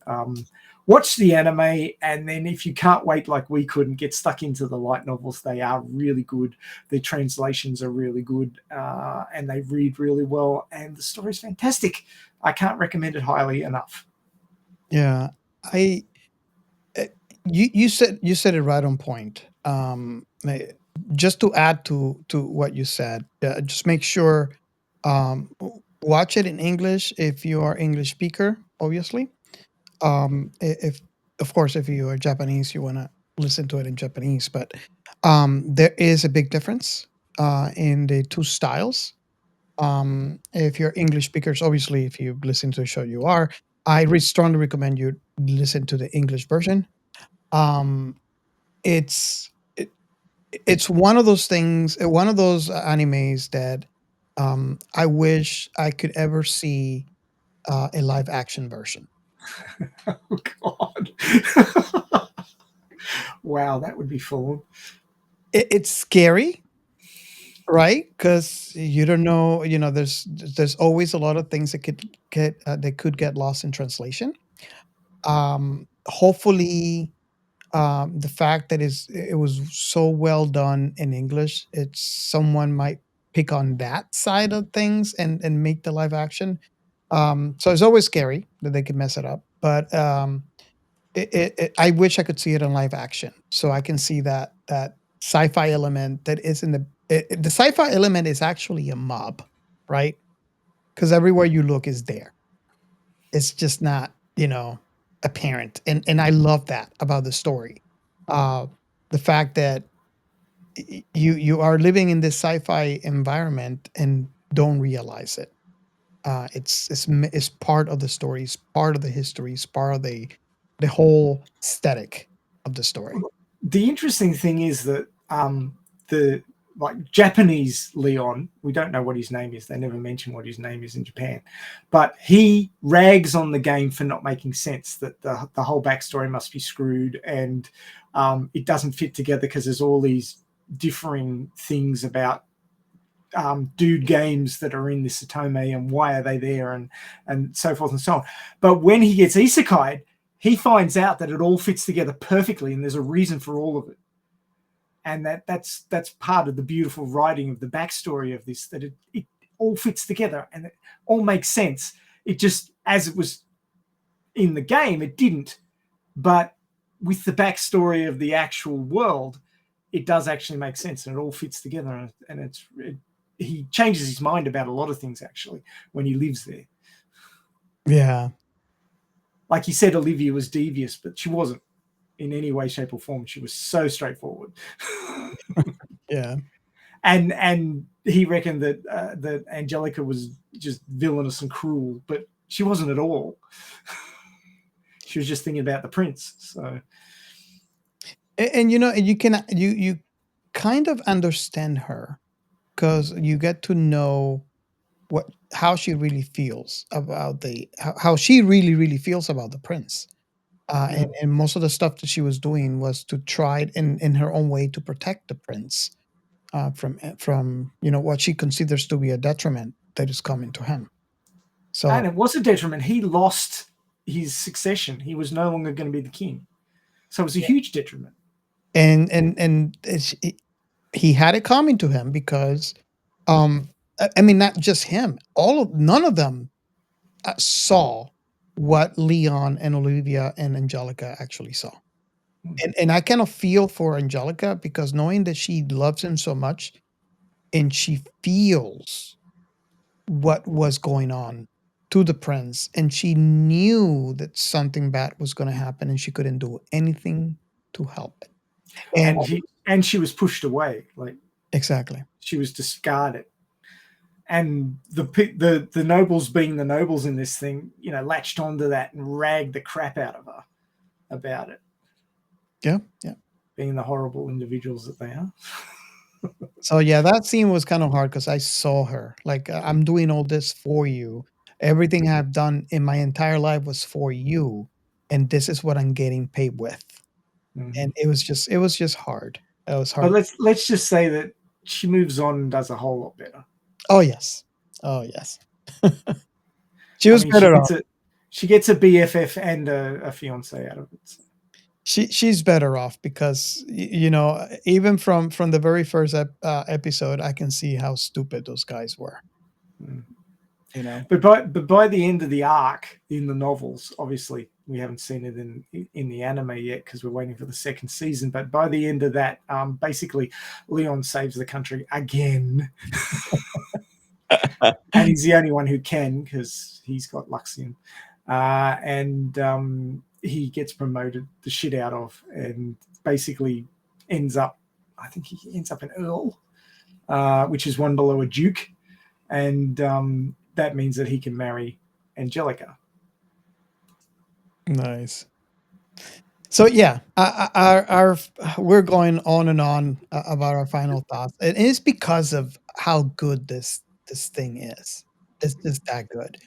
Watch the anime, and then if you can't wait like we could and get stuck into the light novels, they are really good. The translations are really good, and they read really well, and the story's fantastic. I can't recommend it highly enough.
Yeah, you said it right on point. Just to add to what you said, just make sure watch it in English if you are English speaker, obviously. If of course if you are Japanese, you want to listen to it in Japanese, but there is a big difference in the two styles. If you're English speakers, obviously, if you listen to the show, you are. I strongly recommend you listen to the English version. Um, it's it, it's one of those things, one of those animes that I wish I could ever see a live action version.
Oh God! Wow, that would be fun.
It's scary, right? Because you don't know. There's always a lot of things that could get lost in translation. Hopefully, the fact that it was so well done in English, it's someone might pick on that side of things and make the live action. So it's always scary that they could mess it up, but I wish I could see it in live action, so I can see that sci-fi element that is in the sci-fi element is actually a mob, right? Because everywhere you look is there. It's just not, apparent. And I love that about the story. The fact that you are living in this sci-fi environment and don't realize it. It's part of the story, it's part of the history, it's part of the whole aesthetic of the story.
The interesting thing is that the Japanese Leon, we don't know what his name is. They never mention what his name is in Japan, but he rags on the game for not making sense. That the whole backstory must be screwed, and it doesn't fit together because there's all these differing things about dude games that are in this Atome, and why are they there, and so forth and so on. But when he gets isekai'd, he finds out that it all fits together perfectly, and there's a reason for all of it. And that's part of the beautiful writing of the backstory of this, that it all fits together and it all makes sense. It just, as it was in the game, it didn't. But with the backstory of the actual world, it does actually make sense, and it all fits together. And he changes his mind about a lot of things, actually, when he lives there.
Yeah.
Like he said, Olivia was devious, but she wasn't in any way, shape, or form. She was so straightforward.
Yeah.
And he reckoned that Angelica was just villainous and cruel, but she wasn't at all. She was just thinking about the prince. So,
And you kind of understand her because you get to know how she really feels about how she really feels about the prince. And most of the stuff that she was doing was to try in her own way to protect the prince from what she considers to be a detriment that is coming to him. So,
and it was a detriment. He lost his succession. He was no longer going to be the king. So it was a huge detriment.
and he had it coming to him because, I mean, not just him. None of them saw what Leon and Olivia and Angelica actually saw. And I kind of feel for Angelica because knowing that she loves him so much and she feels what was going on to the prince, and she knew that something bad was going to happen and she couldn't do anything to help it.
And she was pushed away, like
exactly.
she was discarded. And the nobles, being the nobles in this thing, latched onto that and ragged the crap out of her about it.
Yeah.
Being the horrible individuals that they are.
So yeah, that scene was kind of hard because I saw her like, I'm doing all this for you. Everything I've done in my entire life was for you, and this is what I'm getting paid with. And it was just hard. It was hard.
But let's just say that she moves on and does a whole lot better.
Oh yes. She was better off.
She gets a BFF and a fiance out of it. So.
She's better off because even from the very first episode, I can see how stupid those guys were.
But by the end of the arc in the novels, obviously we haven't seen it in the anime yet because we're waiting for the second season. But by the end of that, basically Leon saves the country again, and he's the only one who can because he's got Luxian, and he gets promoted the shit out of, and basically ends up, I think he ends up an earl, which is one below a duke, and that means that he can marry Angelica.
Nice. So yeah, our we're going on and on about our final thoughts. It is because of how good this thing is. It's just that good,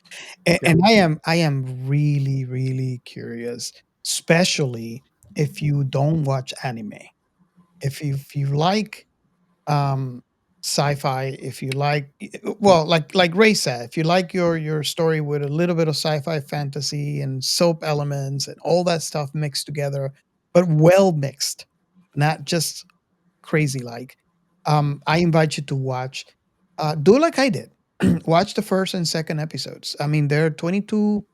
and I am really really curious, especially if you don't watch anime. If you like sci-fi, if you like, well, like Ray said, if you like your story with a little bit of sci-fi, fantasy, and soap elements and all that stuff mixed together, but well mixed, not just crazy like, I invite you to watch, do like I did. Watch the first and second episodes. I mean, they're 22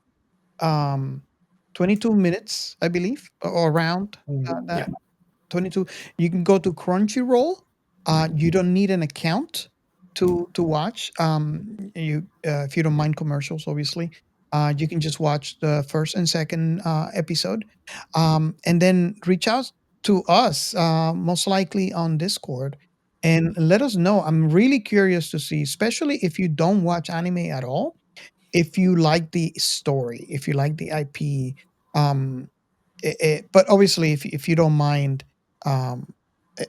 minutes, I believe, or around that. 22. You can go to Crunchyroll. You don't need an account to watch. You if you don't mind commercials, obviously, you can just watch the first and second episode, and then reach out to us, most likely on Discord, and let us know. I'm really curious to see, especially if you don't watch anime at all, if you like the story, if you like the IP. Um, but obviously, if you don't mind um,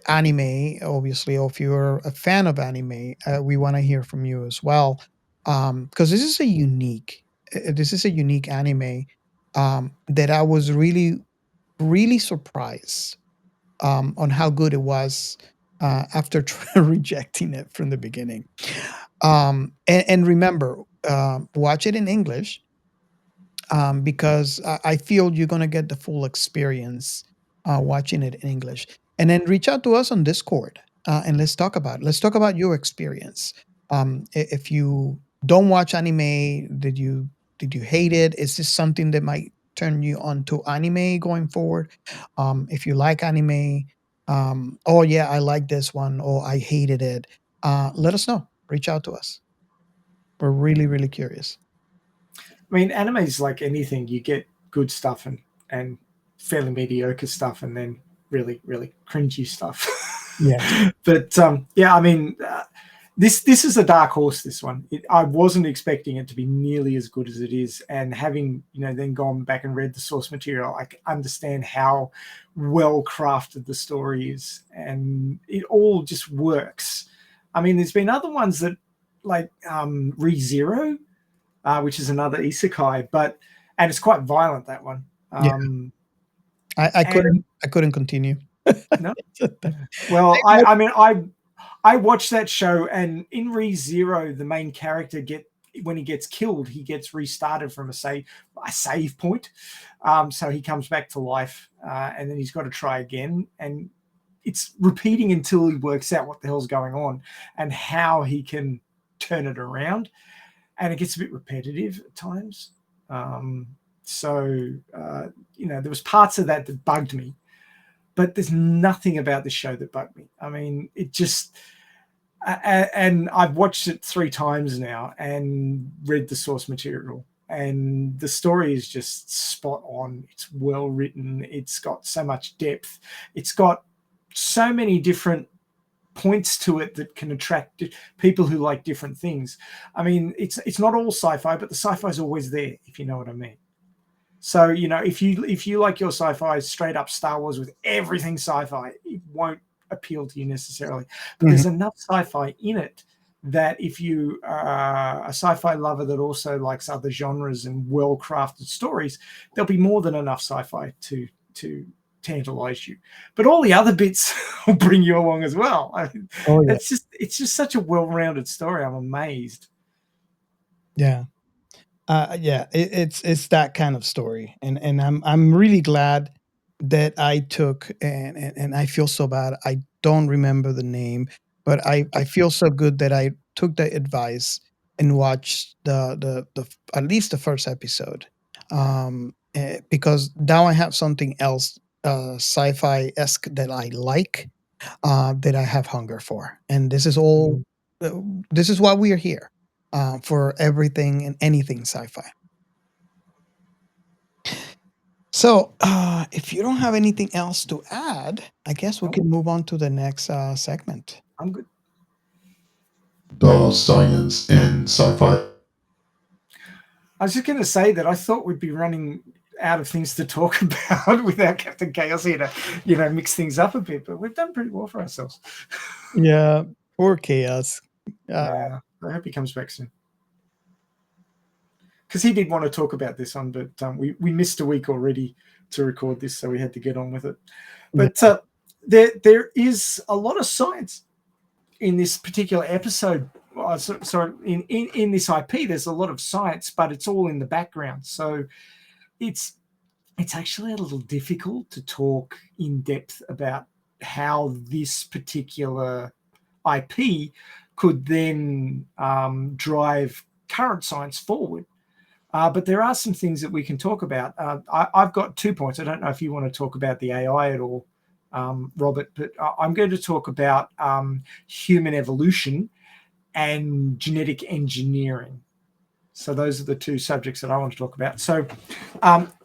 anime, obviously, or if you're a fan of anime, we want to hear from you as well, because this is a unique anime that I was really really surprised on how good it was after rejecting it from the beginning. And remember, watch it in English, because I feel you're gonna get the full experience watching it in English. And then reach out to us on Discord, and let's talk about it. Let's talk about your experience. If you don't watch anime, did you hate it? Is this something that might turn you on to anime going forward? If you like anime, oh yeah, I like this one, or I hated it. Let us know. Reach out to us. We're really really curious.
I mean, anime is like anything. You get good stuff and fairly mediocre stuff, and then really, really cringy stuff.
Yeah.
But yeah, I mean, this is a dark horse. This one, I wasn't expecting it to be nearly as good as it is, and having then gone back and read the source material, I understand how well crafted the story is, and it all just works. I mean, there's been other ones that like ReZero, which is another isekai, and it's quite violent, that one.
I couldn't continue.
No. Well, I mean, I watched that show, and in ReZero, the main character when he gets killed, he gets restarted from a save point. So he comes back to life, and then he's got to try again, and it's repeating until he works out what the hell's going on and how he can turn it around. And it gets a bit repetitive at times. So there was parts of that bugged me, but there's nothing about this show that bugged me. I mean, it just, and I've watched it 3 times now and read the source material. and the story is just spot on. It's well written. It's got so much depth. It's got so many different points to it that can attract people who like different things. I mean, it's not all sci-fi, but the sci-fi is always there, if you know what I mean. So, you know, if you like your sci-fi straight up Star Wars with everything sci-fi, it won't appeal to you necessarily. But there's enough sci-fi in it that if you are a sci-fi lover that also likes other genres and well-crafted stories, there'll be more than enough sci-fi to tantalize you. But all the other bits will bring you along as well. I mean, it's just such a well-rounded story. I'm amazed.
Yeah. It's that kind of story, and I'm really glad that I took and I feel so bad. I don't remember the name, but I feel so good that I took the advice and watched the at least the first episode, because now I have something else sci-fi esque that I like, that I have hunger for, and this is all. This is why we are here, for everything and anything sci-fi. So, if you don't have anything else to add, I guess we can move on to the next segment.
I'm good.
The science in sci-fi.
I was just going to say that I thought we'd be running out of things to talk about without Captain Chaos here to, you know, mix things up a bit, but we've done pretty well for ourselves.
Yeah, poor Chaos.
Yeah, I hope he comes back soon. Because he did want to talk about this one, but we missed a week already to record this, so we had to get on with it. But there is a lot of science in this particular episode. In this IP, there's a lot of science, but it's all in the background. So it's actually a little difficult to talk in depth about how this particular IP could then drive current science forward. But there are some things that we can talk about. I've got 2 points. I don't know if you want to talk about the AI at all, Robert, but I'm going to talk about human evolution and genetic engineering. So those are the two subjects that I want to talk about. So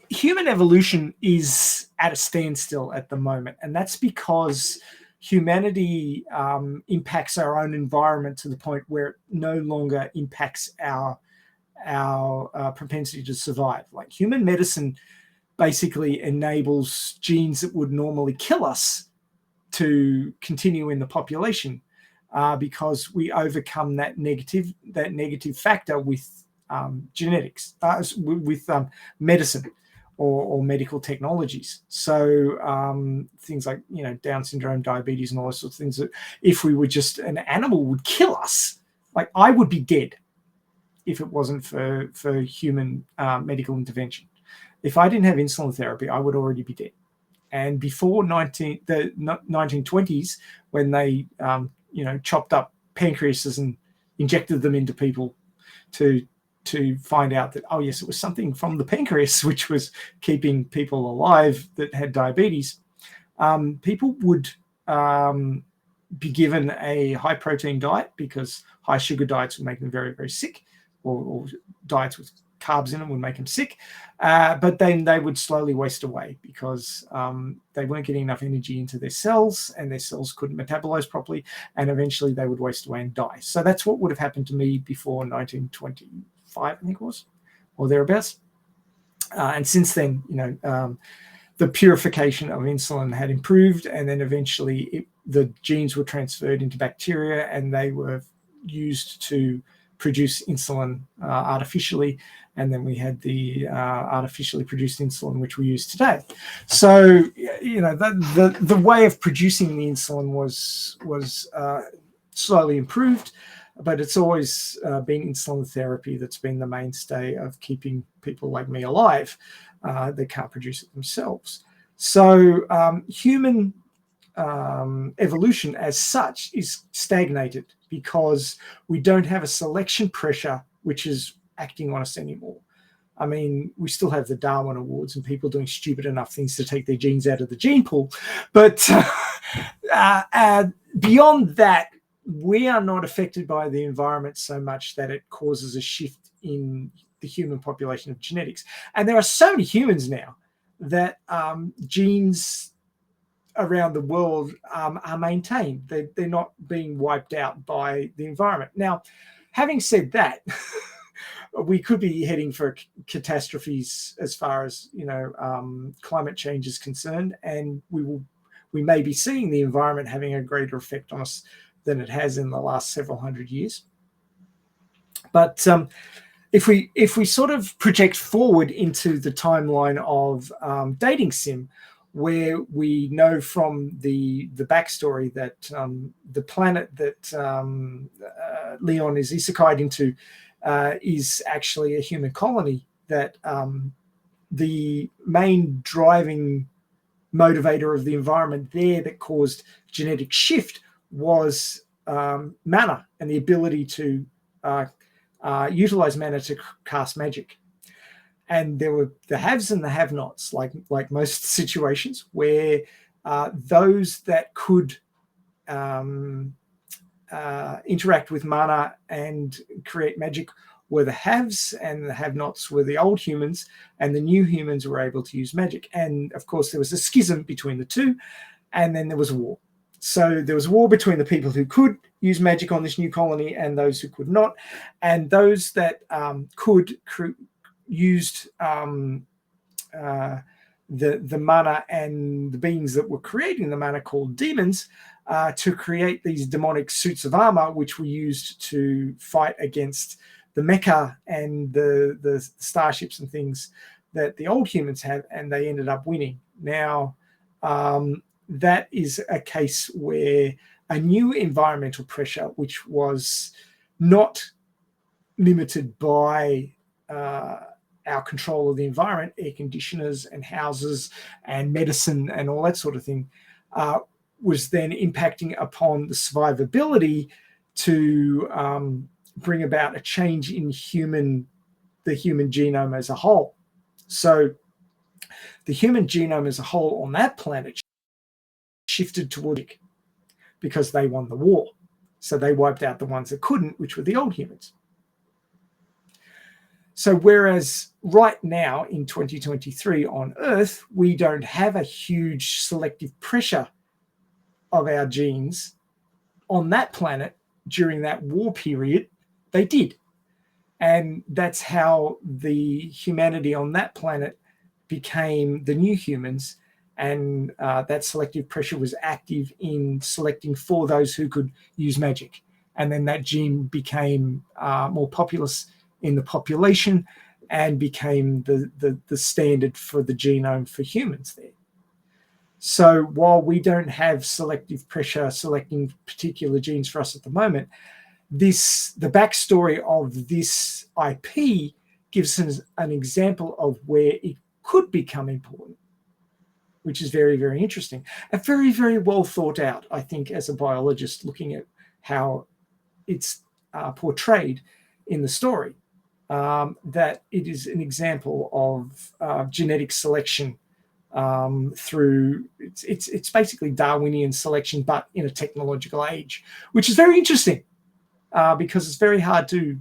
human evolution is at a standstill at the moment, and that's because humanity impacts our own environment to the point where it no longer impacts our propensity to survive. Like human medicine basically enables genes that would normally kill us to continue in the population, because we overcome that negative factor with genetics, with medicine or medical technologies. So things like, you know, Down syndrome, diabetes, and all those sorts of things that if we were just an animal would kill us. Like I would be dead if it wasn't for human medical intervention. If I didn't have insulin therapy, I would already be dead. And before the 1920s, when they chopped up pancreases and injected them into people to find out that, oh yes, it was something from the pancreas which was keeping people alive that had diabetes, people would be given a high protein diet because high sugar diets would make them very, very sick, or diets with carbs in them would make them sick. But then they would slowly waste away because they weren't getting enough energy into their cells, and their cells couldn't metabolize properly, and eventually they would waste away and die. So that's what would have happened to me before 1925, I think it was, or thereabouts. And since then, the purification of insulin had improved, and then eventually the genes were transferred into bacteria, and they were used to produce insulin artificially, and then we had the artificially produced insulin which we use today. So the way of producing the insulin was slowly improved, but it's always been insulin therapy that's been the mainstay of keeping people like me alive. They can't produce it themselves. So human evolution as such is stagnated because we don't have a selection pressure which is acting on us anymore. I mean, we still have the Darwin Awards and people doing stupid enough things to take their genes out of the gene pool. But beyond that, we are not affected by the environment so much that it causes a shift in the human population of genetics. And there are so many humans now that genes around the world are maintained. They're not being wiped out by the environment. Now, having said that, we could be heading for catastrophes as far as climate change is concerned, and we may be seeing the environment having a greater effect on us than it has in the last several hundred years. But if we sort of project forward into the timeline of dating sim, where we know from the backstory that the planet that Leon is isekai'd into is actually a human colony, that the main driving motivator of the environment there that caused genetic shift was mana and the ability to utilize mana to cast magic. And there were the haves and the have-nots, like most situations, where those that could interact with mana and create magic were the haves, and the have-nots were the old humans, and the new humans were able to use magic. And of course, there was a schism between the two, and then there was a war. So there was a war between the people who could use magic on this new colony and those who could not. And those that could used the mana and the beings that were creating the mana, called demons, to create these demonic suits of armor, which were used to fight against the mecha and the starships and things that the old humans had, and they ended up winning. Now, that is a case where a new environmental pressure, which was not limited by our control of the environment, air conditioners and houses and medicine and all that sort of thing, was then impacting upon the survivability to bring about a change in the human genome as a whole. So the human genome as a whole on that planet shifted toward it because they won the war. So they wiped out the ones that couldn't, which were the old humans. So whereas right now in 2023 on Earth, we don't have a huge selective pressure of our genes, on that planet during that war period, they did. And that's how the humanity on that planet became the new humans. And that selective pressure was active in selecting for those who could use magic. And then that gene became more populous in the population and became the standard for the genome for humans there. So while we don't have selective pressure selecting particular genes for us at the moment, the backstory of this IP gives us an example of where it could become important, which is very, very interesting. And very, very well thought out, I think, as a biologist, looking at how it's portrayed in the story, that it is an example of genetic selection through it's basically Darwinian selection, but in a technological age, which is very interesting because it's very hard to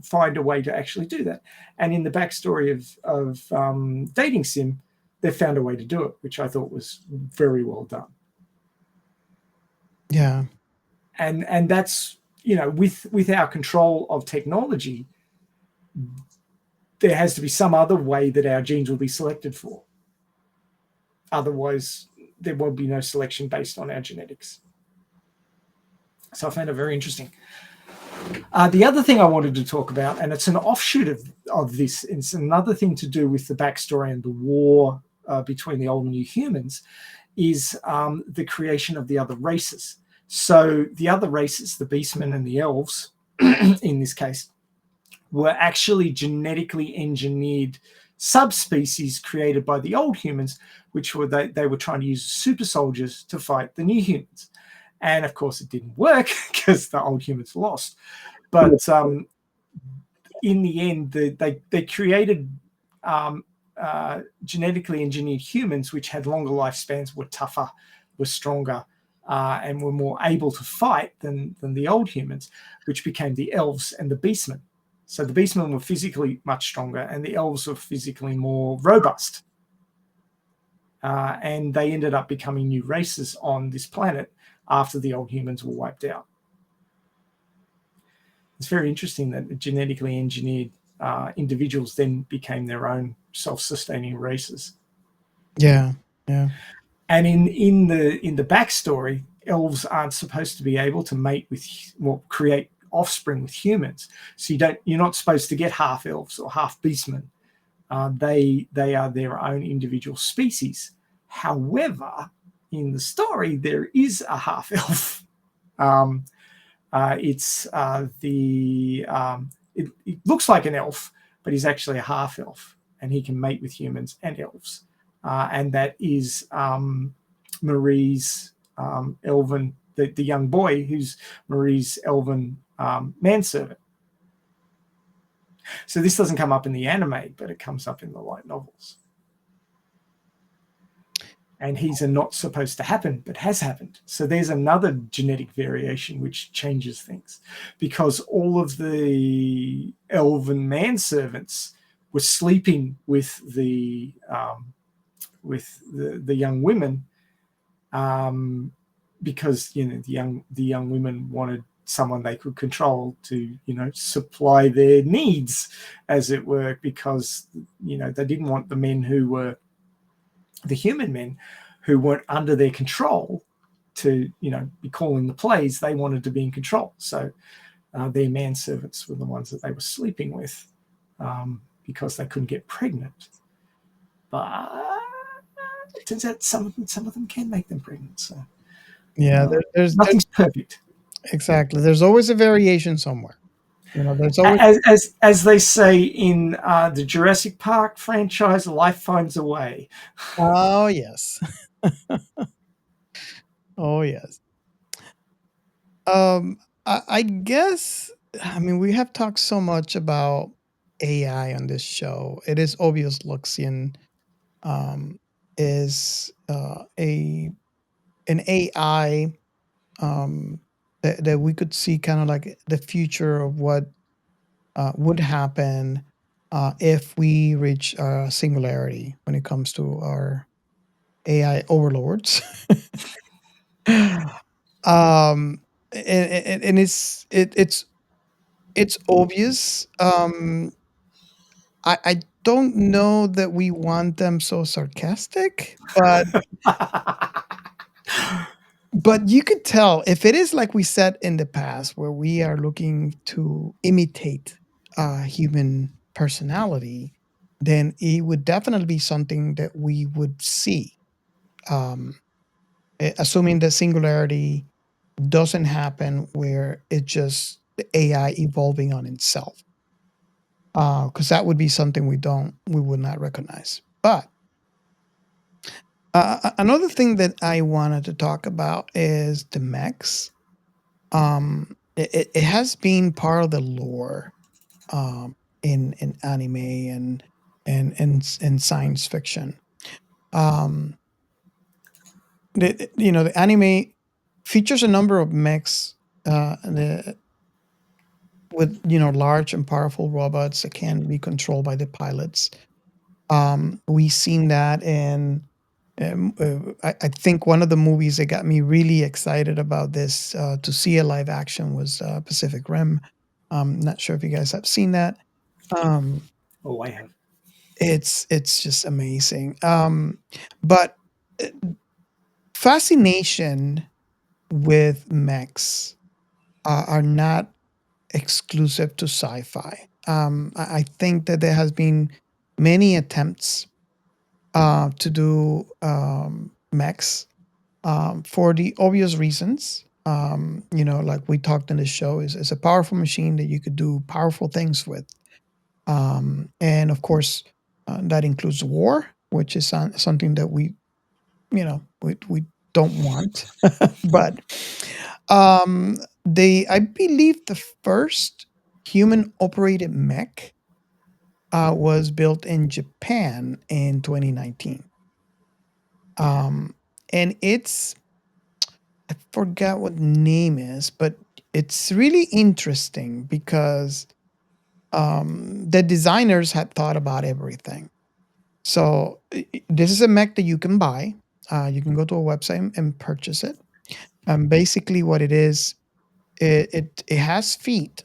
find a way to actually do that. And in the backstory of dating sim, they found a way to do it, which I thought was very well done.
Yeah.
And that's, with our control of technology, there has to be some other way that our genes will be selected for. Otherwise, there will be no selection based on our genetics. So I found it very interesting. The other thing I wanted to talk about, and it's an offshoot of this, it's another thing to do with the backstory and the war between the old and new humans, is the creation of the other races. So the other races, the beastmen and the elves, in this case, were actually genetically engineered subspecies created by the old humans, which were they were trying to use super soldiers to fight the new humans. And of course it didn't work because the old humans lost. But in the end, they created genetically engineered humans which had longer lifespans, were tougher, were stronger, and were more able to fight than the old humans, which became the elves and the beastmen. So the beastmen were physically much stronger, and the elves were physically more robust. And they ended up becoming new races on this planet after the old humans were wiped out. It's very interesting that genetically engineered individuals then became their own self-sustaining races.
Yeah.
And in the backstory, elves aren't supposed to be able to mate with, well, create offspring with humans. So you're not supposed to get half elves or half beastmen. They are their own individual species. However, in the story, there is a half elf. It looks like an elf, but he's actually a half elf, and he can mate with humans and elves. And that is Marie's elven, the young boy who's Marie's elven manservant. So this doesn't come up in the anime, but it comes up in the light novels. And he's a not supposed to happen, but has happened. So there's another genetic variation which changes things, because all of the elven manservants were sleeping with the young women, because the young women wanted someone they could control to supply their needs, as it were, because they didn't want the men who were the human men who weren't under their control to be calling the plays. They wanted to be in control, so their manservants were the ones that they were sleeping with, because they couldn't get pregnant. But it turns out some of them can make them pregnant. So
Yeah,
nothing's perfect.
Exactly. There's always a variation somewhere. There's always,
as they say in the Jurassic Park franchise, life finds a way.
oh yes. Oh yes. I guess, I mean, we have talked so much about AI on this show. It is obvious Luxian is an AI that we could see kind of like the future of what would happen if we reach singularity when it comes to our AI overlords. um, and it's obvious. I don't know that we want them so sarcastic, but you could tell if it is like we said in the past, where we are looking to imitate human personality, then it would definitely be something that we would see. Um, assuming that singularity doesn't happen, where it's just the AI evolving on itself, because that would be something we would not recognize. But another thing that I wanted to talk about is the mechs. It has been part of the lore in anime and science fiction. Um, the anime features a number of mechs with large and powerful robots that can be controlled by the pilots. We've seen that in I think one of the movies that got me really excited about this to see a live action was Pacific Rim. Not sure if you guys have seen that. Um,
Oh, I have.
it's just amazing. But uh, fascination with mechs are not exclusive to sci-fi. I think that there has been many attempts to do mechs for the obvious reasons. Like we talked in the show, is a powerful machine that you could do powerful things with. And of course, that includes war, which is something that we don't want. But I believe the first human operated mech was built in Japan in 2019. And I forgot what the name is, but it's really interesting because the designers had thought about everything. So this is a mech that you can buy. You can go to a website and purchase it. Basically, what it is, it has feet,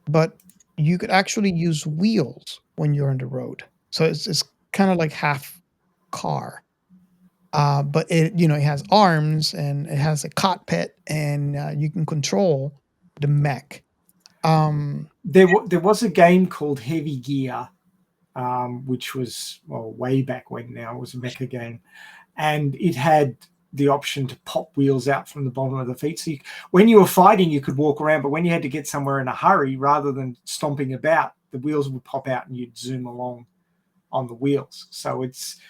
but you could actually use wheels when you're on the road. So it's kind of like half car. But it has arms and it has a cockpit, and you can control the mech.
There was a game called Heavy Gear, which was way back when. Now it was a mecha game, and it had the option to pop wheels out from the bottom of the feet. So when you were fighting, you could walk around, but when you had to get somewhere in a hurry, rather than stomping about, the wheels would pop out and you'd zoom along on the wheels. So it's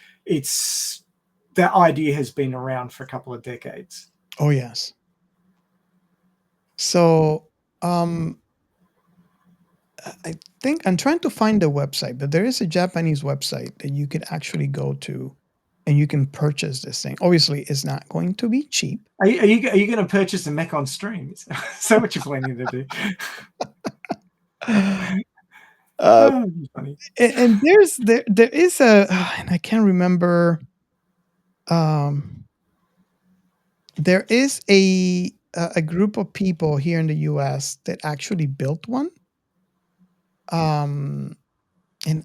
that idea has been around for a couple of decades.
Oh yes. So I think I'm trying to find the website, but there is a Japanese website that you could actually go to and you can purchase this thing. Obviously, it's not going to be cheap.
Are you going to purchase a mech on stream? So what you're planning to do?
Funny. And there is and I can't remember. There is a group of people here in the U.S. that actually built one. And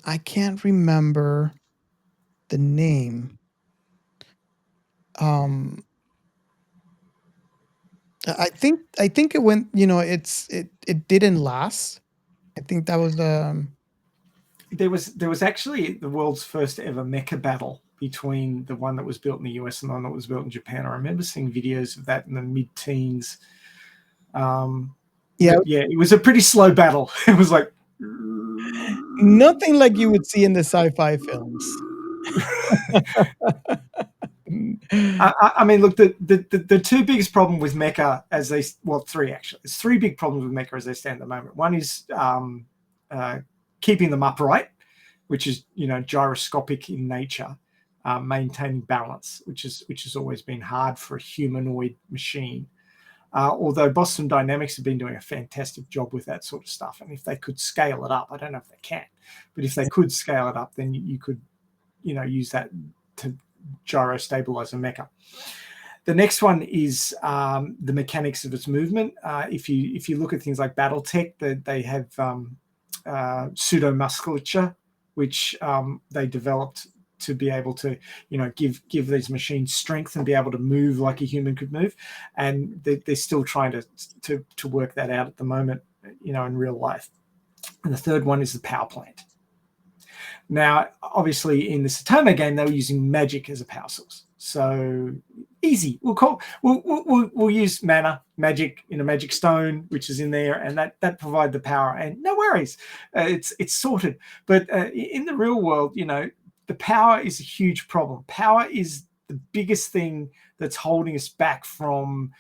I can't remember the name. I think it went. It didn't last. I think that was
there was actually the world's first ever mecha battle between the one that was built in the US and the one that was built in Japan. I remember seeing videos of that in the mid-teens. It was a pretty slow battle. It was like
nothing like you would see in the sci-fi films.
I mean, look, the two biggest problem with mecha three actually. There's three big problems with mecha as they stand at the moment. One is keeping them upright, which is gyroscopic in nature, maintaining balance, which has always been hard for a humanoid machine. Although Boston Dynamics have been doing a fantastic job with that sort of stuff, and if they could scale it up, I don't know if they can, but if they could scale it up, then you could use that to gyro stabilize a mecha. The next one is the mechanics of its movement. If you look at things like BattleTech, they have pseudomusculature, which they developed to be able to give these machines strength and be able to move like a human could move, and they're still trying to work that out at the moment, in real life. And the third one is the power plant. Now, obviously, in the Satoma game, they were using magic as a power source. So easy. We'll use mana, magic in a magic stone, which is in there, and that provide the power. And no worries, it's sorted. But in the real world, the power is a huge problem. Power is the biggest thing that's holding us back from,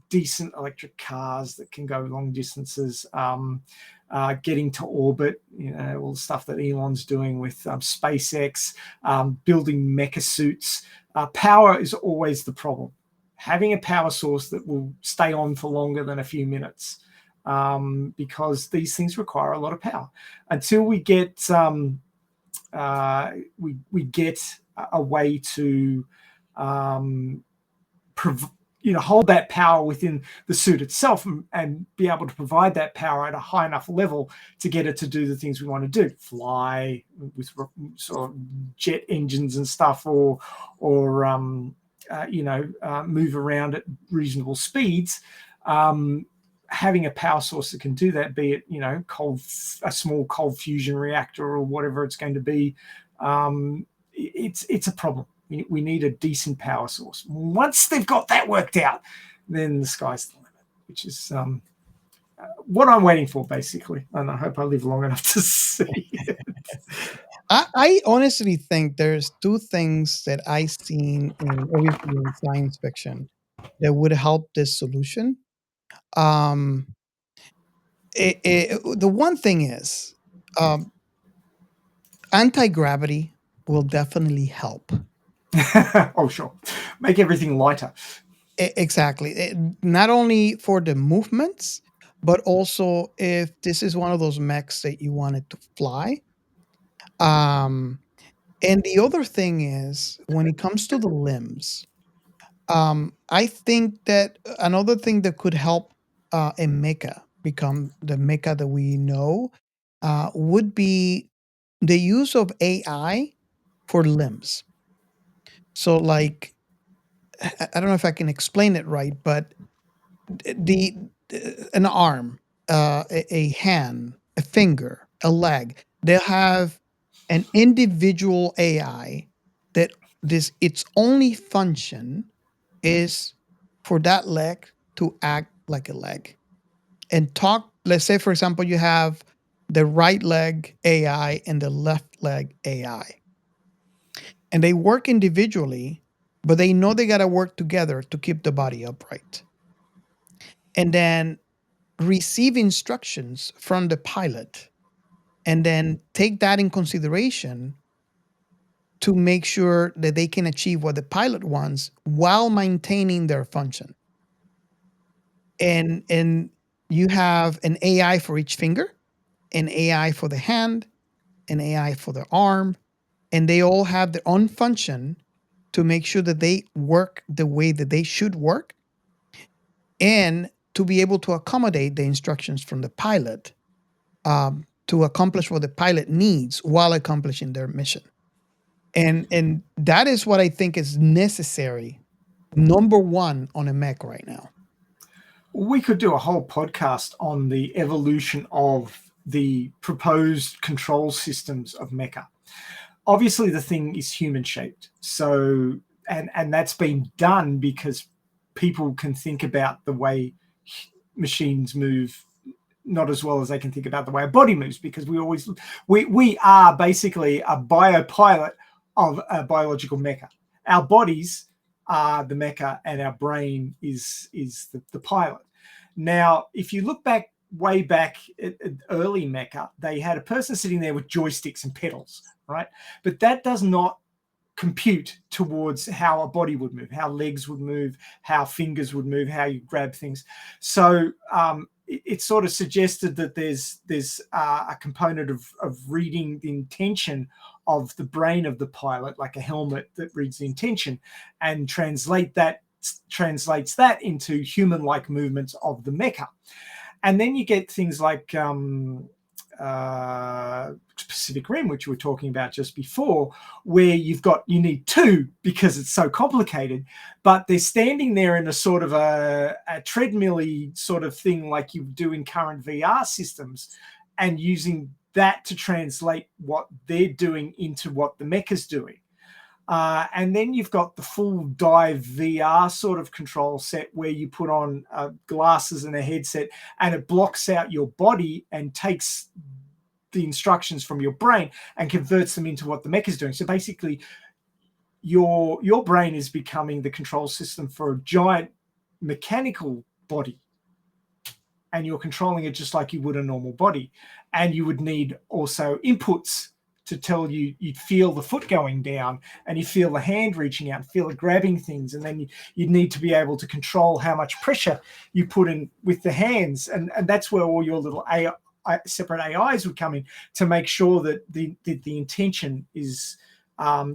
decent electric cars that can go long distances. Getting to orbit, all the stuff that Elon's doing with SpaceX, building mecha suits. Power is always the problem. Having a power source that will stay on for longer than a few minutes, because these things require a lot of power. Until we get we get a way to hold that power within the suit itself and be able to provide that power at a high enough level to get it to do the things we want to do, fly with sort of jet engines and stuff, or move around at reasonable speeds. Having a power source that can do that, be it a small cold fusion reactor or whatever it's going to be, it's a problem. We need a decent power source. Once they've got that worked out, then the sky's the limit, which is what I'm waiting for, basically. And I hope I live long enough to see it.
I honestly think there's two things that I've seen obviously in science fiction that would help this solution. The one thing is anti-gravity will definitely help.
Oh, sure. Make everything lighter.
Exactly. Not only for the movements, but also if this is one of those mechs that you wanted to fly. Um, and the other thing is when it comes to the limbs, I think that another thing that could help a mecha become the mecha that we know would be the use of AI for limbs. So, like, I don't know if I can explain it right, but the an arm, a hand, a finger, a leg, they'll have an individual AI that this its only function is for that leg to act like a leg and talk. Let's say, for example, you have the right leg AI and the left leg AI, and they work individually, but they know they got to work together to keep the body upright. And then receive instructions from the pilot and then take that in consideration to make sure that they can achieve what the pilot wants while maintaining their function. And you have an AI for each finger, an AI for the hand, an AI for the arm, and they all have their own function to make sure that they work the way that they should work and to be able to accommodate the instructions from the pilot to accomplish what the pilot needs while accomplishing their mission. And that is what I think is necessary, number one on a mech right now.
We could do a whole podcast on the evolution of the proposed control systems of mecha. Obviously, the thing is human shaped. So, and that's been done because people can think about the way machines move not as well as they can think about the way a body moves, because we are basically a biopilot of a biological mecha. Our bodies are the mecha and our brain is the pilot. Now, if you look back way back at early mecha, they had a person sitting there with joysticks and pedals, right? But that does not compute towards how a body would move, how legs would move, how fingers would move, how you grab things. So it sort of suggested that there's a component of reading the intention of the brain of the pilot, like a helmet that reads the intention, and translates that into human-like movements of the mecha. And then you get things like Pacific Rim, which we were talking about just before, where you need two because it's so complicated, but they're standing there in a sort of a treadmill-y sort of thing like you do in current VR systems, and using that to translate what they're doing into what the mecha's doing. And then you've got the full dive VR sort of control set where you put on glasses and a headset, and it blocks out your body and takes the instructions from your brain and converts them into what the mech is doing. So basically, your brain is becoming the control system for a giant mechanical body, and you're controlling it just like you would a normal body. And you would need also inputs to tell you, you'd feel the foot going down and you feel the hand reaching out, feel it grabbing things. And then you'd need to be able to control how much pressure you put in with the hands. And that's where all your little separate AIs would come in to make sure that the intention is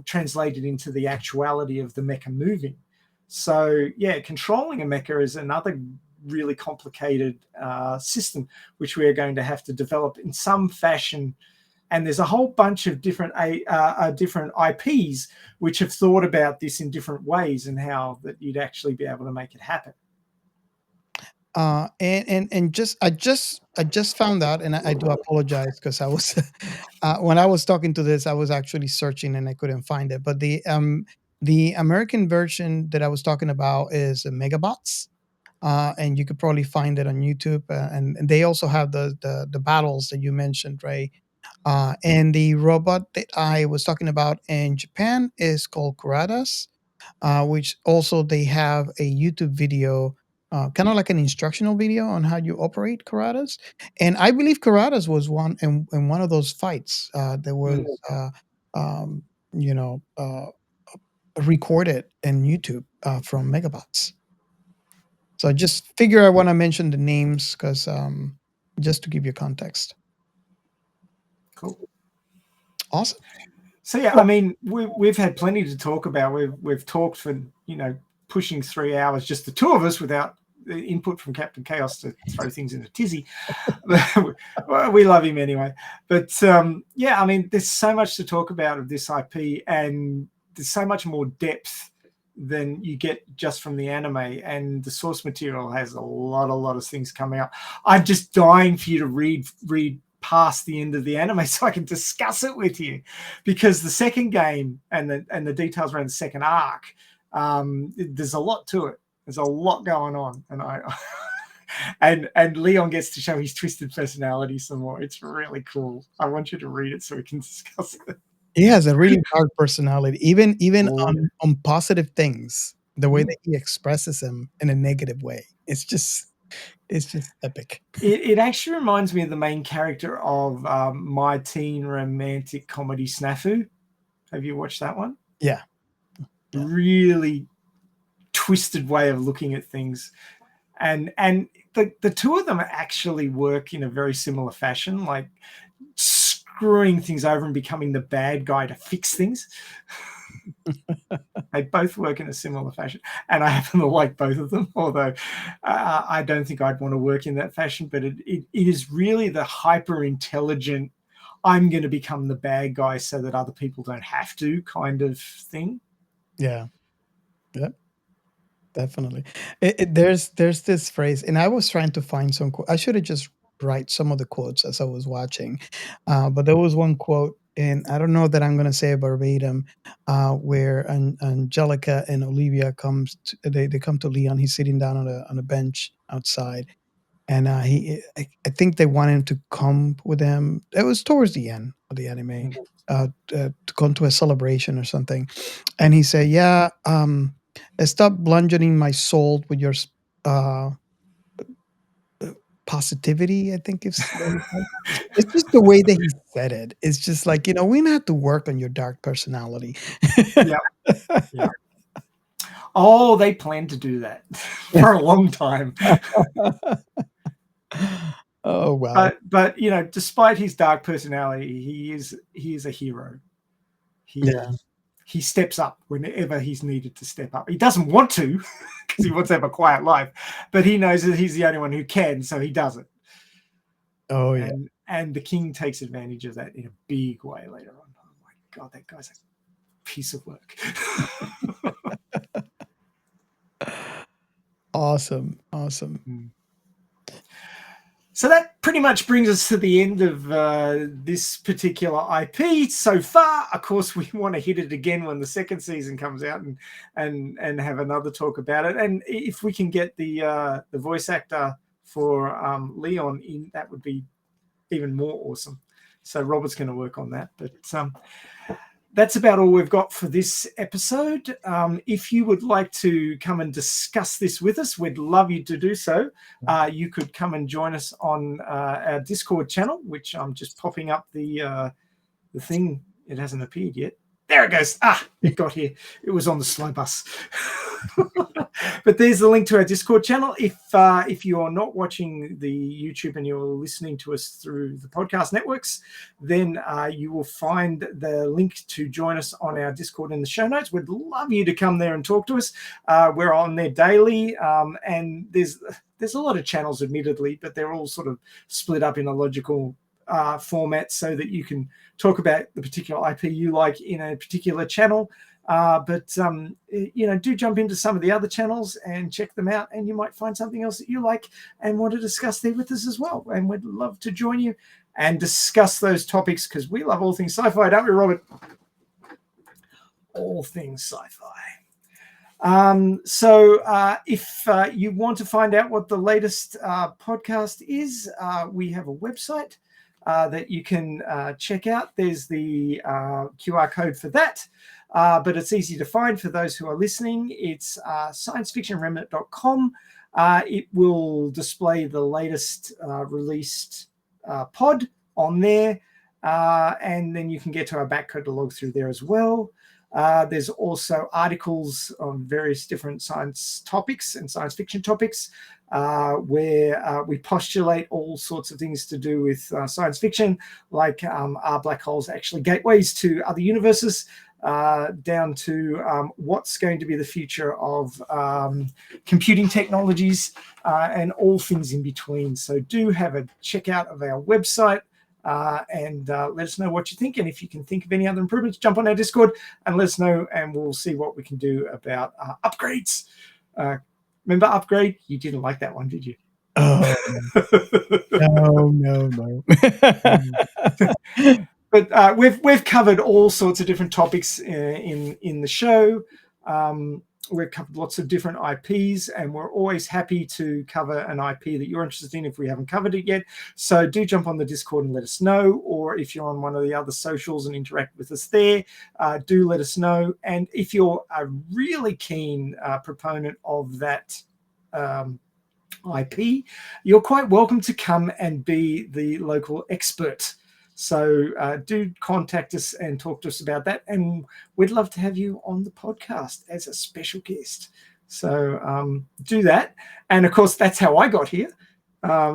translated into the actuality of the mecha moving. So yeah, controlling a mecha is another really complicated system, which we are going to have to develop in some fashion. And there's a whole bunch of different IPs which have thought about this in different ways and how that you'd actually be able to make it happen.
And I just found out, and I do apologize because I was when I was talking to this, I was actually searching and I couldn't find it. But the American version that I was talking about is Megabots. And you could probably find it on YouTube, and they also have the battles that you mentioned, Ray. And the robot that I was talking about in Japan is called Kuradas, which also they have a YouTube video, kind of like an instructional video on how you operate Kuradas. And I believe Kuradas was one in one of those fights that was, um, you know, recorded in YouTube from Megabots. So just figure I want to mention the names because just to give you context.
Cool.
Awesome.
So yeah, I mean, we've had plenty to talk about. We've talked for pushing 3 hours, just the two of us, without the input from Captain Chaos to throw things in a tizzy. We love him anyway. But yeah, I mean, there's so much to talk about of this IP, and there's so much more depth than you get just from the anime. And the source material has a lot of things coming up. I'm just dying for you to read past the end of the anime so I can discuss it with you, because the second game and the details around the second arc, there's a lot to it. There's a lot going on, and and Leon gets to show his twisted personality some more. It's really cool. I want you to read it so we can discuss it.
He has a really dark personality, even on positive things. The way that he expresses them in a negative way, it's just epic.
It actually reminds me of the main character of My Teen Romantic Comedy Snafu. Have you watched that one?
Yeah.
Really twisted way of looking at things, and the two of them actually work in a very similar fashion, like screwing things over and becoming the bad guy to fix things. They both work in a similar fashion, and I happen to like both of them, although I don't think I'd want to work in that fashion. But it is really the hyper intelligent, I'm going to become the bad guy so that other people don't have to kind of thing.
Yeah. Yep. Definitely. There's this phrase, and I was trying to find some. I should have just write some of the quotes as I was watching, but there was one quote, and I don't know that I'm going to say it verbatim, where Angelica and Olivia they come to Leon. He's sitting down on a bench outside, and I think they want him to come with them. It was towards the end of the anime, to come to a celebration or something, and he said, "Yeah, stop bludgeoning my soul with your uh, positivity." I think it's just the way that he said it. It's just like, we don't have to work on your dark personality.
Yeah. Oh, they plan to do that for a long time.
Oh wow!
But despite his dark personality, he is a hero. He steps up whenever he's needed to step up. He doesn't want to, because he wants to have a quiet life, but he knows that he's the only one who can, so he does it.
Oh yeah.
And the king takes advantage of that in a big way later on. Oh my God, that guy's a piece of work.
Awesome.
So that pretty much brings us to the end of this particular IP so far. Of course, we want to hit it again when the second season comes out and have another talk about it. And if we can get the voice actor for Leon in, that would be even more awesome. So Robert's going to work on that. But that's about all we've got for this episode. If you would like to come and discuss this with us, we'd love you to do so. You could come and join us on our Discord channel, which I'm just popping up the thing. It hasn't appeared yet. There it goes. It got here. It was on the slow bus. But there's the link to our Discord channel. If you're not watching the YouTube and you're listening to us through the podcast networks, then you will find the link to join us on our Discord in the show notes. We'd love you to come there and talk to us. We're on there daily, and there's a lot of channels, admittedly, but they're all sort of split up in a logical format so that you can talk about the particular IP you like in a particular channel. But do jump into some of the other channels and check them out, and you might find something else that you like and want to discuss there with us as well. And we'd love to join you and discuss those topics, because we love all things sci-fi, don't we, Robert? All things sci-fi. So if you want to find out what the latest podcast is, we have a website that you can check out. There's the QR code for that. But it's easy to find for those who are listening. It's sciencefictionremnant.com. It will display the latest released pod on there, and then you can get to our back catalogue through there as well. There's also articles on various different science topics and science fiction topics, where we postulate all sorts of things to do with science fiction, like are black holes actually gateways to other universes, down to what's going to be the future of computing technologies, and all things in between. So do have a check out of our website, and let us know what you think. And if you can think of any other improvements, jump on our Discord and let us know, and we'll see what we can do about upgrades. Remember Upgrade? You didn't like that one, did you?
Oh, no.
But we've covered all sorts of different topics in the show. We've covered lots of different IPs, and we're always happy to cover an IP that you're interested in if we haven't covered it yet. So do jump on the Discord and let us know, or if you're on one of the other socials and interact with us there, do let us know. And if you're a really keen proponent of that IP, you're quite welcome to come and be the local expert. So do contact us and talk to us about that. And we'd love to have you on the podcast as a special guest. So do that. And of course, that's how I got here.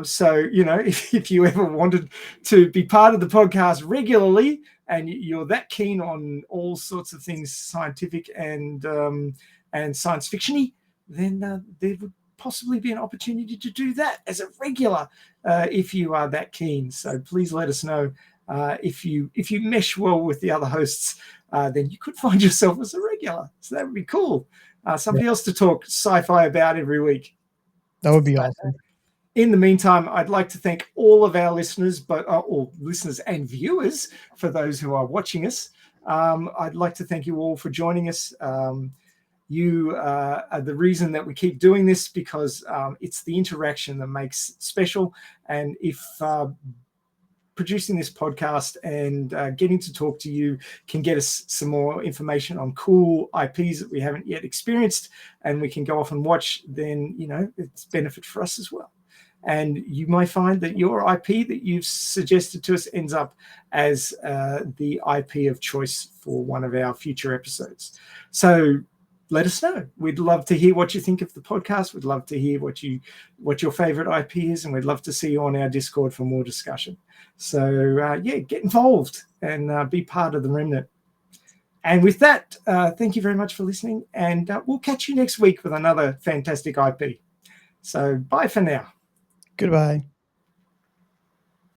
So, you know, if you ever wanted to be part of the podcast regularly and you're that keen on all sorts of things scientific and science fiction-y, then there would possibly be an opportunity to do that as a regular if you are that keen. So please let us know. If you mesh well with the other hosts, then you could find yourself as a regular. So that would be cool. Somebody else to talk sci-fi about every week.
That would be awesome.
In the meantime, I'd like to thank all of our listeners, but all listeners and viewers, for those who are watching us. I'd like to thank you all for joining us. You are the reason that we keep doing this, because it's the interaction that makes it special. And if producing this podcast and getting to talk to you can get us some more information on cool IPs that we haven't yet experienced, and we can go off and watch, then, you know, it's benefit for us as well. And you might find that your IP that you've suggested to us ends up as the IP of choice for one of our future episodes. So let us know. We'd love to hear what you think of the podcast. We'd love to hear what your favorite IP is, and we'd love to see you on our Discord for more discussion. So get involved and be part of the remnant. And with that, thank you very much for listening, and we'll catch you next week with another fantastic IP. So bye for now.
Goodbye.